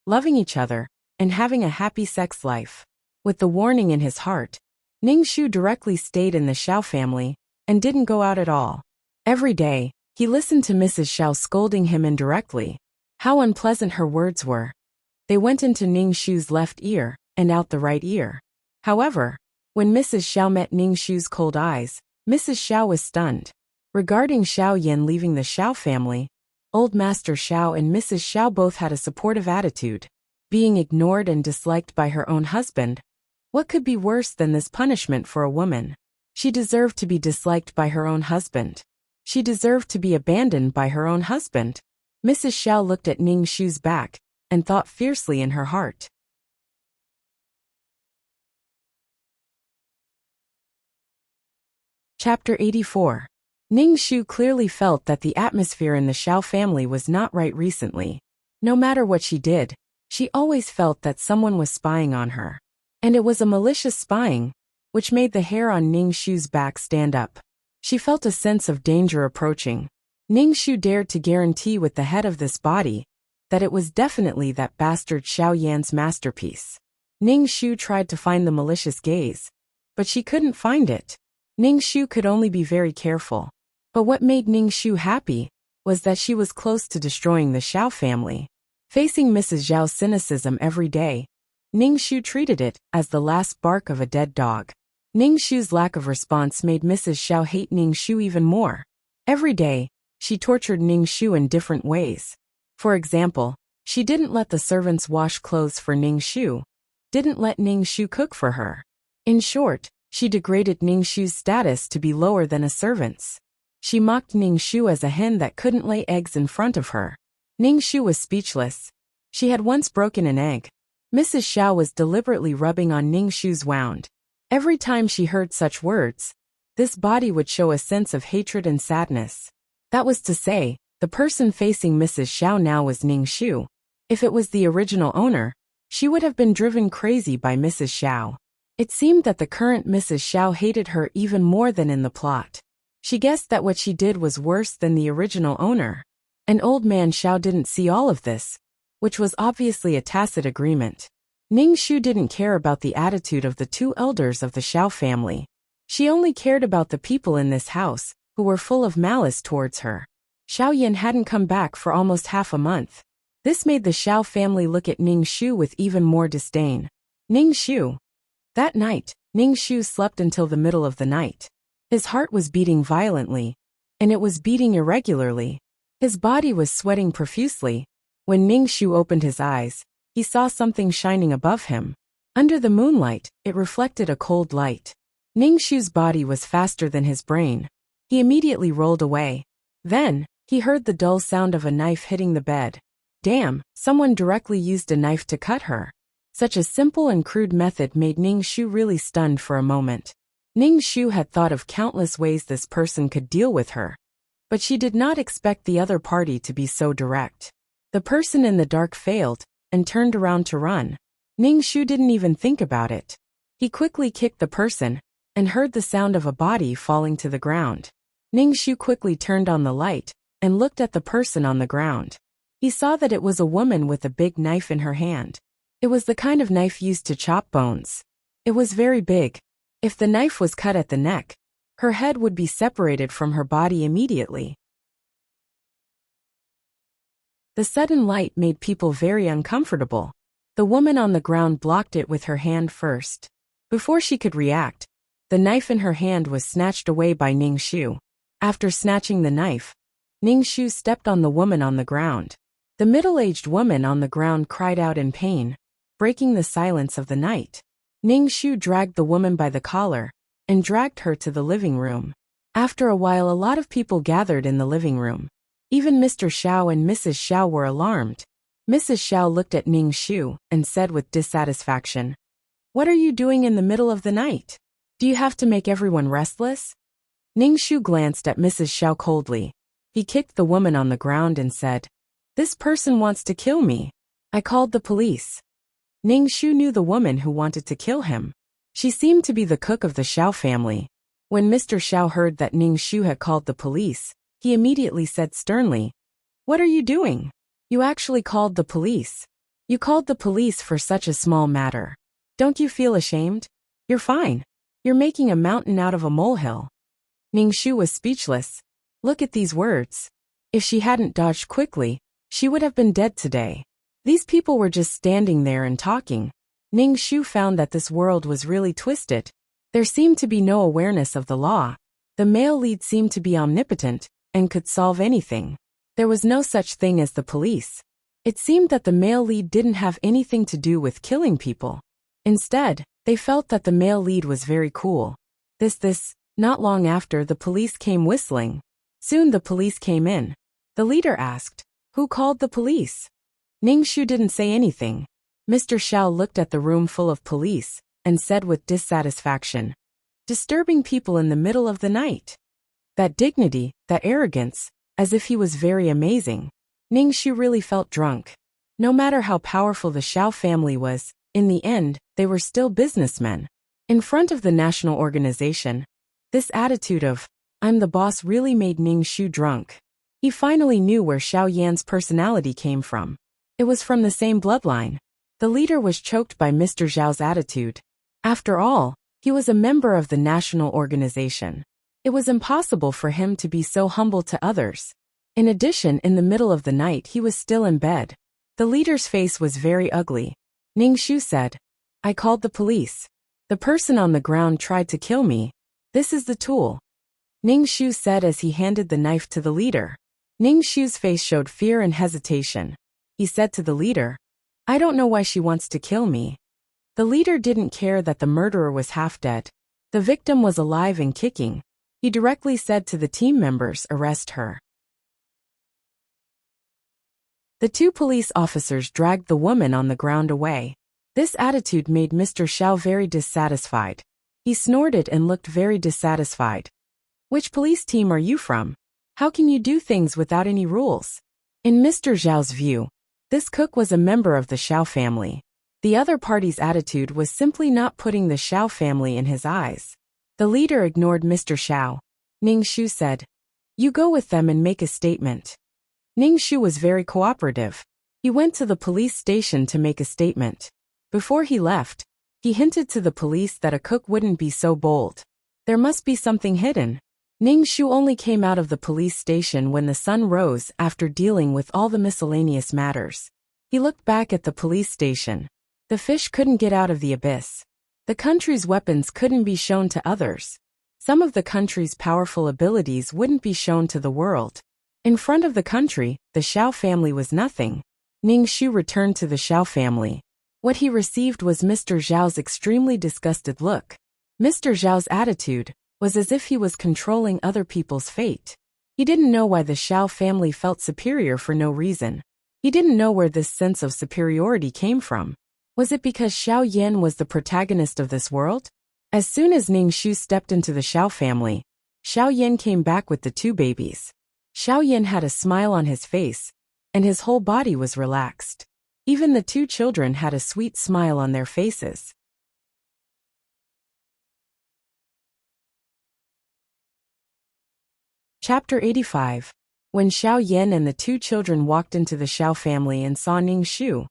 loving each other and having a happy sex life. With the warning in his heart, Ning Shu directly stayed in the Xiao family and didn't go out at all. Every day, he listened to Mrs. Xiao scolding him indirectly. How unpleasant her words were. They went into Ning Shu's left ear and out the right ear. However, when Mrs. Xiao met Ning Shu's cold eyes, Mrs. Xiao was stunned. Regarding Xiao Yan leaving the Xiao family, Old Master Xiao and Mrs. Xiao both had a supportive attitude. Being ignored and disliked by her own husband, what could be worse than this punishment for a woman? She deserved to be disliked by her own husband. She deserved to be abandoned by her own husband. Mrs. Xiao looked at Ning Shu's back and thought fiercely in her heart. Chapter 84. Ning Shu clearly felt that the atmosphere in the Xiao family was not right recently. No matter what she did, she always felt that someone was spying on her. And it was a malicious spying, which made the hair on Ning Shu's back stand up. She felt a sense of danger approaching. Ning Shu dared to guarantee with the head of this body that it was definitely that bastard Xiao Yan's masterpiece. Ning Shu tried to find the malicious gaze, but she couldn't find it. Ning Shu could only be very careful. But what made Ning Shu happy was that she was close to destroying the Xiao family. Facing Mrs. Zhao's cynicism every day, Ning Shu treated it as the last bark of a dead dog. Ning Shu's lack of response made Mrs. Xiao hate Ning Shu even more. Every day, she tortured Ning Shu in different ways. For example, she didn't let the servants wash clothes for Ning Shu, didn't let Ning Shu cook for her. In short, she degraded Ning Shu's status to be lower than a servant's. She mocked Ning Shu as a hen that couldn't lay eggs in front of her. Ning Shu was speechless. She had once broken an egg. Mrs. Xiao was deliberately rubbing on Ning Shu's wound. Every time she heard such words, this body would show a sense of hatred and sadness. That was to say, the person facing Mrs. Xiao now was Ning Shu. If it was the original owner, she would have been driven crazy by Mrs. Xiao. It seemed that the current Mrs. Xiao hated her even more than in the plot. She guessed that what she did was worse than the original owner. And Old Man Xiao didn't see all of this, which was obviously a tacit agreement. Ning Shu didn't care about the attitude of the two elders of the Xiao family. She only cared about the people in this house, who were full of malice towards her. Xiao Yan hadn't come back for almost half a month. This made the Xiao family look at Ning Shu with even more disdain. Ning Shu. That night, Ning Shu slept until the middle of the night. His heart was beating violently, and it was beating irregularly. His body was sweating profusely. When Ning Shu opened his eyes, he saw something shining above him. Under the moonlight, it reflected a cold light. Ning Shu's body was faster than his brain. He immediately rolled away. Then, he heard the dull sound of a knife hitting the bed. Damn, someone directly used a knife to cut her. Such a simple and crude method made Ning Shu really stunned for a moment. Ning Shu had thought of countless ways this person could deal with her, but she did not expect the other party to be so direct. The person in the dark failed and turned around to run. Ning Shu didn't even think about it. He quickly kicked the person and heard the sound of a body falling to the ground. Ning Shu quickly turned on the light and looked at the person on the ground. He saw that it was a woman with a big knife in her hand. It was the kind of knife used to chop bones. It was very big. If the knife was cut at the neck, her head would be separated from her body immediately. The sudden light made people very uncomfortable. The woman on the ground blocked it with her hand first. Before she could react, the knife in her hand was snatched away by Ning Shu. After snatching the knife, Ning Shu stepped on the woman on the ground. The middle-aged woman on the ground cried out in pain, breaking the silence of the night. Ning Shu dragged the woman by the collar and dragged her to the living room. After a while, a lot of people gathered in the living room. Even Mr. Xiao and Mrs. Xiao were alarmed. Mrs. Xiao looked at Ning Shu and said with dissatisfaction, "What are you doing in the middle of the night? Do you have to make everyone restless?" Ning Shu glanced at Mrs. Xiao coldly. He kicked the woman on the ground and said, "This person wants to kill me. I called the police." Ning Shu knew the woman who wanted to kill him. She seemed to be the cook of the Xiao family. When Mr. Xiao heard that Ning Shu had called the police, he immediately said sternly, "What are you doing? You actually called the police. You called the police for such a small matter. Don't you feel ashamed? You're fine. You're making a mountain out of a molehill. Ning Shu was speechless. Look at these words. If she hadn't dodged quickly, she would have been dead today. These people were just standing there and talking. Ning Shu found that this world was really twisted. There seemed to be no awareness of the law. The male lead seemed to be omnipotent and could solve anything. There was no such thing as the police. It seemed that the male lead didn't have anything to do with killing people. Instead, they felt that the male lead was very cool. Not long after, the police came whistling. Soon the police came in. The leader asked, "Who called the police?" Ning Shu didn't say anything. Mr. Xiao looked at the room full of police and said with dissatisfaction, "Disturbing people in the middle of the night. That dignity, that arrogance, as if he was very amazing." Ning Shu really felt drunk. No matter how powerful the Xiao family was, in the end, they were still businessmen. In front of the national organization, this attitude of, "I'm the boss," really made Ning Shu drunk. He finally knew where Xiao Yan's personality came from. It was from the same bloodline. The leader was choked by Mr. Zhao's attitude. After all, he was a member of the national organization. It was impossible for him to be so humble to others. In addition, in the middle of the night he was still in bed. The leader's face was very ugly. Ning Shu said, "I called the police. The person on the ground tried to kill me. This is the tool." Ning Shu said as he handed the knife to the leader. Ning Shu's face showed fear and hesitation. He said to the leader, "I don't know why she wants to kill me." The leader didn't care that the murderer was half dead. The victim was alive and kicking. He directly said to the team members, "Arrest her." The two police officers dragged the woman on the ground away. This attitude made Mr. Xiao very dissatisfied. He snorted and looked very dissatisfied. "Which police team are you from? How can you do things without any rules?" In Mr. Zhao's view, this cook was a member of the Xiao family. The other party's attitude was simply not putting the Xiao family in his eyes. The leader ignored Mr. Xiao. Ning Shu said, "You go with them and make a statement." Ning Shu was very cooperative. He went to the police station to make a statement. Before he left, he hinted to the police that a cook wouldn't be so bold. There must be something hidden. Ning Shu only came out of the police station when the sun rose after dealing with all the miscellaneous matters. He looked back at the police station. The fish couldn't get out of the abyss. The country's weapons couldn't be shown to others. Some of the country's powerful abilities wouldn't be shown to the world. In front of the country, the Xiao family was nothing. Ning Shu returned to the Xiao family. What he received was Mr. Zhao's extremely disgusted look. Mr. Zhao's attitude was as if he was controlling other people's fate. He didn't know why the Xiao family felt superior for no reason. He didn't know where this sense of superiority came from. Was it because Xiao Yan was the protagonist of this world? As soon as Ning Shu stepped into the Xiao family, Xiao Yan came back with the two babies. Xiao Yan had a smile on his face, and his whole body was relaxed. Even the two children had a sweet smile on their faces. Chapter 85. When Xiao Yan and the two children walked into the Xiao family and saw Ning Shu,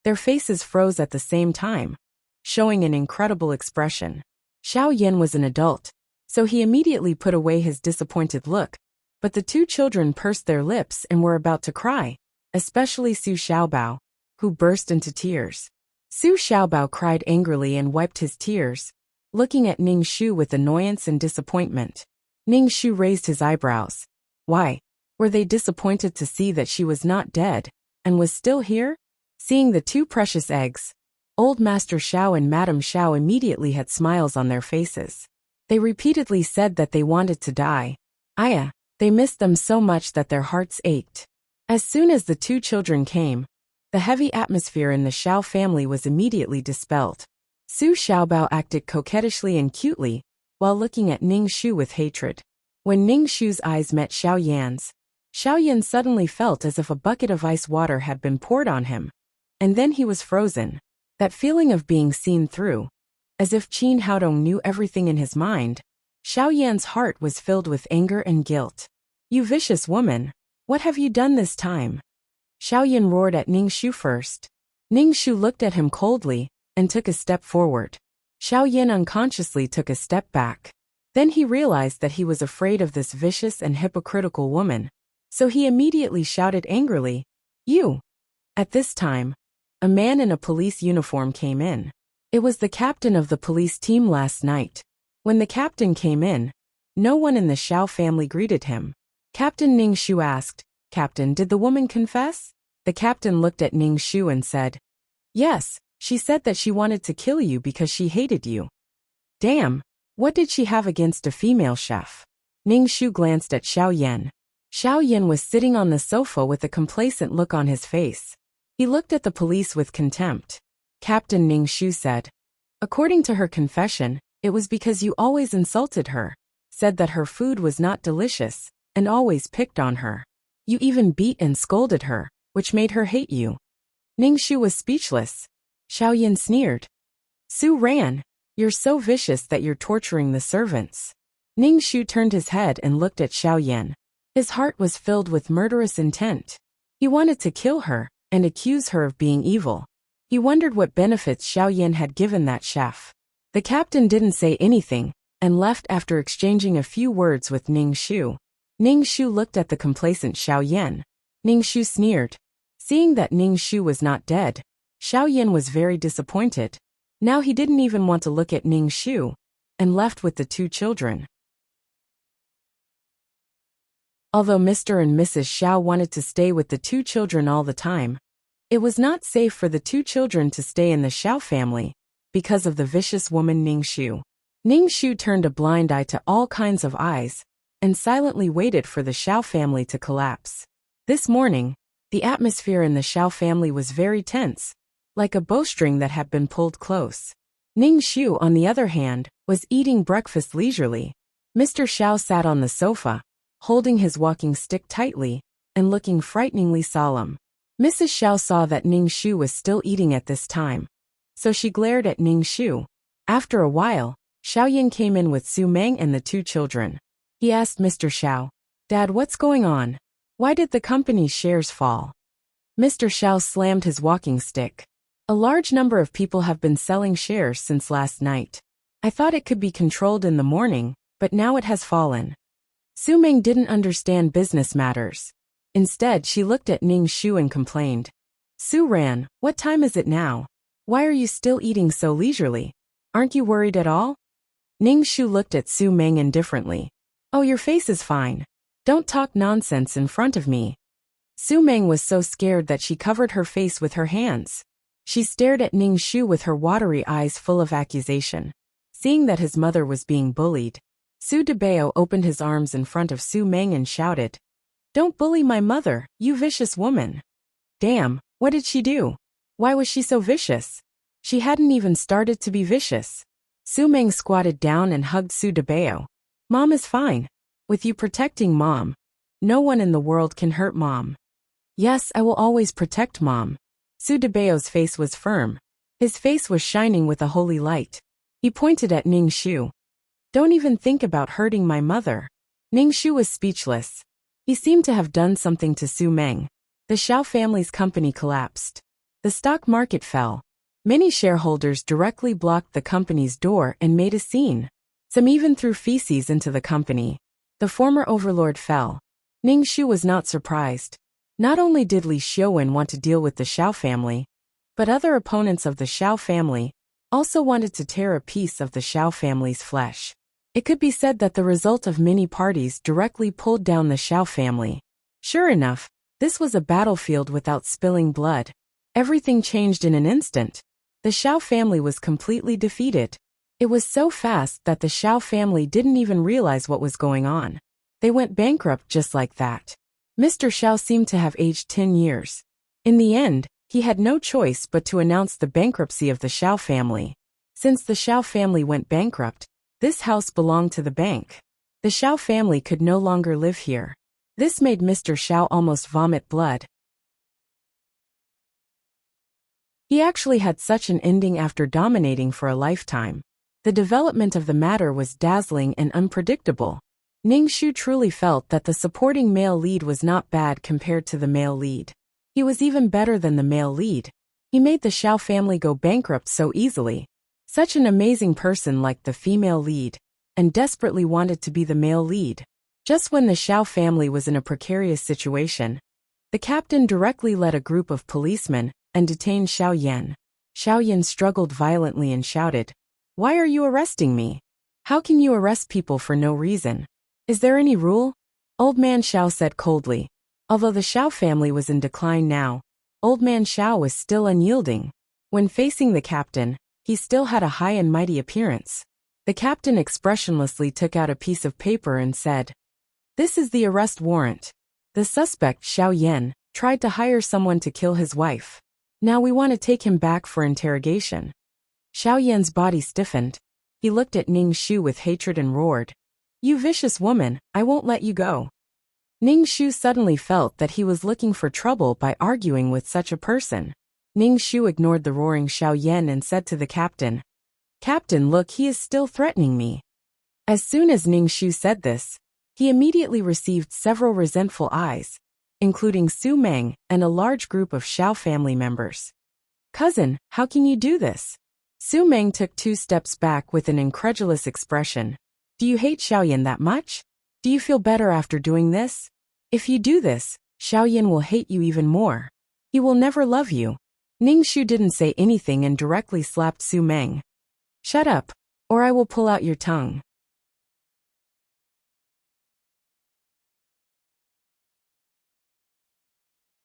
their faces froze at the same time, showing an incredible expression. Xiao Yan was an adult, so he immediately put away his disappointed look, but the two children pursed their lips and were about to cry, especially Su Xiaobao, who burst into tears. Su Xiaobao cried angrily and wiped his tears, looking at Ning Shu with annoyance and disappointment. Ning Shu raised his eyebrows. Why? Were they disappointed to see that she was not dead, and was still here? Seeing the two precious eggs, Old Master Xiao and Madame Xiao immediately had smiles on their faces. They repeatedly said that they wanted to die. They missed them so much that their hearts ached. As soon as the two children came, the heavy atmosphere in the Xiao family was immediately dispelled. Su Xiaobao acted coquettishly and cutely, while looking at Ning Shu with hatred. When Ning Shu's eyes met Xiao Yan's, Xiao Yan suddenly felt as if a bucket of ice water had been poured on him. And then he was frozen. That feeling of being seen through, as if Qin Haodong knew everything in his mind. Xiao Yan's heart was filled with anger and guilt. "You vicious woman! What have you done this time?" Xiao Yan roared at Ning Shu first. Ning Shu looked at him coldly, and took a step forward. Xiao Yin unconsciously took a step back. Then he realized that he was afraid of this vicious and hypocritical woman, so he immediately shouted angrily, "You!" At this time, a man in a police uniform came in. It was the captain of the police team last night. When the captain came in, no one in the Xiao family greeted him. Captain Ning Shu asked, "Captain, did the woman confess?" The captain looked at Ning Shu and said, "Yes, she said that she wanted to kill you because she hated you." Damn, what did she have against a female chef? Ning Shu glanced at Xiao Yan. Xiao Yan was sitting on the sofa with a complacent look on his face. He looked at the police with contempt. Captain Ning Shu said, "According to her confession, it was because you always insulted her, said that her food was not delicious, and always picked on her. You even beat and scolded her, which made her hate you." Ning Shu was speechless. Xiao Yan sneered. "Su Ran, you're so vicious that you're torturing the servants." Ning Shu turned his head and looked at Xiao Yan. His heart was filled with murderous intent. He wanted to kill her and accuse her of being evil. He wondered what benefits Xiao Yan had given that chef. The captain didn't say anything and left after exchanging a few words with Ning Shu. Ning Shu looked at the complacent Xiao Yan. Ning Shu sneered. Seeing that Ning Shu was not dead, Xiao Yan was very disappointed. Now he didn't even want to look at Ning Shu, and left with the two children. Although Mr. and Mrs. Xiao wanted to stay with the two children all the time, it was not safe for the two children to stay in the Xiao family because of the vicious woman Ning Shu. Ning Shu turned a blind eye to all kinds of eyes and silently waited for the Xiao family to collapse. This morning, the atmosphere in the Xiao family was very tense, like a bowstring that had been pulled close. Ning Shu, on the other hand, was eating breakfast leisurely. Mr. Xiao sat on the sofa, holding his walking stick tightly and looking frighteningly solemn. Mrs. Xiao saw that Ning Shu was still eating at this time, so she glared at Ning Shu. After a while, Xiao Yin came in with Su Meng and the two children. He asked Mr. Xiao, "Dad, what's going on? Why did the company's shares fall?" Mr. Xiao slammed his walking stick. "A large number of people have been selling shares since last night. I thought it could be controlled in the morning, but now it has fallen." Su Meng didn't understand business matters. Instead, she looked at Ning Shu and complained, "Su Ran, what time is it now? Why are you still eating so leisurely? Aren't you worried at all?" Ning Shu looked at Su Meng indifferently. "Oh, your face is fine. Don't talk nonsense in front of me." Su Meng was so scared that she covered her face with her hands. She stared at Ning Shu with her watery eyes full of accusation. Seeing that his mother was being bullied, Su Debao opened his arms in front of Su Meng and shouted, "Don't bully my mother, you vicious woman." Damn, what did she do? Why was she so vicious? She hadn't even started to be vicious. Su Meng squatted down and hugged Su Debao. "Mom is fine. With you protecting Mom, no one in the world can hurt Mom." "Yes, I will always protect Mom." Su Debao's face was firm. His face was shining with a holy light. He pointed at Ning Shu. "Don't even think about hurting my mother." Ning Shu was speechless. He seemed to have done something to Su Meng. The Xiao family's company collapsed. The stock market fell. Many shareholders directly blocked the company's door and made a scene. Some even threw feces into the company. The former overlord fell. Ning Shu was not surprised. Not only did Li Xiuwen want to deal with the Xiao family, but other opponents of the Xiao family also wanted to tear a piece of the Xiao family's flesh. It could be said that the result of many parties directly pulled down the Xiao family. Sure enough, this was a battlefield without spilling blood. Everything changed in an instant. The Xiao family was completely defeated. It was so fast that the Xiao family didn't even realize what was going on. They went bankrupt just like that. Mr. Xiao seemed to have aged 10 years. In the end, he had no choice but to announce the bankruptcy of the Xiao family. Since the Xiao family went bankrupt, this house belonged to the bank. The Xiao family could no longer live here. This made Mr. Xiao almost vomit blood. He actually had such an ending after dominating for a lifetime. The development of the matter was dazzling and unpredictable. Ning Shu truly felt that the supporting male lead was not bad compared to the male lead. He was even better than the male lead. He made the Xiao family go bankrupt so easily. Such an amazing person liked the female lead, and desperately wanted to be the male lead. Just when the Xiao family was in a precarious situation, the captain directly led a group of policemen and detained Xiao Yan. Xiao Yan struggled violently and shouted, "Why are you arresting me? How can you arrest people for no reason? Is there any rule?" Old Man Xiao said coldly. Although the Xiao family was in decline now, Old Man Xiao was still unyielding. When facing the captain, he still had a high and mighty appearance. The captain expressionlessly took out a piece of paper and said, "This is the arrest warrant. The suspect, Xiao Yan, tried to hire someone to kill his wife. Now we want to take him back for interrogation." Xiao Yan's body stiffened. He looked at Ning Shu with hatred and roared, "You vicious woman, I won't let you go." Ning Shu suddenly felt that he was looking for trouble by arguing with such a person. Ning Shu ignored the roaring Xiao Yan and said to the captain, "Captain, look, he is still threatening me." As soon as Ning Shu said this, he immediately received several resentful eyes, including Su Meng and a large group of Xiao family members. "Cousin, how can you do this?" Su Meng took 2 steps back with an incredulous expression. "Do you hate Xiao Yan that much? Do you feel better after doing this? If you do this, Xiao Yan will hate you even more. He will never love you." Ning Shu didn't say anything and directly slapped Su Meng. "Shut up, or I will pull out your tongue."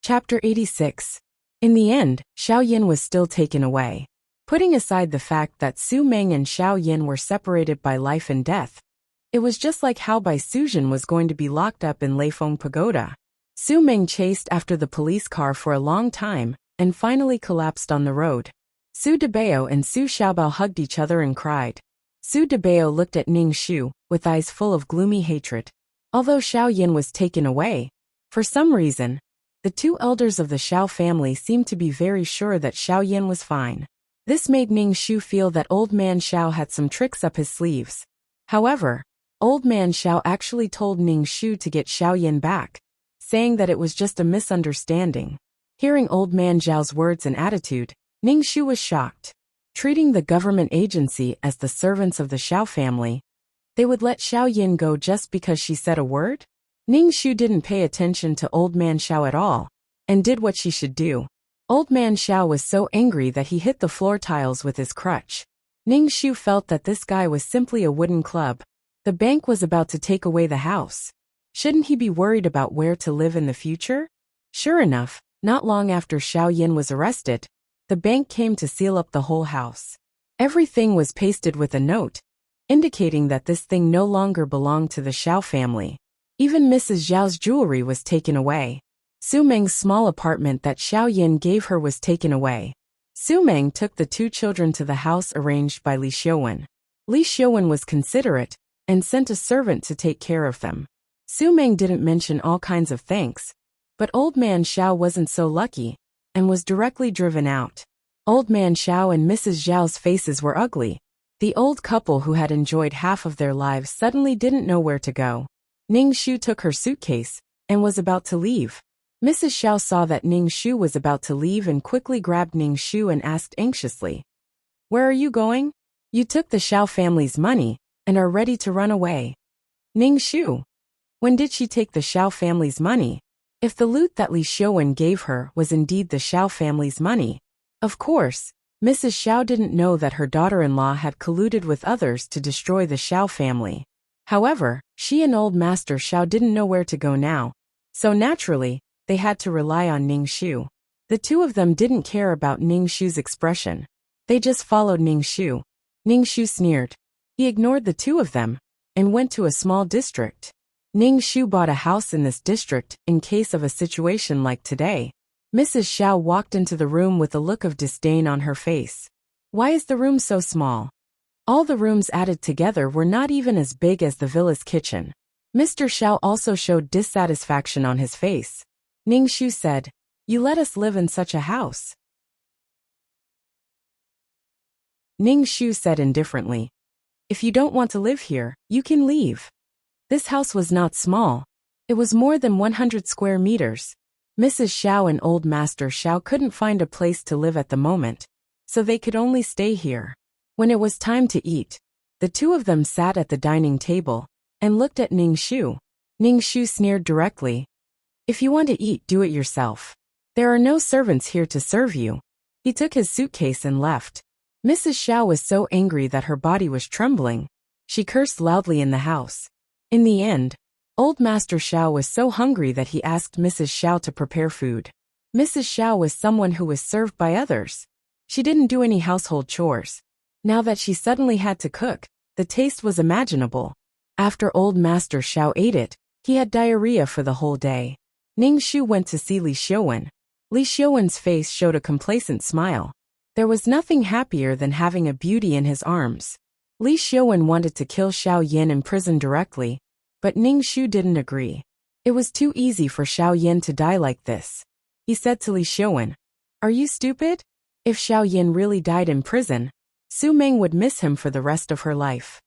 Chapter 86. In the end, Xiao Yan was still taken away. Putting aside the fact that Su Meng and Xiao Yan were separated by life and death, it was just like how Bai Suzhen was going to be locked up in Leifeng Pagoda. Su Meng chased after the police car for a long time, and finally collapsed on the road. Su Debao and Su Xiaobao hugged each other and cried. Su Debao looked at Ning Shu, with eyes full of gloomy hatred. Although Xiao Yan was taken away, for some reason, the 2 elders of the Xiao family seemed to be very sure that Xiao Yan was fine. This made Ning Shu feel that Old Man Xiao had some tricks up his sleeves. However, Old Man Xiao actually told Ning Shu to get Xiao Yan back, saying that it was just a misunderstanding. Hearing Old Man Xiao's words and attitude, Ning Shu was shocked. Treating the government agency as the servants of the Xiao family, they would let Xiao Yan go just because she said a word? Ning Shu didn't pay attention to Old Man Xiao at all, and did what she should do. Old Man Xiao was so angry that he hit the floor tiles with his crutch. Ning Shu felt that this guy was simply a wooden club. The bank was about to take away the house. Shouldn't he be worried about where to live in the future? Sure enough, not long after Xiao Yan was arrested, the bank came to seal up the whole house. Everything was pasted with a note, indicating that this thing no longer belonged to the Xiao family. Even Mrs. Zhao's jewelry was taken away. Su Meng's small apartment that Xiao Yan gave her was taken away. Su Meng took the 2 children to the house arranged by Li Xiuwen. Li Xiuwen was considerate and sent a servant to take care of them. Su Meng didn't mention all kinds of thanks, but Old Man Xiao wasn't so lucky, and was directly driven out. Old Man Xiao and Mrs. Zhao's faces were ugly. The old couple who had enjoyed half of their lives suddenly didn't know where to go. Ning Shu took her suitcase, and was about to leave. Mrs. Xiao saw that Ning Shu was about to leave and quickly grabbed Ning Shu and asked anxiously, "Where are you going? You took the Xiao family's money, and are ready to run away." Ning Shu. When did she take the Xiao family's money? If the loot that Li Xiuwen gave her was indeed the Xiao family's money. Of course, Mrs. Xiao didn't know that her daughter-in-law had colluded with others to destroy the Xiao family. However, she and Old Master Xiao didn't know where to go now, so naturally, they had to rely on Ning Shu. The 2 of them didn't care about Ning Shu's expression. They just followed Ning Shu. Ning Shu sneered. He ignored the 2 of them, and went to a small district. Ning Shu bought a house in this district in case of a situation like today. Mrs. Xiao walked into the room with a look of disdain on her face. Why is the room so small? All the rooms added together were not even as big as the villa's kitchen. Mr. Xiao also showed dissatisfaction on his face. Ning Shu said, "You let us live in such a house." Ning Shu said indifferently, "If you don't want to live here, you can leave." This house was not small. It was more than 100 square meters. Mrs. Xiao and Old Master Xiao couldn't find a place to live at the moment, so they could only stay here. When it was time to eat, the two of them sat at the dining table and looked at Ning Shu. Ning Shu sneered directly. If you want to eat, do it yourself. There are no servants here to serve you. He took his suitcase and left. Mrs. Xiao was so angry that her body was trembling. She cursed loudly in the house. In the end, Old Master Xiao was so hungry that he asked Mrs. Xiao to prepare food. Mrs. Xiao was someone who was served by others. She didn't do any household chores. Now that she suddenly had to cook, the taste was imaginable. After Old Master Xiao ate it, he had diarrhea for the whole day. Ning Shu went to see Li Xiuwen. Li Xiuwen's face showed a complacent smile. There was nothing happier than having a beauty in his arms. Li Xiuwen wanted to kill Xiao Yin in prison directly, but Ning Shu didn't agree. It was too easy for Xiao Yin to die like this. He said to Li Xiuwen, "Are you stupid? If Xiao Yin really died in prison, Su Meng would miss him for the rest of her life."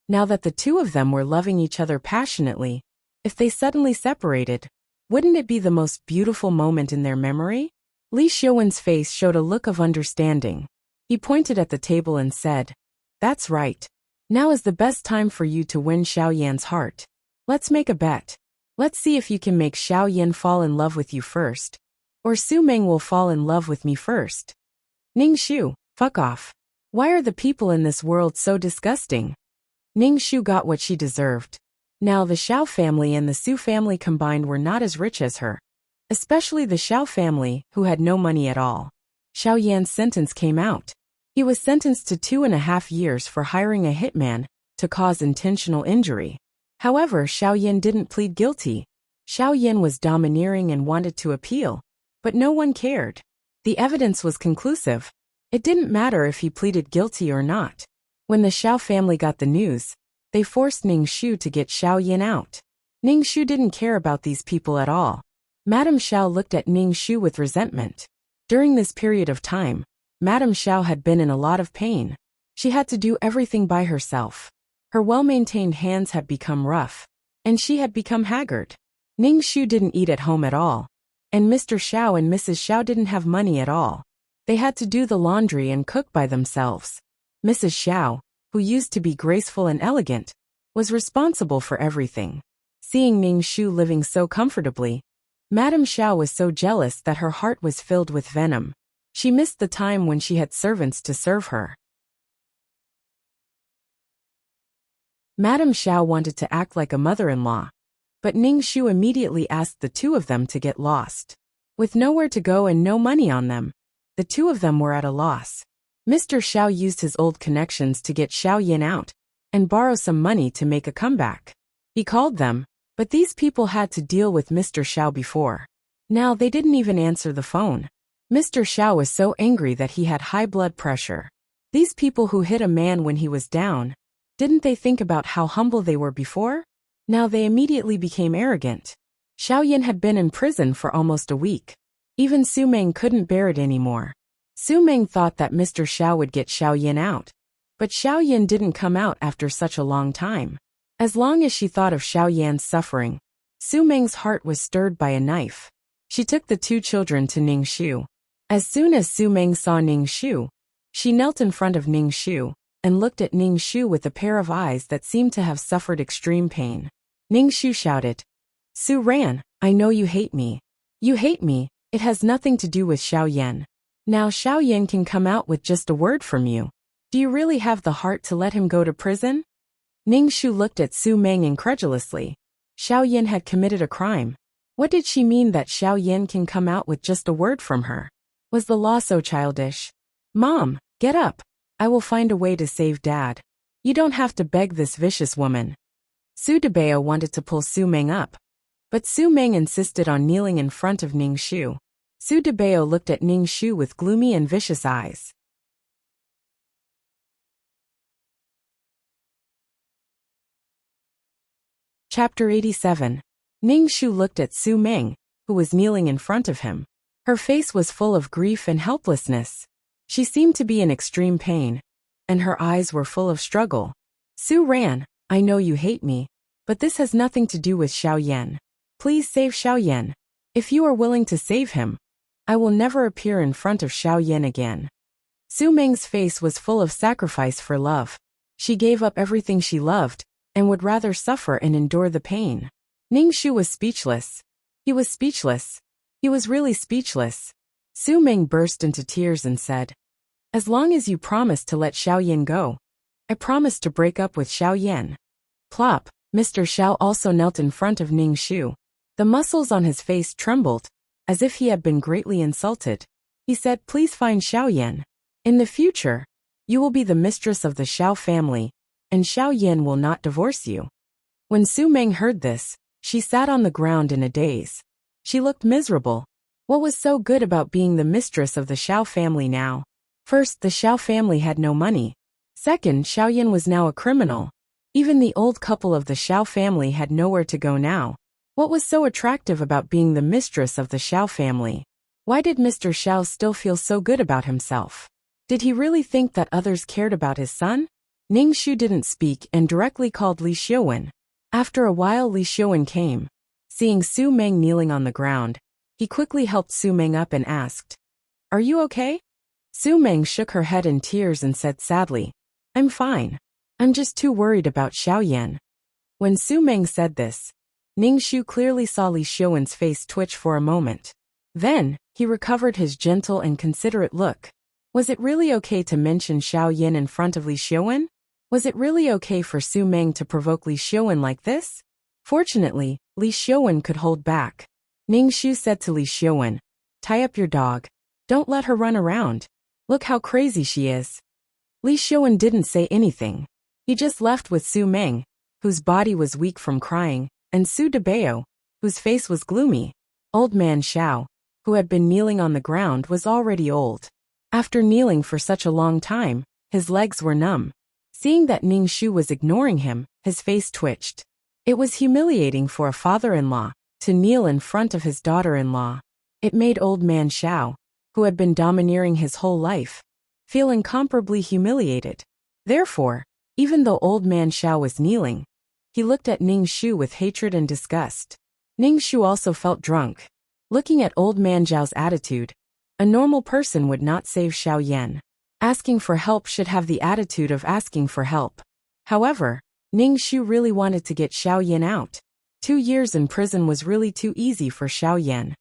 Now that the two of them were loving each other passionately, if they suddenly separated, wouldn't it be the most beautiful moment in their memory? Li Xiuwen's face showed a look of understanding. He pointed at the table and said, "That's right. Now is the best time for you to win Xiao Yan's heart. Let's make a bet. Let's see if you can make Xiao Yan fall in love with you first, or Su Meng will fall in love with me first." Ning Shu, fuck off. Why are the people in this world so disgusting? Ning Shu got what she deserved. Now the Xiao family and the Su family combined were not as rich as her. Especially the Xiao family, who had no money at all. Xiao Yan's sentence came out. He was sentenced to 2.5 years for hiring a hitman to cause intentional injury. However, Xiao Yan didn't plead guilty. Xiao Yan was domineering and wanted to appeal, but no one cared. The evidence was conclusive. It didn't matter if he pleaded guilty or not. When the Xiao family got the news, they forced Ning Shu to get Xiao Yan out. Ning Shu didn't care about these people at all. Madame Xiao looked at Ning Shu with resentment. During this period of time, Madame Xiao had been in a lot of pain. She had to do everything by herself. Her well-maintained hands had become rough, and she had become haggard. Ning Shu didn't eat at home at all, and Mr. Xiao and Mrs. Xiao didn't have money at all. They had to do the laundry and cook by themselves. Mrs. Xiao, who used to be graceful and elegant, was responsible for everything. Seeing Ning Shu living so comfortably, Madame Xiao was so jealous that her heart was filled with venom. She missed the time when she had servants to serve her. Madame Xiao wanted to act like a mother-in-law, but Ning Shu immediately asked the two of them to get lost. With nowhere to go and no money on them, the two of them were at a loss. Mr. Xiao used his old connections to get Xiao Yan out and borrow some money to make a comeback. He called them, but these people had to deal with Mr. Xiao before. Now they didn't even answer the phone. Mr. Xiao was so angry that he had high blood pressure. These people who hit a man when he was down, didn't they think about how humble they were before? Now they immediately became arrogant. Xiao Yan had been in prison for almost a week. Even Su Meng couldn't bear it anymore. Su Meng thought that Mr. Xiao would get Xiao Yan out, but Xiao Yan didn't come out after such a long time. As long as she thought of Xiao Yan's suffering, Su Meng's heart was stirred by a knife. She took the two children to Ning Shu. As soon as Su Meng saw Ning Shu, she knelt in front of Ning Shu and looked at Ning Shu with a pair of eyes that seemed to have suffered extreme pain. Ning Shu shouted, "Su Ran, I know you hate me. You hate me, it has nothing to do with Xiao Yan. Now Xiao Yan can come out with just a word from you. Do you really have the heart to let him go to prison?" Ning Shu looked at Su Meng incredulously. Xiao Yan had committed a crime. What did she mean that Xiao Yan can come out with just a word from her? Was the law so childish? "Mom, get up. I will find a way to save Dad. You don't have to beg this vicious woman." Su Debao wanted to pull Su Meng up, but Su Meng insisted on kneeling in front of Ning Shu. Su Debao looked at Ning Shu with gloomy and vicious eyes. Chapter 87. Ning Shu looked at Su Meng, who was kneeling in front of him. Her face was full of grief and helplessness. She seemed to be in extreme pain, and her eyes were full of struggle. "Su Ran, I know you hate me, but this has nothing to do with Xiao Yan. Please save Xiao Yan." If you are willing to save him, I will never appear in front of Xiao Yan again. Su Meng's face was full of sacrifice for love. She gave up everything she loved, and would rather suffer and endure the pain. Ning Shu was speechless. He was speechless. He was really speechless. Su Meng burst into tears and said, "As long as you promise to let Xiao Yan go, I promise to break up with Xiao Yan." Plop, Mr. Xiao also knelt in front of Ning Shu. The muscles on his face trembled, as if he had been greatly insulted. He said, "Please find Xiao Yan. In the future, you will be the mistress of the Xiao family, and Xiao Yan will not divorce you." When Su Meng heard this, she sat on the ground in a daze. She looked miserable. What was so good about being the mistress of the Xiao family now? First, the Xiao family had no money. Second, Xiao Yan was now a criminal. Even the old couple of the Xiao family had nowhere to go now. What was so attractive about being the mistress of the Xiao family? Why did Mr. Xiao still feel so good about himself? Did he really think that others cared about his son? Ning Shu didn't speak and directly called Li Xiuwen. After a while, Li Xiuwen came. Seeing Su Meng kneeling on the ground, he quickly helped Su Meng up and asked, "Are you okay?" Su Meng shook her head in tears and said sadly, "I'm fine. I'm just too worried about Xiao Yan." When Su Meng said this, Ning Shu clearly saw Li Xiuwen's face twitch for a moment. Then, he recovered his gentle and considerate look. Was it really okay to mention Xiao Yan in front of Li Xiuwen? Was it really okay for Su Meng to provoke Li Xiuwen like this? Fortunately, Li Xiuwen could hold back. Ning Shu said to Li Xiuwen, "Tie up your dog. Don't let her run around. Look how crazy she is." Li Xiuwen didn't say anything. He just left with Su Meng, whose body was weak from crying, and Su Debao, whose face was gloomy. Old man Xiao, who had been kneeling on the ground, was already old. After kneeling for such a long time, his legs were numb. Seeing that Ning Shu was ignoring him, his face twitched. It was humiliating for a father-in-law to kneel in front of his daughter-in-law. It made old man Xiao, who had been domineering his whole life, feel incomparably humiliated. Therefore, even though old man Xiao was kneeling, he looked at Ning Shu with hatred and disgust. Ning Shu also felt drunk. Looking at old man Zhao's attitude, a normal person would not save Xiao Yan. Asking for help should have the attitude of asking for help. However, Ning Shu really wanted to get Xiao Yan out. 2 years in prison was really too easy for Xiao Yan.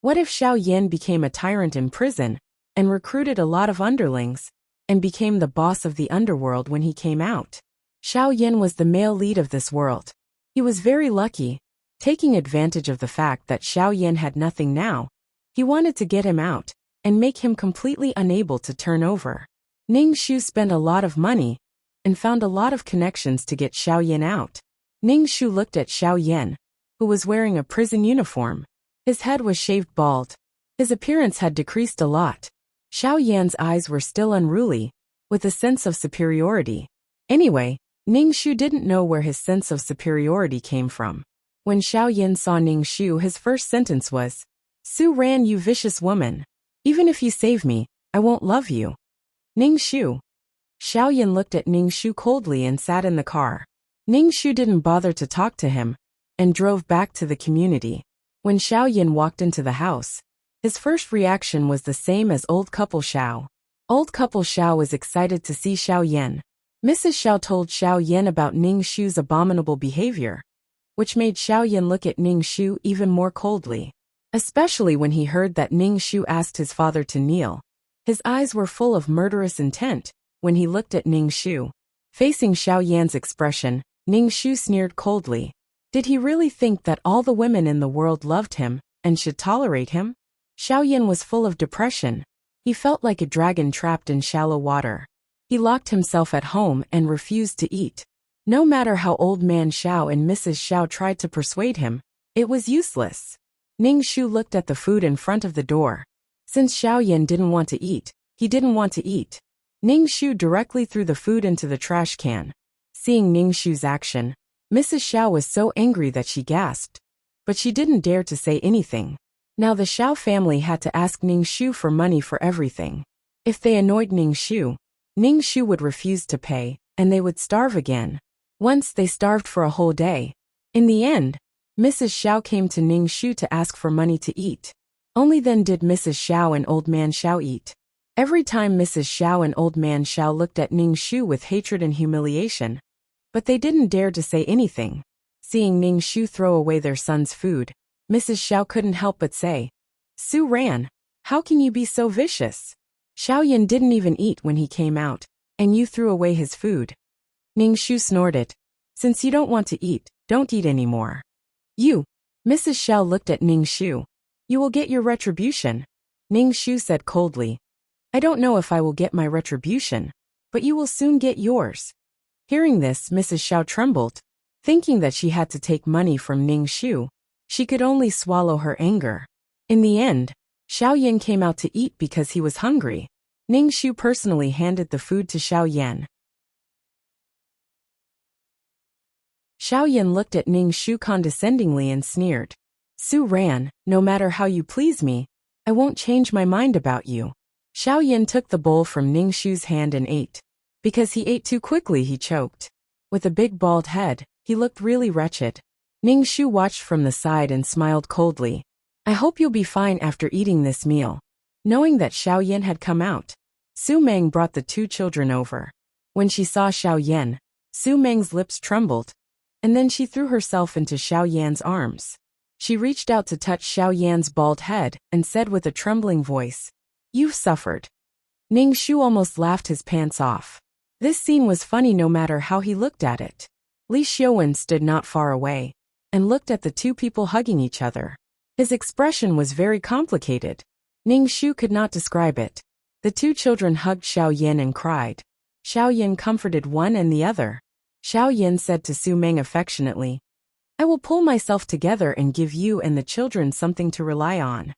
What if Xiao Yan became a tyrant in prison, and recruited a lot of underlings, and became the boss of the underworld when he came out? Xiao Yan was the male lead of this world. He was very lucky. Taking advantage of the fact that Xiao Yan had nothing now, he wanted to get him out, and make him completely unable to turn over. Ning Shu spent a lot of money, and found a lot of connections to get Xiao Yan out. Ning Shu looked at Xiao Yan, who was wearing a prison uniform. His head was shaved bald. His appearance had decreased a lot. Xiao Yan's eyes were still unruly, with a sense of superiority. Anyway, Ning Shu didn't know where his sense of superiority came from. When Xiao Yan saw Ning Shu, his first sentence was, "Su Ran, you vicious woman. Even if you save me, I won't love you." Ning Shu. Xiao Yan looked at Ning Shu coldly and sat in the car. Ning Shu didn't bother to talk to him, and drove back to the community. When Xiao Yan walked into the house, his first reaction was the same as old couple Xiao. Old couple Xiao was excited to see Xiao Yan. Mrs. Xiao told Xiao Yan about Ning Shu's abominable behavior, which made Xiao Yan look at Ning Shu even more coldly. Especially when he heard that Ning Shu asked his father to kneel. His eyes were full of murderous intent when he looked at Ning Shu. Facing Xiao Yan's expression, Ning Shu sneered coldly. Did he really think that all the women in the world loved him and should tolerate him? Xiao Yan was full of depression. He felt like a dragon trapped in shallow water. He locked himself at home and refused to eat. No matter how old man Xiao and Mrs. Xiao tried to persuade him, it was useless. Ning Shu looked at the food in front of the door. Since Xiao Yan didn't want to eat, he didn't want to eat. Ning Shu directly threw the food into the trash can. Seeing Ning Shu's action, Mrs. Xiao was so angry that she gasped. But she didn't dare to say anything. Now the Xiao family had to ask Ning Shu for money for everything. If they annoyed Ning Shu would refuse to pay, and they would starve again. Once they starved for a whole day. In the end, Mrs. Xiao came to Ning Shu to ask for money to eat. Only then did Mrs. Xiao and Old Man Xiao eat. Every time Mrs. Xiao and Old Man Xiao looked at Ning Shu with hatred and humiliation, but they didn't dare to say anything. Seeing Ning Shu throw away their son's food, Mrs. Xiao couldn't help but say, "Su Ran, how can you be so vicious? Xiaoyan didn't even eat when he came out, and you threw away his food." Ning Shu snorted, "Since you don't want to eat, don't eat anymore." "You." Mrs. Xiao looked at Ning Shu. "You will get your retribution." Ning Shu said coldly, "I don't know if I will get my retribution, but you will soon get yours." Hearing this, Mrs. Xiao trembled. Thinking that she had to take money from Ning Shu, she could only swallow her anger. In the end, Xiaoyan came out to eat because he was hungry. Ning Shu personally handed the food to Xiaoyan. Xiaoyan looked at Ning Shu condescendingly and sneered, "Su Ran, no matter how you please me, I won't change my mind about you." Xiaoyan took the bowl from Ning Shu's hand and ate. Because he ate too quickly, he choked. With a big bald head, he looked really wretched. Ning Shu watched from the side and smiled coldly. "I hope you'll be fine after eating this meal." Knowing that Xiaoyan had come out, Su Meng brought the two children over. When she saw Xiaoyan, Su Meng's lips trembled, and then she threw herself into Xiaoyan's arms. She reached out to touch Xiaoyan's bald head and said with a trembling voice, "You've suffered." Ning Shu almost laughed his pants off. This scene was funny no matter how he looked at it. Li Xiuwen stood not far away and looked at the two people hugging each other. His expression was very complicated. Ning Shu could not describe it. The two children hugged Xiaoyan and cried. Xiaoyan comforted one and the other. Xiaoyan said to Su Meng affectionately, "I will pull myself together and give you and the children something to rely on."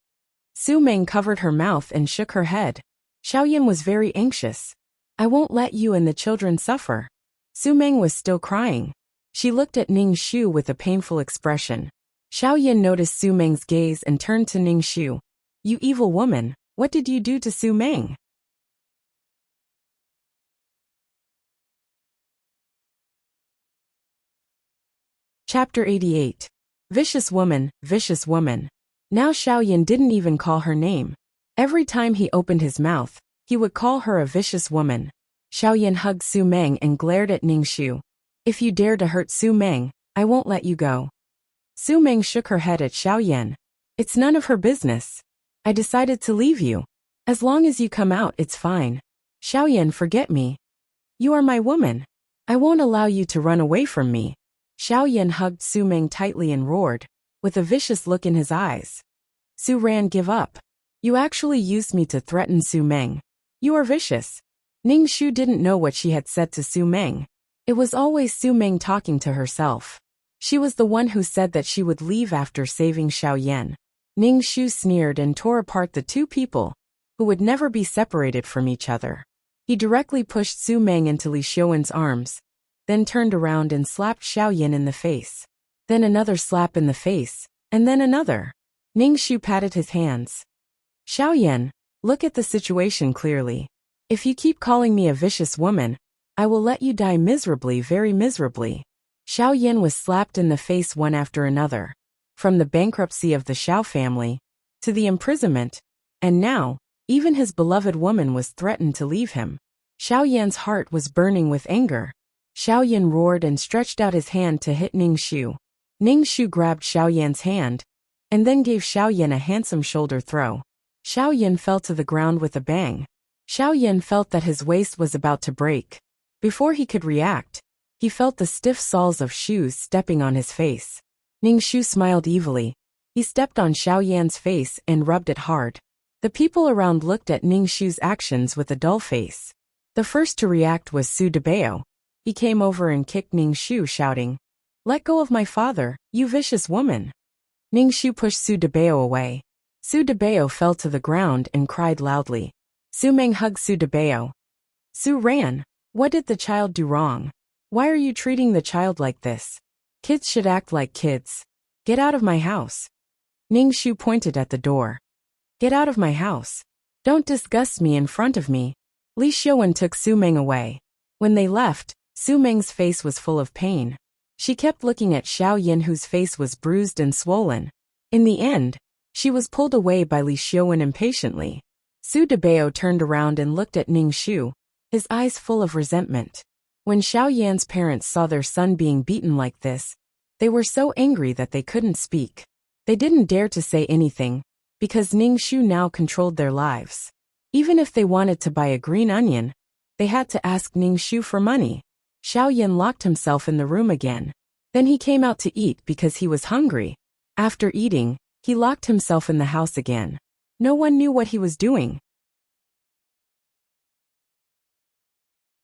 Su Meng covered her mouth and shook her head. Xiaoyan was very anxious. "I won't let you and the children suffer." Su Meng was still crying. She looked at Ning Shu with a painful expression. Xiaoyan noticed Su Meng's gaze and turned to Ning Shu. "You evil woman, what did you do to Su Meng?" Chapter 88. Vicious Woman, Vicious Woman. Now Xiaoyan didn't even call her name. Every time he opened his mouth, he would call her a vicious woman. Xiaoyan hugged Su Meng and glared at Ning Shu. "If you dare to hurt Su Meng, I won't let you go." Su Meng shook her head at Xiaoyan. "It's none of her business. I decided to leave you. As long as you come out, it's fine. Xiaoyan, forget me. You are my woman. I won't allow you to run away from me." Xiaoyan hugged Su Meng tightly and roared, with a vicious look in his eyes. "Su Ran, give up. You actually used me to threaten Su Meng. You are vicious." Ning Shu didn't know what she had said to Su Meng. It was always Su Meng talking to herself. She was the one who said that she would leave after saving Xiaoyan. Ning Shu sneered and tore apart the two people, who would never be separated from each other. He directly pushed Su Meng into Li Xiuwen's arms, then turned around and slapped Xiaoyan in the face. Then another slap in the face, and then another. Ning Shu patted his hands. "Xiaoyan, look at the situation clearly. If you keep calling me a vicious woman, I will let you die miserably, very miserably." Xiaoyan was slapped in the face one after another. From the bankruptcy of the Xiao family, to the imprisonment, and now, even his beloved woman was threatened to leave him. Xiaoyan's heart was burning with anger. Xiaoyan roared and stretched out his hand to hit Ning Shu. Ning Shu grabbed Xiaoyan's hand, and then gave Xiaoyan a handsome shoulder throw. Xiaoyan fell to the ground with a bang. Xiaoyan felt that his waist was about to break. Before he could react, he felt the stiff soles of shoes stepping on his face. Ning Shu smiled evilly. He stepped on Xiaoyan's face and rubbed it hard. The people around looked at Ning Shu's actions with a dull face. The first to react was Su Debao. He came over and kicked Ning Shu, shouting, "Let go of my father, you vicious woman." Ning Shu pushed Su Debao away. Su Debao fell to the ground and cried loudly. Su Meng hugged Su Debao. "Su Ran, what did the child do wrong? Why are you treating the child like this? Kids should act like kids. Get out of my house." Ning Shu pointed at the door. "Get out of my house. Don't disgust me in front of me." Li Xiuwen took Su Meng away. When they left, Su Meng's face was full of pain. She kept looking at Xiao Yin, whose face was bruised and swollen. In the end, she was pulled away by Li Xiaowen impatiently. Su Debao turned around and looked at Ning Shu, his eyes full of resentment. When Xiao Yan's parents saw their son being beaten like this, they were so angry that they couldn't speak. They didn't dare to say anything, because Ning Shu now controlled their lives. Even if they wanted to buy a green onion, they had to ask Ning Shu for money. Xiao Yan locked himself in the room again. Then he came out to eat because he was hungry. After eating, he locked himself in the house again. No one knew what he was doing.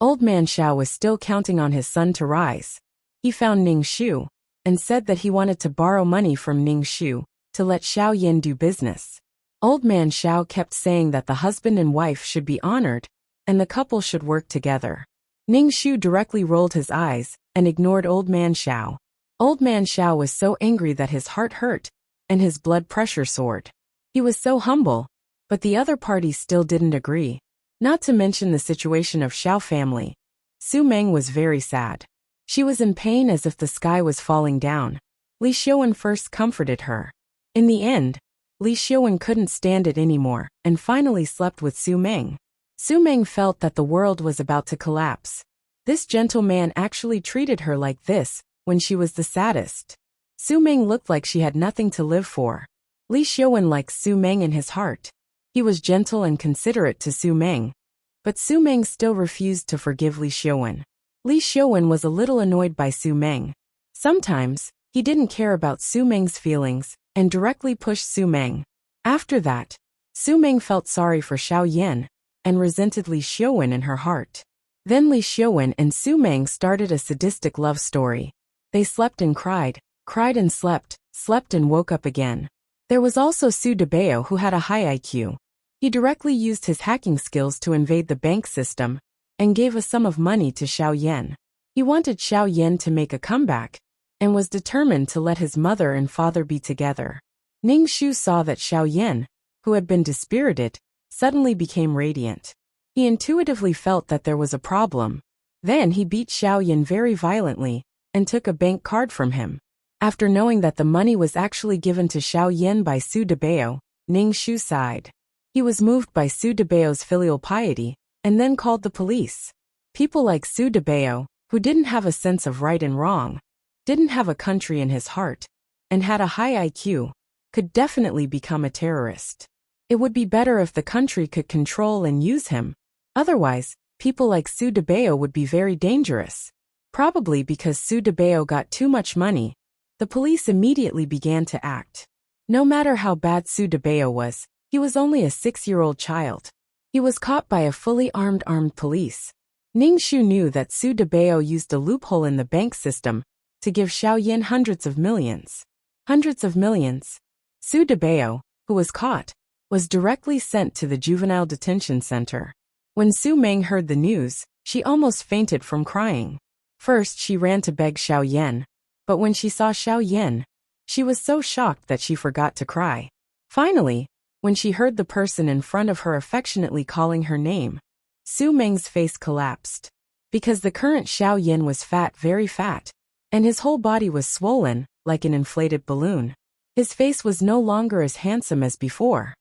Old man Xiao was still counting on his son to rise. He found Ning Shu and said that he wanted to borrow money from Ning Shu to let Xiao Yan do business. Old man Xiao kept saying that the husband and wife should be honored and the couple should work together. Ning Shu directly rolled his eyes and ignored Old man Xiao. Old man Xiao was so angry that his heart hurt and his blood pressure soared. He was so humble, but the other party still didn't agree. Not to mention the situation of Xiao family. Su Meng was very sad. She was in pain as if the sky was falling down. Li Xiaowen first comforted her. In the end, Li Xiaowen couldn't stand it anymore and finally slept with Su Meng. Su Meng felt that the world was about to collapse. This gentleman actually treated her like this when she was the saddest. Su Meng looked like she had nothing to live for. Li Xiaowen liked Su Meng in his heart. He was gentle and considerate to Su Meng. But Su Meng still refused to forgive Li Xiaowen. Li Xiaowen was a little annoyed by Su Meng. Sometimes, he didn't care about Su Meng's feelings and directly pushed Su Meng. After that, Su Meng felt sorry for Xiao Yan and resented Li Xiaowen in her heart. Then Li Xiaowen and Su Meng started a sadistic love story. They slept and cried and slept and woke up again. There was also Su Debao, who had a high IQ. He directly used his hacking skills to invade the bank system and gave a sum of money to Xiao Yan. He wanted Xiao Yan to make a comeback and was determined to let his mother and father be together. Ning Shu saw that Xiao Yan, who had been dispirited, suddenly became radiant. He intuitively felt that there was a problem. Then he beat Xiao Yan very violently and took a bank card from him. After knowing that the money was actually given to Xiao Yan by Su Debao, Ning Shu sighed. He was moved by Su Debao's filial piety and then called the police. People like Su Debao, who didn't have a sense of right and wrong, didn't have a country in his heart, and had a high IQ, could definitely become a terrorist. It would be better if the country could control and use him. Otherwise, people like Su Debao would be very dangerous. Probably because Su Debao got too much money, the police immediately began to act. No matter how bad Su Debao was, he was only a 6-year-old child. He was caught by a fully armed police. Ning Shu knew that Su Debao used a loophole in the bank system to give Xiao Yan hundreds of millions. Hundreds of millions. Su Debao, who was caught, was directly sent to the juvenile detention center. When Su Meng heard the news, she almost fainted from crying. First she ran to beg Xiao Yan, but when she saw Xiao Yan, she was so shocked that she forgot to cry. Finally, when she heard the person in front of her affectionately calling her name, Su Meng's face collapsed. Because the current Xiao Yan was fat, very fat, and his whole body was swollen, like an inflated balloon. His face was no longer as handsome as before.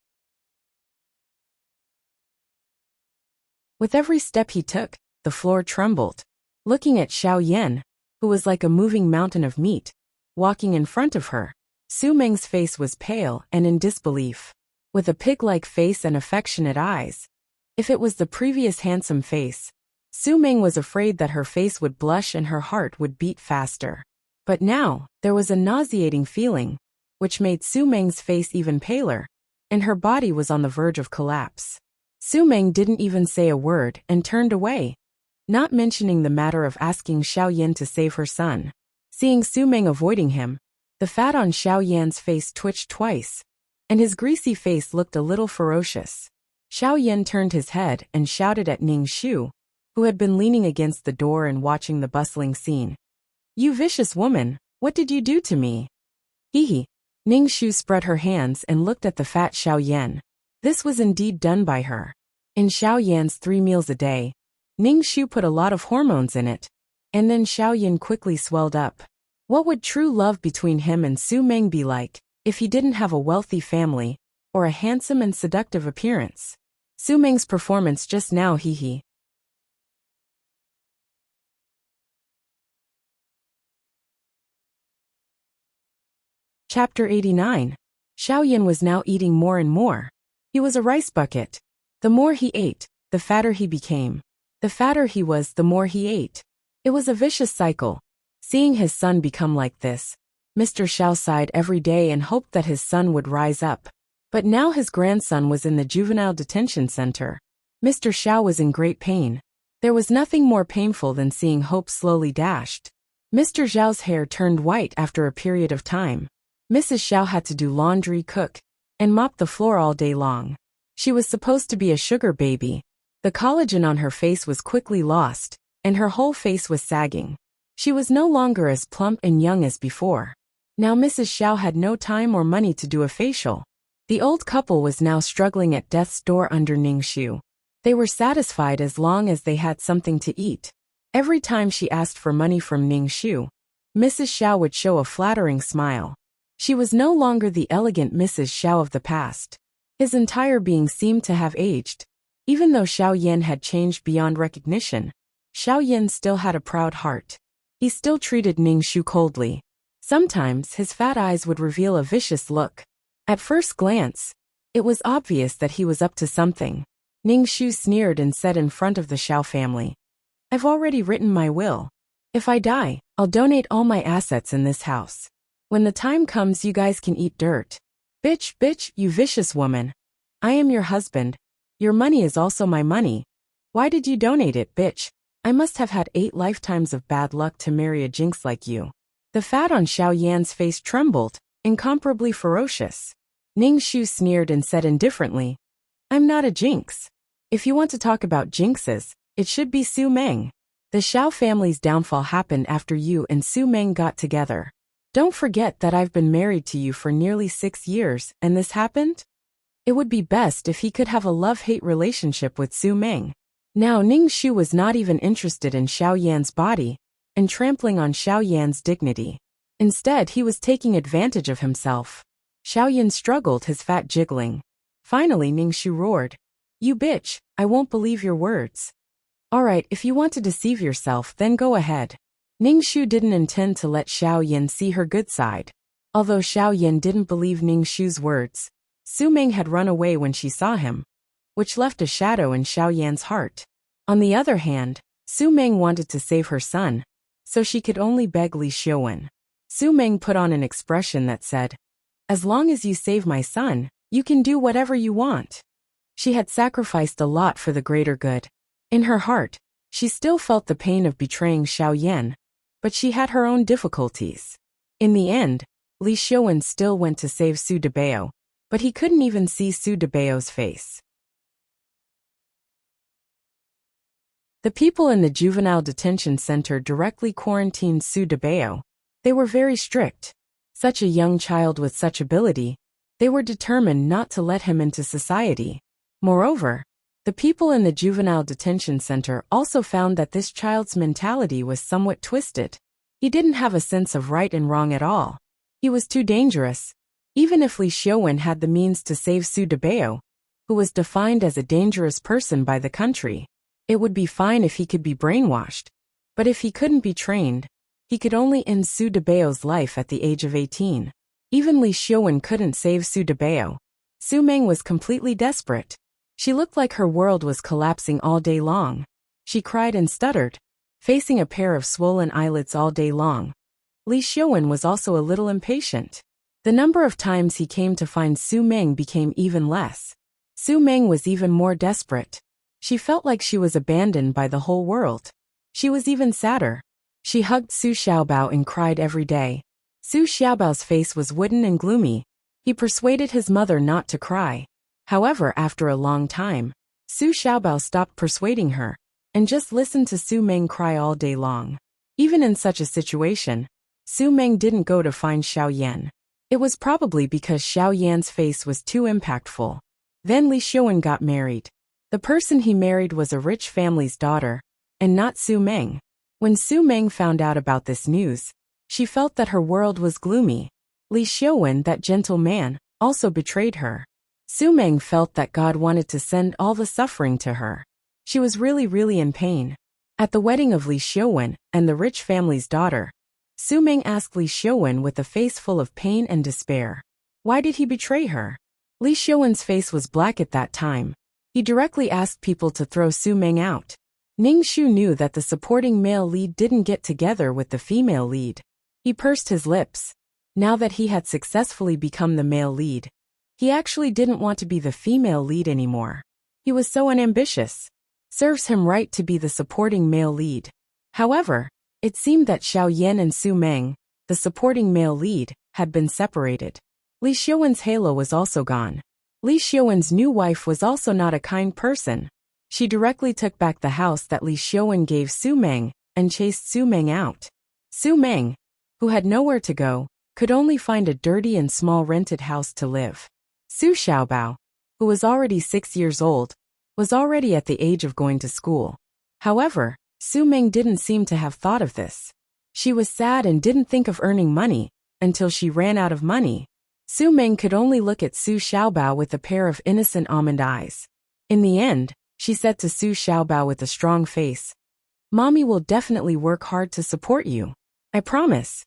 With every step he took, the floor trembled. Looking at Xiao Yan, who was like a moving mountain of meat, walking in front of her, Su Meng's face was pale and in disbelief. With a pig-like face and affectionate eyes. If it was the previous handsome face, Su Meng was afraid that her face would blush and her heart would beat faster. But now, there was a nauseating feeling, which made Su Meng's face even paler, and her body was on the verge of collapse. Su Meng didn't even say a word and turned away, not mentioning the matter of asking Xiao Yan to save her son. Seeing Su Meng avoiding him, the fat on Xiao Yan's face twitched twice, and his greasy face looked a little ferocious. Xiao Yan turned his head and shouted at Ning Shu, who had been leaning against the door and watching the bustling scene. "You vicious woman, what did you do to me?" Hee. Ning Shu spread her hands and looked at the fat Xiao Yan. This was indeed done by her. In Xiao Yan's 3 meals a day, Ning Shu put a lot of hormones in it, and then Xiao Yan quickly swelled up. What would true love between him and Su Meng be like, if he didn't have a wealthy family, or a handsome and seductive appearance? Su Meng's performance just now, hee. Chapter 89. Xiaoyan was now eating more and more. He was a rice bucket. The more he ate, the fatter he became. The fatter he was, the more he ate. It was a vicious cycle. Seeing his son become like this, Mr. Xiao sighed every day and hoped that his son would rise up. But now his grandson was in the juvenile detention center. Mr. Xiao was in great pain. There was nothing more painful than seeing hope slowly dashed. Mr. Xiao's hair turned white after a period of time. Mrs. Xiao had to do laundry, cook, and mop the floor all day long. She was supposed to be a sugar baby. The collagen on her face was quickly lost, and her whole face was sagging. She was no longer as plump and young as before. Now Mrs. Xiao had no time or money to do a facial. The old couple was now struggling at death's door under Ningxu. They were satisfied as long as they had something to eat. Every time she asked for money from Ningxu, Mrs. Xiao would show a flattering smile. She was no longer the elegant Mrs. Xiao of the past. His entire being seemed to have aged. Even though Xiao Yan had changed beyond recognition, Xiao Yan still had a proud heart. He still treated Ningxu coldly. Sometimes his fat eyes would reveal a vicious look. At first glance, it was obvious that he was up to something. Ningxu sneered and said in front of the Xiao family, "I've already written my will. If I die, I'll donate all my assets in this house. When the time comes, you guys can eat dirt. Bitch, you vicious woman. I am your husband. Your money is also my money. Why did you donate it, bitch? I must have had 8 lifetimes of bad luck to marry a jinx like you." The fat on Xiao Yan's face trembled, incomparably ferocious. Ningxu sneered and said indifferently, "I'm not a jinx. If you want to talk about jinxes, it should be Su Meng. The Xiao family's downfall happened after you and Su Meng got together. Don't forget that I've been married to you for nearly 6 years, and this happened? It would be best if he could have a love-hate relationship with Su Meng." Now Ningxu was not even interested in Xiao Yan's body and trampling on Xiao Yan's dignity. Instead, he was taking advantage of himself. Xiao Yan struggled, his fat jiggling. Finally Ningxu roared, "You bitch, I won't believe your words." "Alright, if you want to deceive yourself, then go ahead." Ningxu didn't intend to let Xiao Yan see her good side. Although Xiao Yan didn't believe Ningxu's words, Su Meng had run away when she saw him, which left a shadow in Xiao Yan's heart. On the other hand, Su Meng wanted to save her son, so she could only beg Li Xiaowen. Su Meng put on an expression that said, "As long as you save my son, you can do whatever you want." She had sacrificed a lot for the greater good. In her heart, she still felt the pain of betraying Xiao Yan, but she had her own difficulties. In the end, Li Xiaowen still went to save Su Debao, but he couldn't even see Su Debao's face. The people in the juvenile detention center directly quarantined Su Debao. They were very strict. Such a young child with such ability, they were determined not to let him into society. Moreover, the people in the juvenile detention center also found that this child's mentality was somewhat twisted. He didn't have a sense of right and wrong at all. He was too dangerous. Even if Li Xiaowen had the means to save Su Debao, who was defined as a dangerous person by the country, it would be fine if he could be brainwashed. But if he couldn't be trained, he could only end Su Debao's life at the age of 18. Even Li Xiaowen couldn't save Su Debao. Su Meng was completely desperate. She looked like her world was collapsing all day long. She cried and stuttered, facing a pair of swollen eyelids all day long. Li Xiaowen was also a little impatient. The number of times he came to find Su Meng became even less. Su Meng was even more desperate. She felt like she was abandoned by the whole world. She was even sadder. She hugged Su Xiaobao and cried every day. Su Xiaobao's face was wooden and gloomy. He persuaded his mother not to cry. However, after a long time, Su Xiaobao stopped persuading her and just listened to Su Meng cry all day long. Even in such a situation, Su Meng didn't go to find Xiao Yan. It was probably because Xiao Yan's face was too impactful. Then Li Xiaowen got married. The person he married was a rich family's daughter, and not Su Meng. When Su Meng found out about this news, She felt that her world was gloomy. Li Xiaowen, that gentle man, also betrayed her. Su Meng felt that God wanted to send all the suffering to her. She was really in pain. At the wedding of Li Xiaowen and the rich family's daughter, Su Meng asked Li Xiaowen with a face full of pain and despair. Why did he betray her? Li Xiaowen's face was black at that time. He directly asked people to throw Su Meng out. Ning Shu knew that the supporting male lead didn't get together with the female lead. He pursed his lips. Now that he had successfully become the male lead, he actually didn't want to be the female lead anymore. He was so unambitious. Serves him right to be the supporting male lead. However, it seemed that Xiao Yan and Su Meng, the supporting male lead, had been separated. Li Xiaowen's halo was also gone. Li Xiaowen's new wife was also not a kind person. She directly took back the house that Li Xiaowen gave Su Meng and chased Su Meng out. Su Meng, who had nowhere to go, could only find a dirty and small rented house to live. Su Xiaobao, who was already 6 years old, was already at the age of going to school. However, Su Meng didn't seem to have thought of this. She was sad and didn't think of earning money until she ran out of money. Su Meng could only look at Su Xiaobao with a pair of innocent almond eyes. In the end, she said to Su Xiaobao with a strong face, "Mommy will definitely work hard to support you. I promise."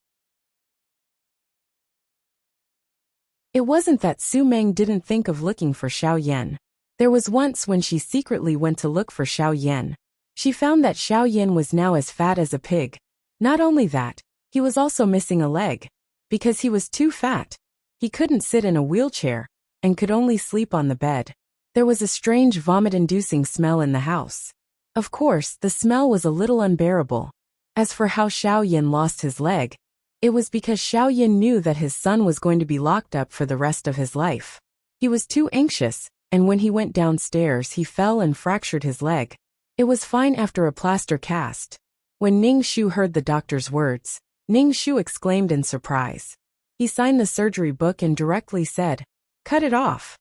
It wasn't that Su Meng didn't think of looking for Xiao Yan. There was once when she secretly went to look for Xiao Yan. She found that Xiao Yan was now as fat as a pig. Not only that, he was also missing a leg. Because he was too fat, he couldn't sit in a wheelchair and could only sleep on the bed. There was a strange vomit-inducing smell in the house. Of course, the smell was a little unbearable. As for how Xiao Yan lost his leg, it was because Xiao Yan knew that his son was going to be locked up for the rest of his life. He was too anxious, and when he went downstairs he fell and fractured his leg. It was fine after a plaster cast. When Ning Shu heard the doctor's words, Ning Shu exclaimed in surprise. He signed the surgery book and directly said, "Cut it off."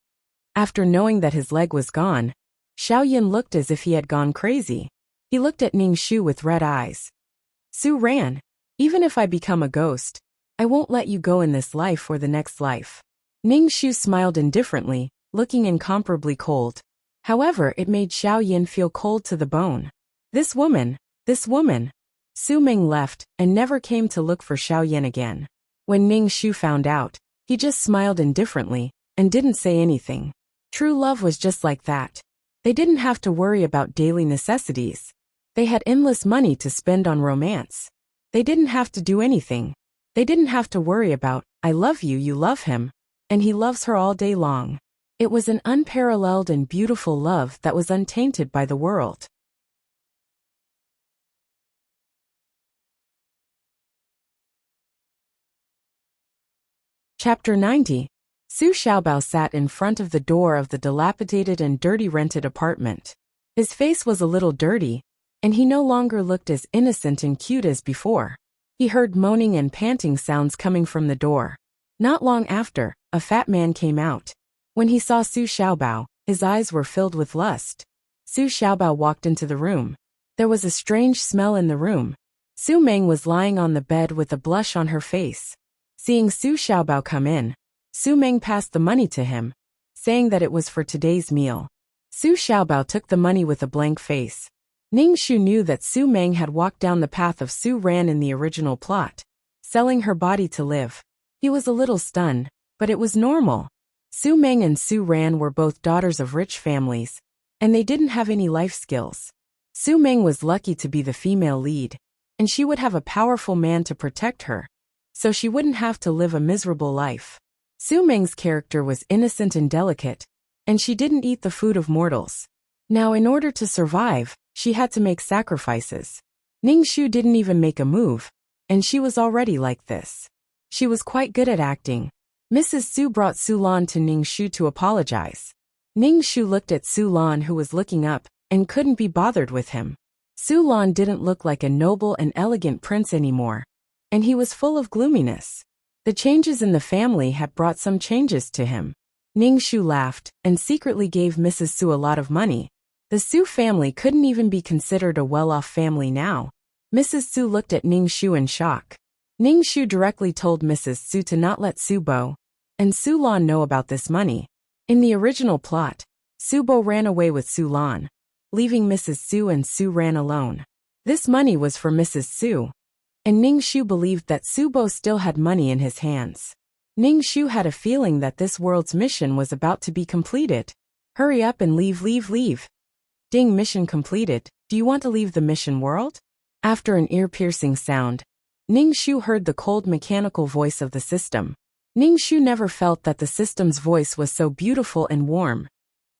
After knowing that his leg was gone, Xiao Yan looked as if he had gone crazy. He looked at Ning Shu with red eyes. "Su Ran, even if I become a ghost, I won't let you go in this life or the next life." Ning Shu smiled indifferently, looking incomparably cold. However, it made Xiao Yan feel cold to the bone. This woman. Su Meng left and never came to look for Xiao Yan again. When Ning Shu found out, he just smiled indifferently and didn't say anything. True love was just like that. They didn't have to worry about daily necessities. They had endless money to spend on romance. They didn't have to do anything. They didn't have to worry about, "I love you, you love him, and he loves her all day long." It was an unparalleled and beautiful love that was untainted by the world. Chapter 90. Su Xiaobao sat in front of the door of the dilapidated and dirty rented apartment. His face was a little dirty, and he no longer looked as innocent and cute as before. He heard moaning and panting sounds coming from the door. Not long after, a fat man came out. When he saw Su Xiaobao, his eyes were filled with lust. Su Xiaobao walked into the room. There was a strange smell in the room. Su Meng was lying on the bed with a blush on her face. Seeing Su Xiaobao come in, Su Meng passed the money to him, saying that it was for today's meal. Su Xiaobao took the money with a blank face. Ning Shu knew that Su Meng had walked down the path of Su Ran in the original plot, selling her body to live. He was a little stunned, but it was normal. Su Meng and Su Ran were both daughters of rich families, and they didn't have any life skills. Su Meng was lucky to be the female lead, and she would have a powerful man to protect her, so she wouldn't have to live a miserable life. Su Meng's character was innocent and delicate, and she didn't eat the food of mortals. Now, in order to survive, she had to make sacrifices. Ning Shu didn't even make a move, and she was already like this. She was quite good at acting. Mrs. Su brought Su Lan to Ning Shu to apologize. Ning Shu looked at Su Lan, who was looking up, and couldn't be bothered with him. Su Lan didn't look like a noble and elegant prince anymore, and he was full of gloominess. The changes in the family had brought some changes to him. Ning Shu laughed and secretly gave Mrs. Su a lot of money. The Su family couldn't even be considered a well-off family now. Mrs. Su looked at Ning Shu in shock. Ning Shu directly told Mrs. Su to not let Su Bo and Su Lan know about this money. In the original plot, Su Bo ran away with Su Lan, leaving Mrs. Su, and Su ran alone. This money was for Mrs. Su, and Ning Shu believed that Su Bo still had money in his hands. Ning Shu had a feeling that this world's mission was about to be completed. Hurry up and leave, leave, leave. Ding, mission completed. Do you want to leave the mission world? After an ear-piercing sound, Ning Shu heard the cold mechanical voice of the system. Ning Shu never felt that the system's voice was so beautiful and warm.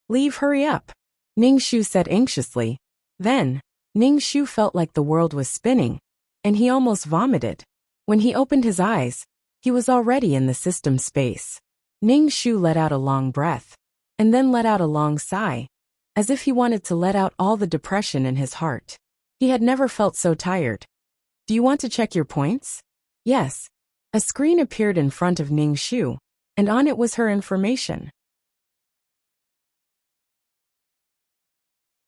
Leave, hurry up, Ning Shu said anxiously. Then, Ning Shu felt like the world was spinning, and he almost vomited. When he opened his eyes, he was already in the system space. Ning Shu let out a long breath, and then let out a long sigh, as if he wanted to let out all the depression in his heart. He had never felt so tired. Do you want to check your points? Yes. A screen appeared in front of Ning Shu, and on it was her information.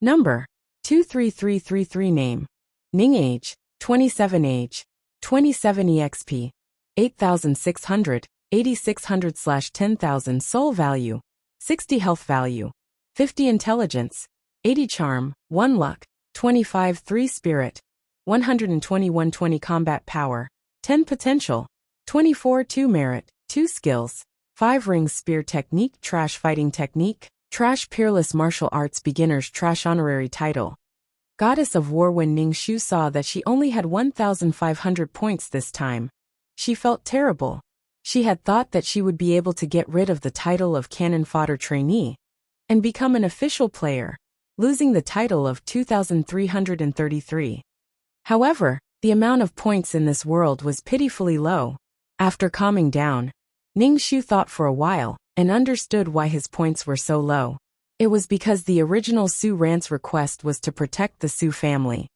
Number: 23333. Name: Ning. Age: 27. Age: 27. EXP: 8,600, 8,600/10,000. Soul value: 60. Health value: 50. Intelligence: 80. Charm: 1 luck, 25. 3 spirit, 121. 20 combat power, 10 potential, 24. 2 merit, 2 skills, 5 rings. Spear technique, trash fighting technique, trash peerless martial arts beginners, trash honorary title. Goddess of War. When Ning Shu saw that she only had 1,500 points this time, she felt terrible. She had thought that she would be able to get rid of the title of cannon fodder trainee and become an official player, losing the title of 2,333. However, the amount of points in this world was pitifully low. After calming down, Ning Shu thought for a while and understood why his points were so low. It was because the original Su Ran's request was to protect the Su family.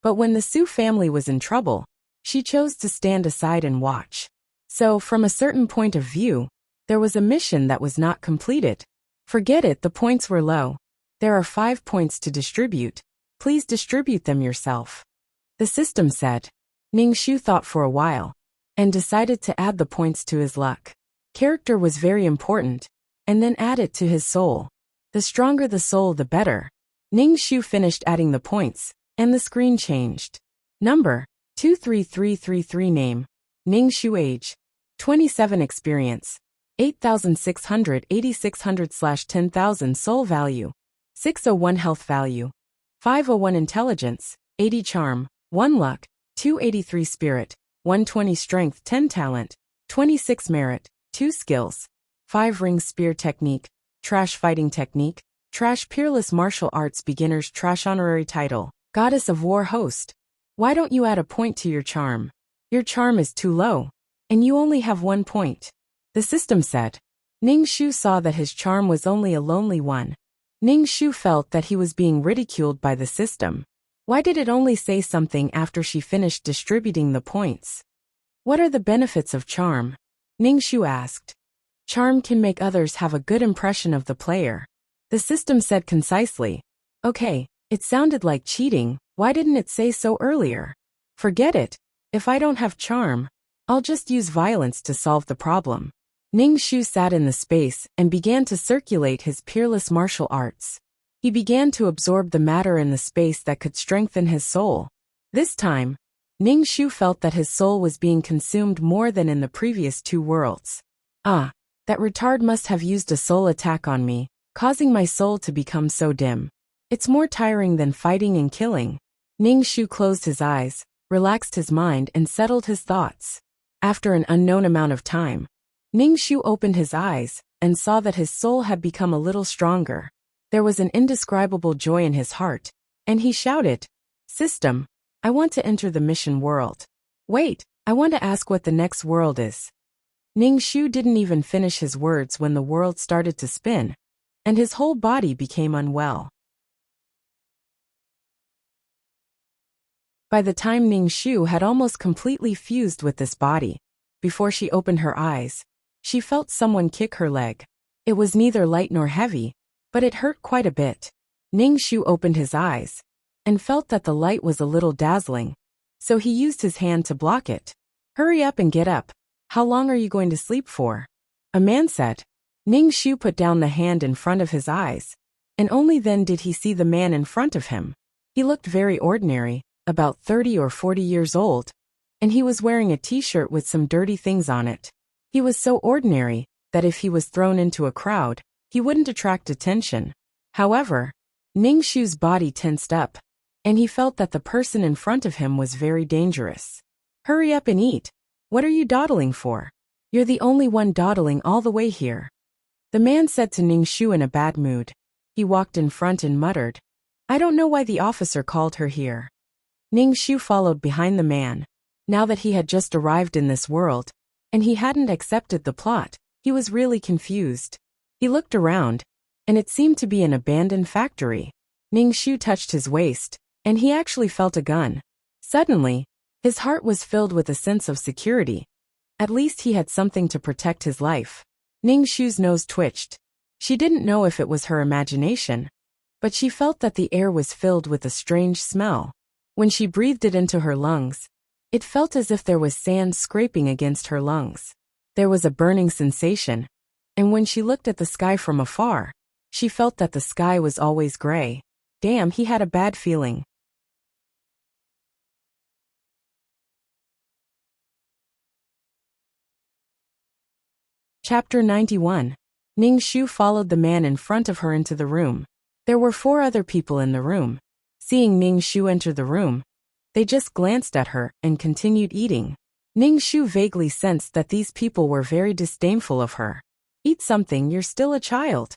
But when the Su family was in trouble, she chose to stand aside and watch. So, from a certain point of view, there was a mission that was not completed. Forget it, the points were low. There are 5 points to distribute. Please distribute them yourself, the system said. Ning Shu thought for a while and decided to add the points to his luck. Character was very important, and then add it to his soul. The stronger the soul, the better. Ning Shu finished adding the points, and the screen changed. Number: 23333. Name: Ning Shu. Age: 27. Experience: 8,600, 8,600/10,000. Soul value: 601. Health value: 501. Intelligence: 80. Charm: 1 luck, 283. Spirit: 120. Strength: 10 talent, 26. Merit: 2 skills, 5 rings. Spear technique, trash fighting technique, trash peerless martial arts beginners, trash honorary title. Goddess of War. Host: why don't you add a point to your charm? Your charm is too low, and you only have 1 point, the system said. Ning Shu saw that his charm was only a lonely one. Ning Shu felt that he was being ridiculed by the system. Why did it only say something after she finished distributing the points? What are the benefits of charm? Ning Shu asked. Charm can make others have a good impression of the player, the system said concisely. Okay, it sounded like cheating. Why didn't it say so earlier? Forget it. If I don't have charm, I'll just use violence to solve the problem. Ning Shu sat in the space and began to circulate his peerless martial arts. He began to absorb the matter in the space that could strengthen his soul. This time, Ning Shu felt that his soul was being consumed more than in the previous 2 worlds. Ah, that retard must have used a soul attack on me, causing my soul to become so dim. It's more tiring than fighting and killing. Ning Shu closed his eyes, relaxed his mind, and settled his thoughts. After an unknown amount of time, Ning Shu opened his eyes and saw that his soul had become a little stronger. There was an indescribable joy in his heart, and he shouted, System, I want to enter the mission world. Wait, I want to ask what the next world is. Ning Shu didn't even finish his words when the world started to spin, and his whole body became unwell. By the time Ning Shu had almost completely fused with this body, before she opened her eyes, she felt someone kick her leg. It was neither light nor heavy, but it hurt quite a bit. Ning Shu opened his eyes and felt that the light was a little dazzling, so he used his hand to block it. Hurry up and get up. How long are you going to sleep for? A man said. Ning Shu put down the hand in front of his eyes, and only then did he see the man in front of him. He looked very ordinary, about 30 or 40 years old, and he was wearing a t-shirt with some dirty things on it. He was so ordinary that if he was thrown into a crowd, he wouldn't attract attention. However, Ning Shu's body tensed up, and he felt that the person in front of him was very dangerous. Hurry up and eat. What are you dawdling for? You're the only one dawdling all the way here. The man said to Ning Shu in a bad mood. He walked in front and muttered, I don't know why the officer called her here. Ning Shu followed behind the man. Now that he had just arrived in this world, and he hadn't accepted the plot, he was really confused. He looked around, and it seemed to be an abandoned factory. Ning Shu touched his waist, and he actually felt a gun. Suddenly, his heart was filled with a sense of security. At least he had something to protect his life. Ning Shu's nose twitched. She didn't know if it was her imagination, but she felt that the air was filled with a strange smell. When she breathed it into her lungs, it felt as if there was sand scraping against her lungs. There was a burning sensation, and when she looked at the sky from afar, she felt that the sky was always gray. Damn, he had a bad feeling. Chapter 91. Ning Shu followed the man in front of her into the room. There were 4 other people in the room. Seeing Ning Shu enter the room, they just glanced at her and continued eating. Ning Shu vaguely sensed that these people were very disdainful of her. Eat something, you're still a child.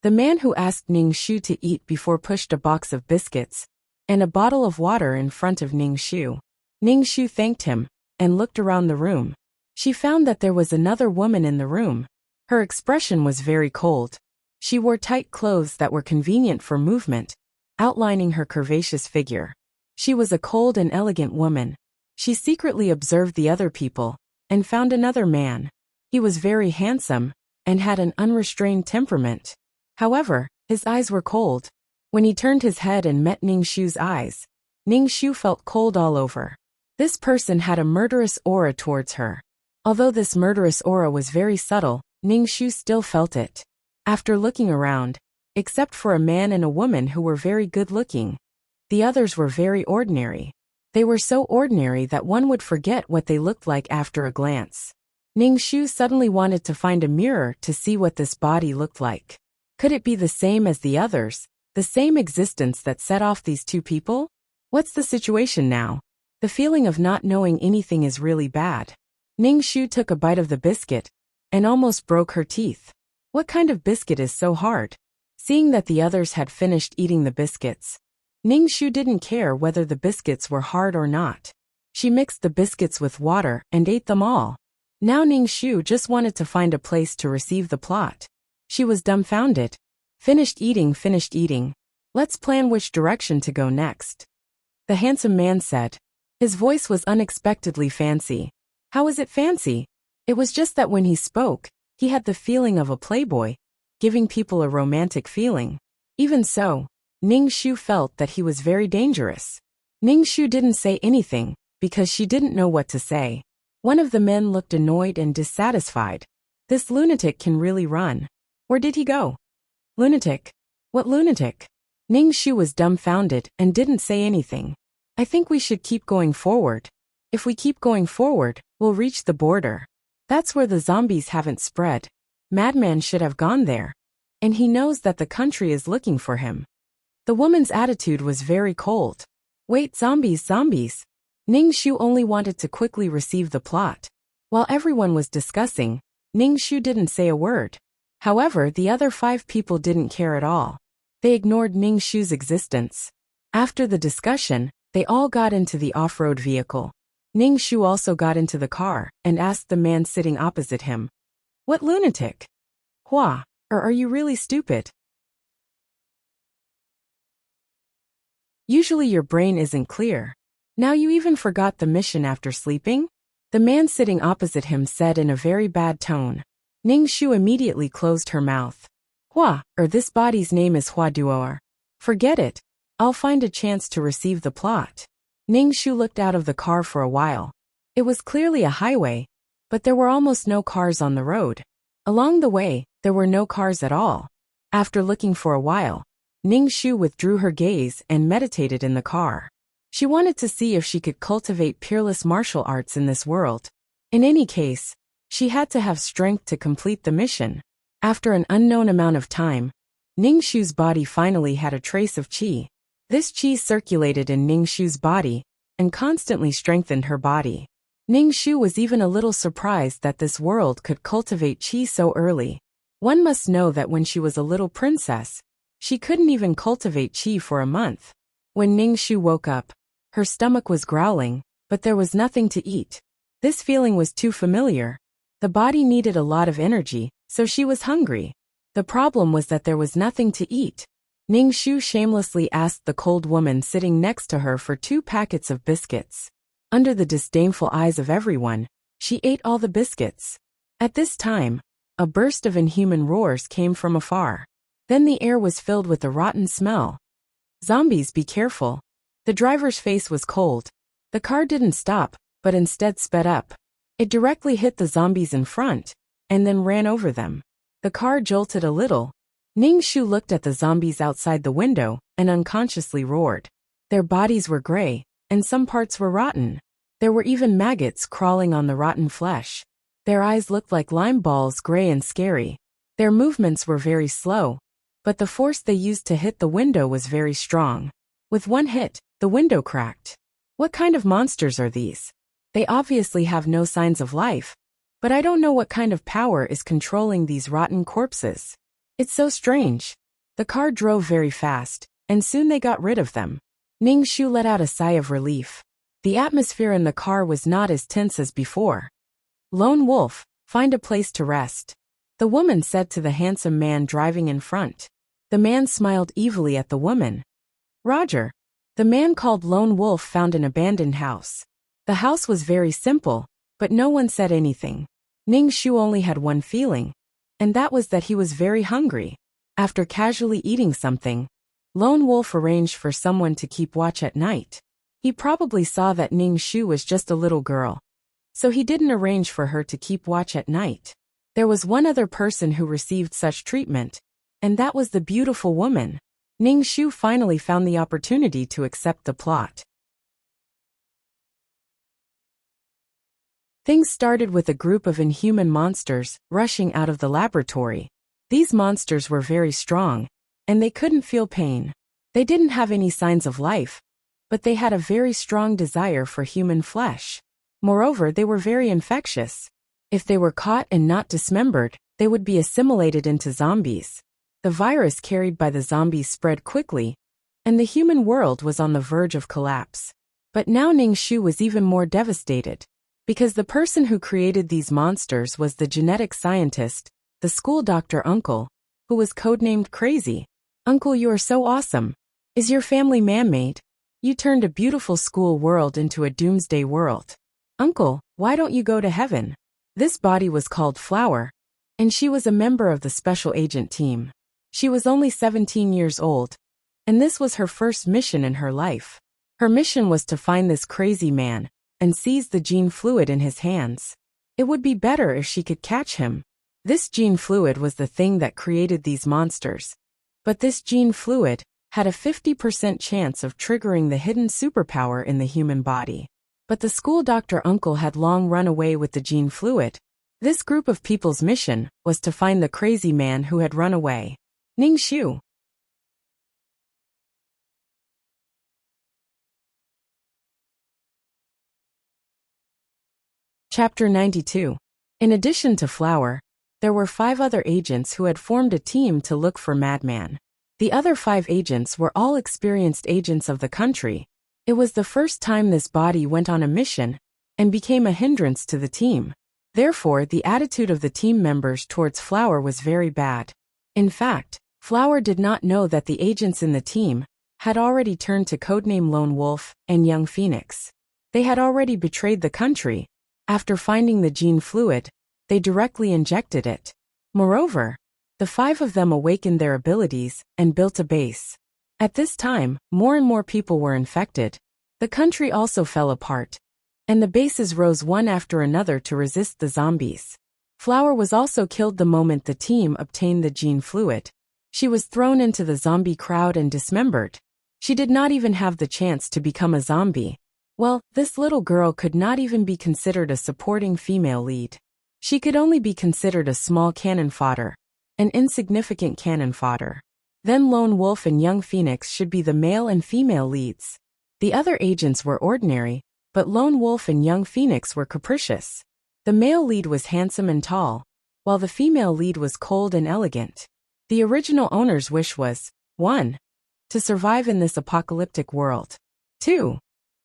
The man who asked Ning Shu to eat before pushed a box of biscuits and a bottle of water in front of Ning Shu. Ning Shu thanked him and looked around the room. She found that there was another woman in the room. Her expression was very cold. She wore tight clothes that were convenient for movement, outlining her curvaceous figure. She was a cold and elegant woman. She secretly observed the other people and found another man. He was very handsome and had an unrestrained temperament. However, his eyes were cold. When he turned his head and met Ning Shu's eyes, Ning Shu felt cold all over. This person had a murderous aura towards her. Although this murderous aura was very subtle, Ning Shu still felt it. After looking around, except for a man and a woman who were very good-looking, the others were very ordinary. They were so ordinary that one would forget what they looked like after a glance. Ning Shu suddenly wanted to find a mirror to see what this body looked like. Could it be the same as the others, the same existence that set off these 2 people? What's the situation now? The feeling of not knowing anything is really bad. Ning Shu took a bite of the biscuit and almost broke her teeth. What kind of biscuit is so hard? Seeing that the others had finished eating the biscuits, Ning Shu didn't care whether the biscuits were hard or not. She mixed the biscuits with water and ate them all. Now Ning Shu just wanted to find a place to receive the plot. She was dumbfounded. Finished eating. Let's plan which direction to go next. The handsome man said. His voice was unexpectedly fancy. How is it fancy? It was just that when he spoke, he had the feeling of a playboy, giving people a romantic feeling. Even so, Ning Shu felt that he was very dangerous. Ning Shu didn't say anything, because she didn't know what to say. One of the men looked annoyed and dissatisfied. This lunatic can really run. Where did he go? Lunatic? What lunatic? Ning Shu was dumbfounded and didn't say anything. I think we should keep going forward. If we keep going forward, we'll reach the border. That's where the zombies haven't spread. Madman should have gone there. And he knows that the country is looking for him. The woman's attitude was very cold. Wait, zombies. Ning Shu only wanted to quickly receive the plot. While everyone was discussing, Ning Shu didn't say a word. However, the other 5 people didn't care at all. They ignored Ning Shu's existence. After the discussion, they all got into the off-road vehicle. Ning Shu also got into the car and asked the man sitting opposite him. What lunatic? Hua, or are you really stupid? Usually your brain isn't clear. Now you even forgot the mission after sleeping? The man sitting opposite him said in a very bad tone. Ning Shu immediately closed her mouth. Hua, or this body's name is Hua Duoer. Forget it. I'll find a chance to receive the plot. Ning Shu looked out of the car for a while. It was clearly a highway, but there were almost no cars on the road. Along the way, there were no cars at all. After looking for a while, Ning Shu withdrew her gaze and meditated in the car. She wanted to see if she could cultivate peerless martial arts in this world. In any case, she had to have strength to complete the mission. After an unknown amount of time, Ning Shu's body finally had a trace of qi. This qi circulated in Ning Shu's body and constantly strengthened her body. Ning Shu was even a little surprised that this world could cultivate qi so early. One must know that when she was a little princess, she couldn't even cultivate qi for a month. When Ning Shu woke up, her stomach was growling, but there was nothing to eat. This feeling was too familiar. The body needed a lot of energy, so she was hungry. The problem was that there was nothing to eat. Ning Shu shamelessly asked the cold woman sitting next to her for 2 packets of biscuits. Under the disdainful eyes of everyone, she ate all the biscuits. At this time, a burst of inhuman roars came from afar. Then the air was filled with a rotten smell. Zombies, be careful. The driver's face was cold. The car didn't stop, but instead sped up. It directly hit the zombies in front, and then ran over them. The car jolted a little. Ning Shu looked at the zombies outside the window and unconsciously roared. Their bodies were gray, and some parts were rotten. There were even maggots crawling on the rotten flesh. Their eyes looked like lime balls, gray and scary. Their movements were very slow, but the force they used to hit the window was very strong. With one hit, the window cracked. What kind of monsters are these? They obviously have no signs of life, but I don't know what kind of power is controlling these rotten corpses. It's so strange. The car drove very fast, and soon they got rid of them. Ning Shu let out a sigh of relief. The atmosphere in the car was not as tense as before. Lone Wolf, find a place to rest, the woman said to the handsome man driving in front. The man smiled evilly at the woman. Roger. The man called Lone Wolf found an abandoned house. The house was very simple, but no one said anything. Ning Shu only had one feeling, and that was that he was very hungry. After casually eating something, Lone Wolf arranged for someone to keep watch at night. He probably saw that Ning Shu was just a little girl, so he didn't arrange for her to keep watch at night. There was one other person who received such treatment, and that was the beautiful woman. Ning Shu finally found the opportunity to accept the plot. Things started with a group of inhuman monsters rushing out of the laboratory. These monsters were very strong, and they couldn't feel pain. They didn't have any signs of life, but they had a very strong desire for human flesh. Moreover, they were very infectious. If they were caught and not dismembered, they would be assimilated into zombies. The virus carried by the zombies spread quickly, and the human world was on the verge of collapse. But now Ning Shu was even more devastated, because the person who created these monsters was the genetic scientist, the school doctor uncle, who was codenamed Crazy. Uncle, you are so awesome. Is your family man-made? You turned a beautiful school world into a doomsday world. Uncle, why don't you go to heaven? This body was called Flower, and she was a member of the special agent team. She was only 17 years old, and this was her first mission in her life. Her mission was to find this crazy man and seize the gene fluid in his hands. It would be better if she could catch him. This gene fluid was the thing that created these monsters. But this gene fluid had a 50% chance of triggering the hidden superpower in the human body. But the school doctor uncle had long run away with the gene fluid. This group of people's mission was to find the crazy man who had run away. Ning Shu. Chapter 92. In addition to Flower, there were 5 other agents who had formed a team to look for Madman. The other 5 agents were all experienced agents of the country. It was the first time this body went on a mission and became a hindrance to the team. Therefore, the attitude of the team members towards Flower was very bad. In fact, Flower did not know that the agents in the team had already turned to codename Lone Wolf and Young Phoenix. They had already betrayed the country. After finding the gene fluid, they directly injected it. Moreover, the 5 of them awakened their abilities and built a base. At this time, more and more people were infected. The country also fell apart, and the bases rose one after another to resist the zombies. Flower was also killed the moment the team obtained the gene fluid. She was thrown into the zombie crowd and dismembered. She did not even have the chance to become a zombie. Well, this little girl could not even be considered a supporting female lead. She could only be considered a small cannon fodder, an insignificant cannon fodder. Then Lone Wolf and Young Phoenix should be the male and female leads. The other agents were ordinary, but Lone Wolf and Young Phoenix were capricious. The male lead was handsome and tall, while the female lead was cold and elegant. The original owner's wish was, 1. To survive in this apocalyptic world. 2.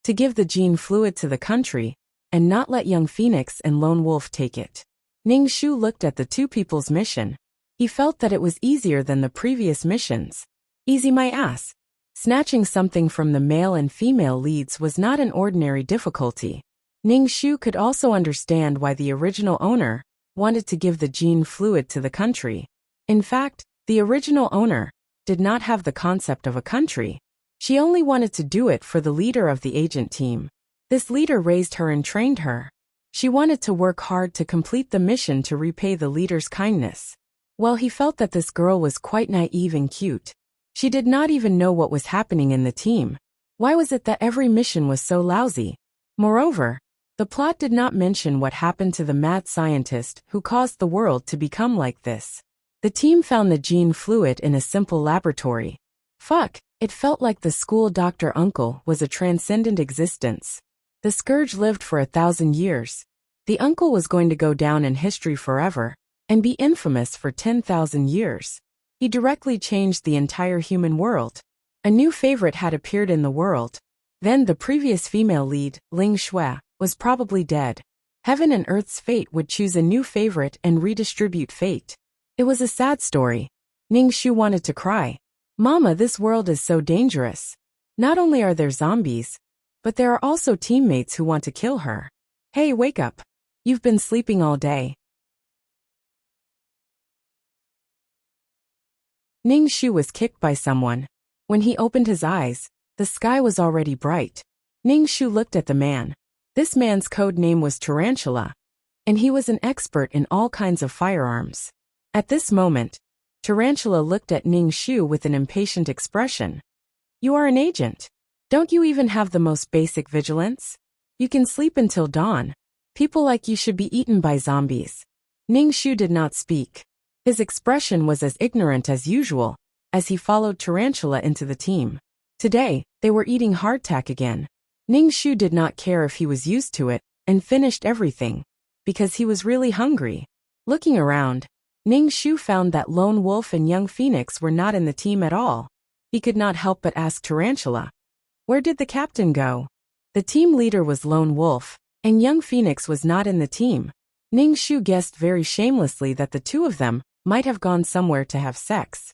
To give the gene fluid to the country, and not let Young Phoenix and Lone Wolf take it. Ning Shu looked at the two people's mission. He felt that it was easier than the previous missions. Easy my ass. Snatching something from the male and female leads was not an ordinary difficulty. Ning Shu could also understand why the original owner wanted to give the gene fluid to the country. In fact, the original owner did not have the concept of a country. She only wanted to do it for the leader of the agent team. This leader raised her and trained her. She wanted to work hard to complete the mission to repay the leader's kindness. Well, he felt that this girl was quite naive and cute. She did not even know what was happening in the team. Why was it that every mission was so lousy? Moreover, the plot did not mention what happened to the mad scientist who caused the world to become like this. The team found the gene fluid in a simple laboratory. Fuck, it felt like the school doctor uncle was a transcendent existence. The scourge lived for 1,000 years. The uncle was going to go down in history forever and be infamous for 10,000 years. He directly changed the entire human world. A new favorite had appeared in the world. Then the previous female lead, Ling Shui, was probably dead. Heaven and Earth's fate would choose a new favorite and redistribute fate. It was a sad story. Ning Shu wanted to cry. Mama, this world is so dangerous. Not only are there zombies, but there are also teammates who want to kill her. Hey, wake up. You've been sleeping all day. Ning Shu was kicked by someone. When he opened his eyes, the sky was already bright. Ning Shu looked at the man. This man's code name was Tarantula, and he was an expert in all kinds of firearms. At this moment, Tarantula looked at Ning Shu with an impatient expression. You are an agent. Don't you even have the most basic vigilance? You can sleep until dawn. People like you should be eaten by zombies. Ning Shu did not speak. His expression was as ignorant as usual, as he followed Tarantula into the team. Today, they were eating hardtack again. Ning Shu did not care if he was used to it, and finished everything, because he was really hungry. Looking around, Ning Shu found that Lone Wolf and Young Phoenix were not in the team at all. He could not help but ask Tarantula, where did the captain go? The team leader was Lone Wolf, and Young Phoenix was not in the team. Ning Shu guessed very shamelessly that the two of them might have gone somewhere to have sex.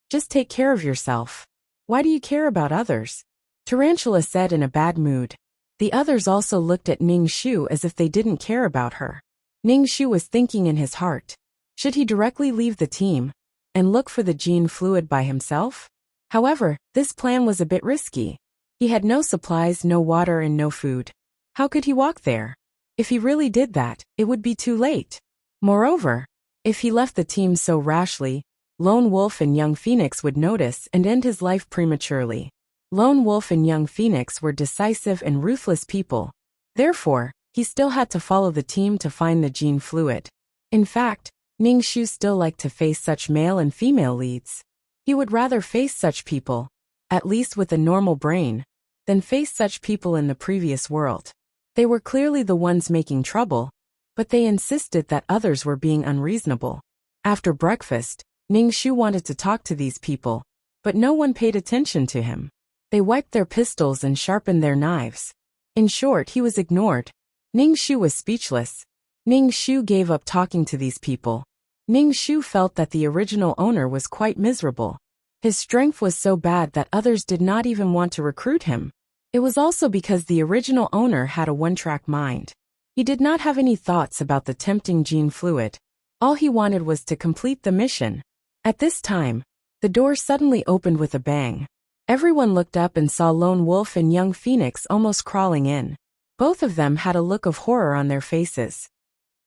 Just take care of yourself. Why do you care about others? Tarantula said in a bad mood. The others also looked at Ning Shu as if they didn't care about her. Ning Shu was thinking in his heart. Should he directly leave the team and look for the gene fluid by himself? However, this plan was a bit risky. He had no supplies, no water, and no food. How could he walk there? If he really did that, it would be too late. Moreover, if he left the team so rashly, Lone Wolf and Young Phoenix would notice and end his life prematurely. Lone Wolf and Young Phoenix were decisive and ruthless people. Therefore, he still had to follow the team to find the gene fluid. In fact, Ning Shu still liked to face such male and female leads. He would rather face such people, at least with a normal brain, than face such people in the previous world. They were clearly the ones making trouble, but they insisted that others were being unreasonable. After breakfast, Ning Shu wanted to talk to these people, but no one paid attention to him. They wiped their pistols and sharpened their knives. In short, he was ignored. Ning Shu was speechless. Ning Shu gave up talking to these people. Ning Shu felt that the original owner was quite miserable. His strength was so bad that others did not even want to recruit him. It was also because the original owner had a one-track mind. He did not have any thoughts about the tempting gene fluid. All he wanted was to complete the mission. At this time, the door suddenly opened with a bang. Everyone looked up and saw Lone Wolf and Young Phoenix almost crawling in. Both of them had a look of horror on their faces.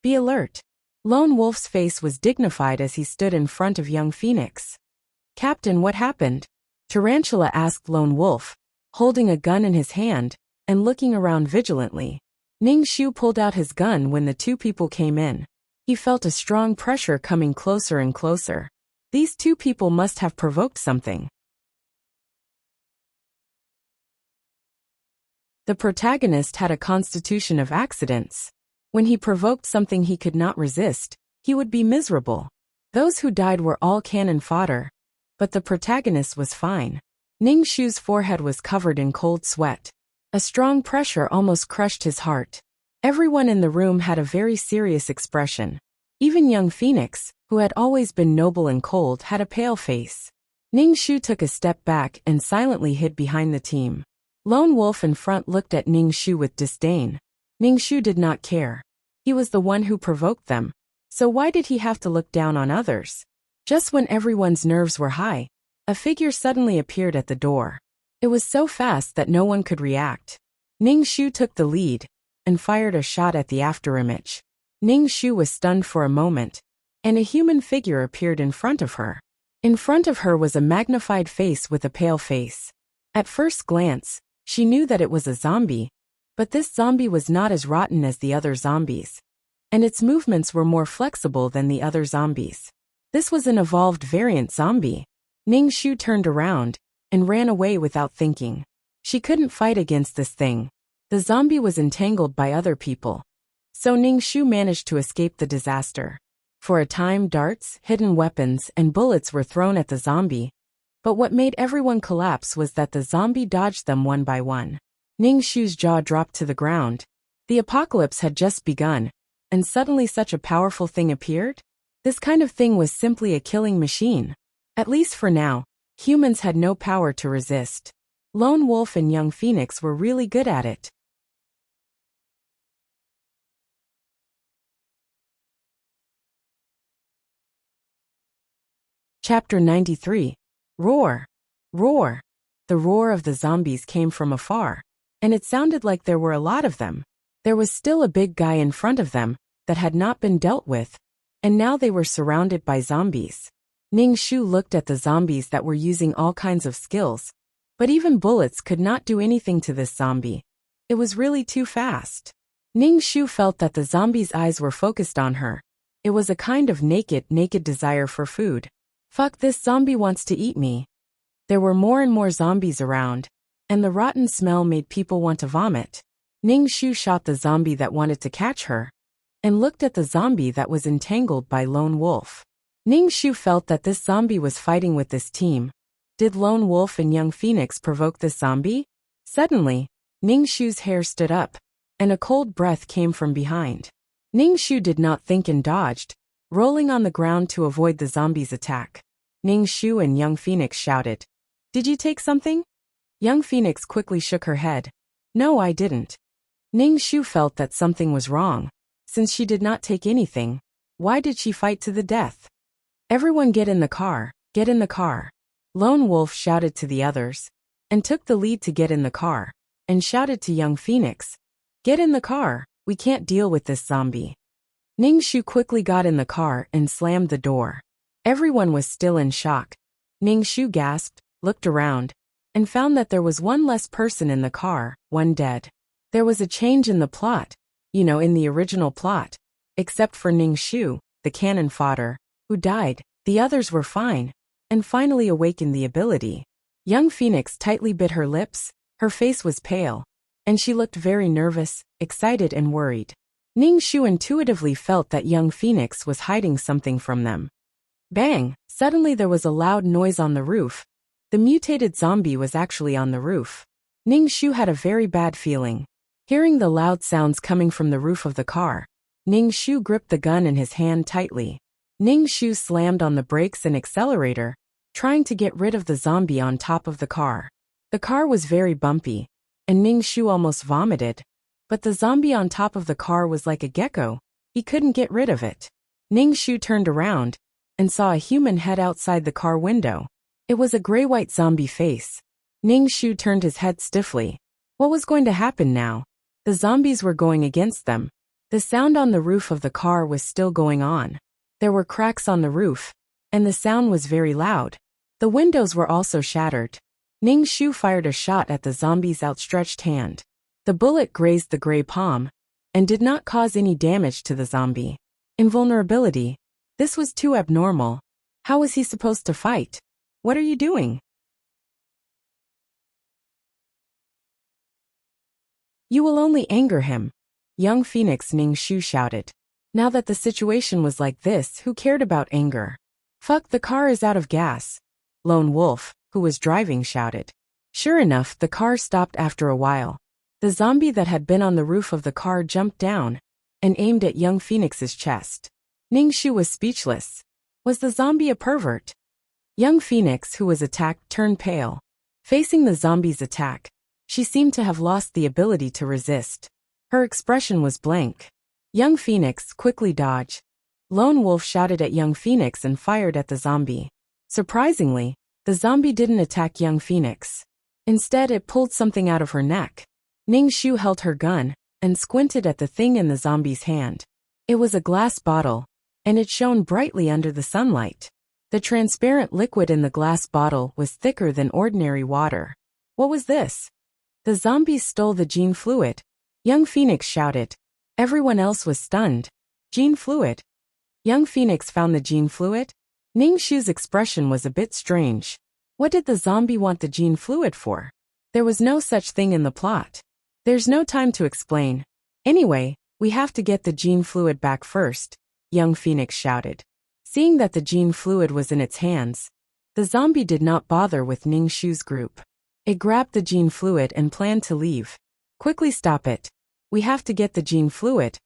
Be alert. Lone Wolf's face was dignified as he stood in front of young Phoenix. Captain, what happened? Tarantula asked Lone Wolf, holding a gun in his hand and looking around vigilantly. Ning Shu pulled out his gun when the two people came in. He felt a strong pressure coming closer and closer. These two people must have provoked something. The protagonist had a constitution of accidents. When he provoked something he could not resist, he would be miserable. Those who died were all cannon fodder, but the protagonist was fine. Ning Shu's forehead was covered in cold sweat. A strong pressure almost crushed his heart. Everyone in the room had a very serious expression. Even young Phoenix, who had always been noble and cold, had a pale face. Ning Shu took a step back and silently hid behind the team. Lone Wolf in front looked at Ning Shu with disdain. Ning Shu did not care. He was the one who provoked them. So why did he have to look down on others? Just when everyone's nerves were high, a figure suddenly appeared at the door. It was so fast that no one could react. Ning Shu took the lead and fired a shot at the afterimage. Ning Shu was stunned for a moment, and a human figure appeared in front of her. In front of her was a magnified face with a pale face. At first glance, she knew that it was a zombie, but this zombie was not as rotten as the other zombies, and its movements were more flexible than the other zombies. This was an evolved variant zombie. Ning Shu turned around and ran away without thinking. She couldn't fight against this thing. The zombie was entangled by other people. So Ning Shu managed to escape the disaster. For a time, darts, hidden weapons, and bullets were thrown at the zombie. But what made everyone collapse was that the zombie dodged them one by one. Ning Shu's jaw dropped to the ground. The apocalypse had just begun, and suddenly such a powerful thing appeared? This kind of thing was simply a killing machine. At least for now, humans had no power to resist. Lone Wolf and young Phoenix were really good at it. Chapter 93. Roar! Roar! The roar of the zombies came from afar, and it sounded like there were a lot of them. There was still a big guy in front of them that had not been dealt with, and now they were surrounded by zombies. Ning Shu looked at the zombies that were using all kinds of skills, but even bullets could not do anything to this zombie. It was really too fast. Ning Shu felt that the zombie's eyes were focused on her. It was a kind of naked desire for food. Fuck, this zombie wants to eat me. There were more and more zombies around, and the rotten smell made people want to vomit. Ning Shu shot the zombie that wanted to catch her, and looked at the zombie that was entangled by Lone Wolf. Ning Shu felt that this zombie was fighting with this team. Did Lone Wolf and young Phoenix provoke this zombie? Suddenly, Ning Shu's hair stood up, and a cold breath came from behind. Ning Shu did not think and dodged, rolling on the ground to avoid the zombie's attack. Ning Shu and young Phoenix shouted, "Did you take something?" Young Phoenix quickly shook her head. "No, I didn't." Ning Shu felt that something was wrong. Since she did not take anything, why did she fight to the death? "Everyone get in the car, get in the car." Lone Wolf shouted to the others, and took the lead to get in the car, and shouted to young Phoenix, "Get in the car, we can't deal with this zombie." Ning Shu quickly got in the car and slammed the door. Everyone was still in shock. Ning Shu gasped, looked around, and found that there was one less person in the car, one dead. There was a change in the plot, in the original plot, except for Ning Shu, the cannon fodder, who died. The others were fine, and finally awakened the ability. Young Phoenix tightly bit her lips, her face was pale, and she looked very nervous, excited and worried. Ning Shu intuitively felt that young Phoenix was hiding something from them. Bang! Suddenly there was a loud noise on the roof. The mutated zombie was actually on the roof. Ning Shu had a very bad feeling. Hearing the loud sounds coming from the roof of the car, Ning Shu gripped the gun in his hand tightly. Ning Shu slammed on the brakes and accelerator, trying to get rid of the zombie on top of the car. The car was very bumpy, and Ning Shu almost vomited. But the zombie on top of the car was like a gecko. He couldn't get rid of it. Ning Shu turned around and saw a human head outside the car window. It was a gray-white zombie face. Ning Shu turned his head stiffly. What was going to happen now? The zombies were going against them. The sound on the roof of the car was still going on. There were cracks on the roof, and the sound was very loud. The windows were also shattered. Ning Shu fired a shot at the zombie's outstretched hand. The bullet grazed the gray palm, and did not cause any damage to the zombie. Invulnerability. This was too abnormal. How was he supposed to fight? What are you doing? You will only anger him. Young Phoenix Ning Shu shouted. Now that the situation was like this, who cared about anger? Fuck, the car is out of gas. Lone Wolf, who was driving, shouted. Sure enough, the car stopped after a while. The zombie that had been on the roof of the car jumped down and aimed at young Phoenix's chest. Ning Shu was speechless. Was the zombie a pervert? Young Phoenix, who was attacked, turned pale. Facing the zombie's attack, she seemed to have lost the ability to resist. Her expression was blank. Young Phoenix, quickly dodge. Lone Wolf shouted at young Phoenix and fired at the zombie. Surprisingly, the zombie didn't attack young Phoenix. Instead, it pulled something out of her neck. Ning Shu held her gun and squinted at the thing in the zombie's hand. It was a glass bottle, and it shone brightly under the sunlight. The transparent liquid in the glass bottle was thicker than ordinary water. What was this? The zombies stole the gene fluid. Young Phoenix shouted. Everyone else was stunned. Gene fluid. Young Phoenix found the gene fluid? Ning Shu's expression was a bit strange. What did the zombie want the gene fluid for? There was no such thing in the plot. There's no time to explain. Anyway, we have to get the gene fluid back first, young Phoenix shouted. Seeing that the gene fluid was in its hands, the zombie did not bother with Ning Shu's group. It grabbed the gene fluid and planned to leave. Quickly stop it. We have to get the gene fluid.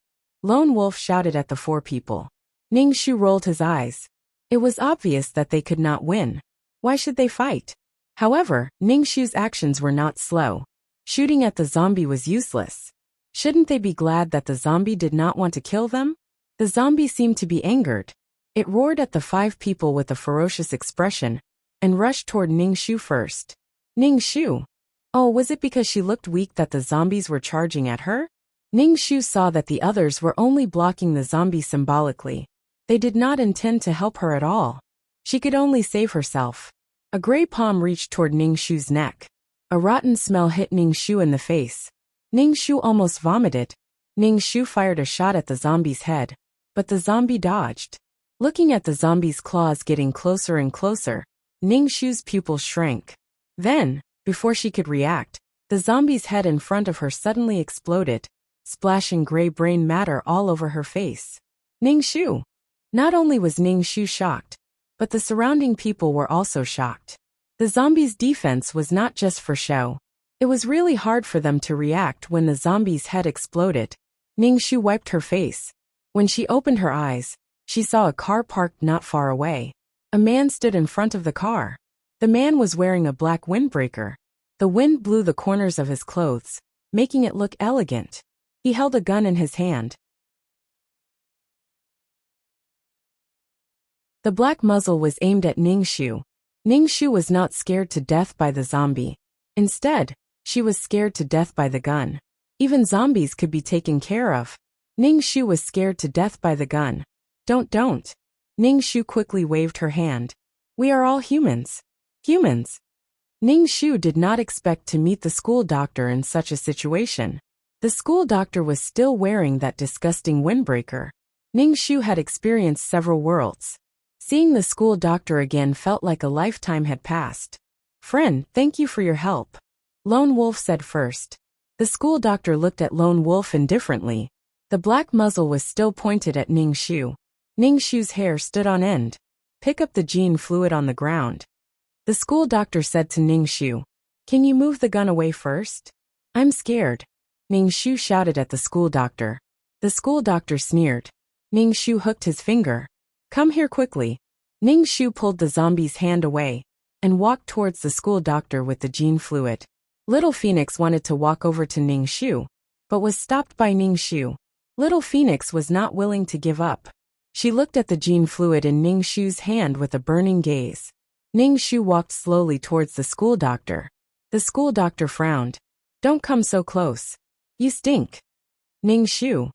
Lone Wolf shouted at the four people. Ning Shu rolled his eyes. It was obvious that they could not win. Why should they fight? However, Ning Shu's actions were not slow. Shooting at the zombie was useless. Shouldn't they be glad that the zombie did not want to kill them? The zombie seemed to be angered. It roared at the five people with a ferocious expression and rushed toward Ning Shu first. Ning Shu. Oh, was it because she looked weak that the zombies were charging at her? Ning Shu saw that the others were only blocking the zombie symbolically. They did not intend to help her at all. She could only save herself. A gray palm reached toward Ning Shu's neck. A rotten smell hit Ning Shu in the face. Ning Shu almost vomited. Ning Shu fired a shot at the zombie's head, but the zombie dodged. Looking at the zombie's claws getting closer and closer, Ning Shu's pupils shrank. Then, before she could react, the zombie's head in front of her suddenly exploded, splashing gray brain matter all over her face. Ning Shu. Not only was Ning Shu shocked, but the surrounding people were also shocked. The zombies' defense was not just for show. It was really hard for them to react when the zombie's head exploded. Ning Shu wiped her face. When she opened her eyes, she saw a car parked not far away. A man stood in front of the car. The man was wearing a black windbreaker. The wind blew the corners of his clothes, making it look elegant. He held a gun in his hand. The black muzzle was aimed at Ning Shu. Ning Shu was not scared to death by the zombie. Instead, she was scared to death by the gun. Even zombies could be taken care of. Ning Shu was scared to death by the gun. Don't. Ning Shu quickly waved her hand. We are all humans. Humans. Ning Shu did not expect to meet the school doctor in such a situation. The school doctor was still wearing that disgusting windbreaker. Ning Shu had experienced several worlds. Seeing the school doctor again felt like a lifetime had passed. Friend, thank you for your help. Lone Wolf said first. The school doctor looked at Lone Wolf indifferently. The black muzzle was still pointed at Ning Shu. Ning Shu's hair stood on end. Pick up the gene fluid on the ground. The school doctor said to Ning Shu. Can you move the gun away first? I'm scared. Ning Shu shouted at the school doctor. The school doctor sneered. Ning Shu hooked his finger. Come here quickly. Ning Shu pulled the zombie's hand away and walked towards the school doctor with the gene fluid. Little Phoenix wanted to walk over to Ning Shu, but was stopped by Ning Shu. Little Phoenix was not willing to give up. She looked at the gene fluid in Ning Shu's hand with a burning gaze. Ning Shu walked slowly towards the school doctor. The school doctor frowned. Don't come so close. You stink. Ning Shu.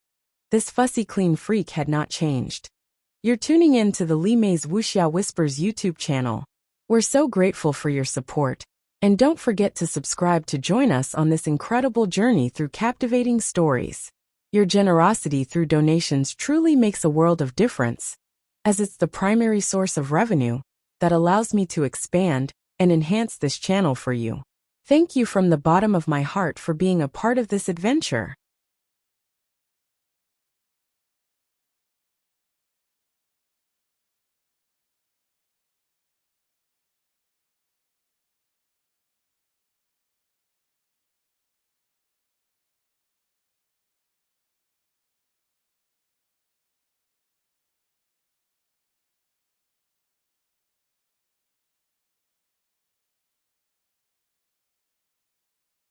This fussy clean freak had not changed. You're tuning in to the Li Mei's Wuxia Whispers YouTube channel. We're so grateful for your support. And don't forget to subscribe to join us on this incredible journey through captivating stories. Your generosity through donations truly makes a world of difference, as it's the primary source of revenue that allows me to expand and enhance this channel for you. Thank you from the bottom of my heart for being a part of this adventure.